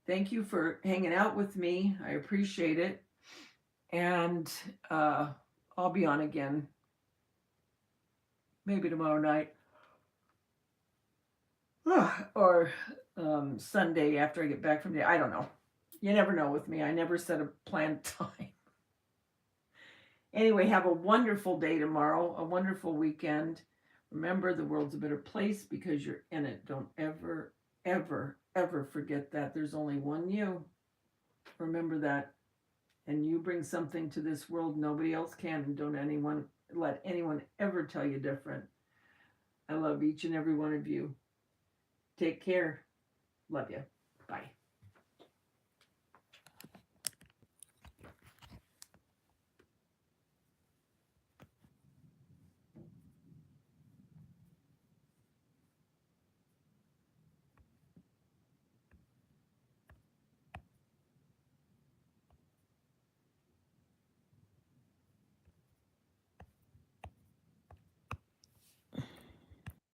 Thank you for hanging out with me. I appreciate it. And I'll be on again. Maybe tomorrow night. Or Sunday after I get back from the... I don't know. You never know with me. I never set a planned time. Anyway, have a wonderful day tomorrow. A wonderful weekend. Remember, the world's a better place because you're in it. Don't ever, ever, ever forget that. There's only one you. Remember that. And you bring something to this world nobody else can. And don't let anyone ever tell you different. I love each and every one of you. Take care. Love you. Bye.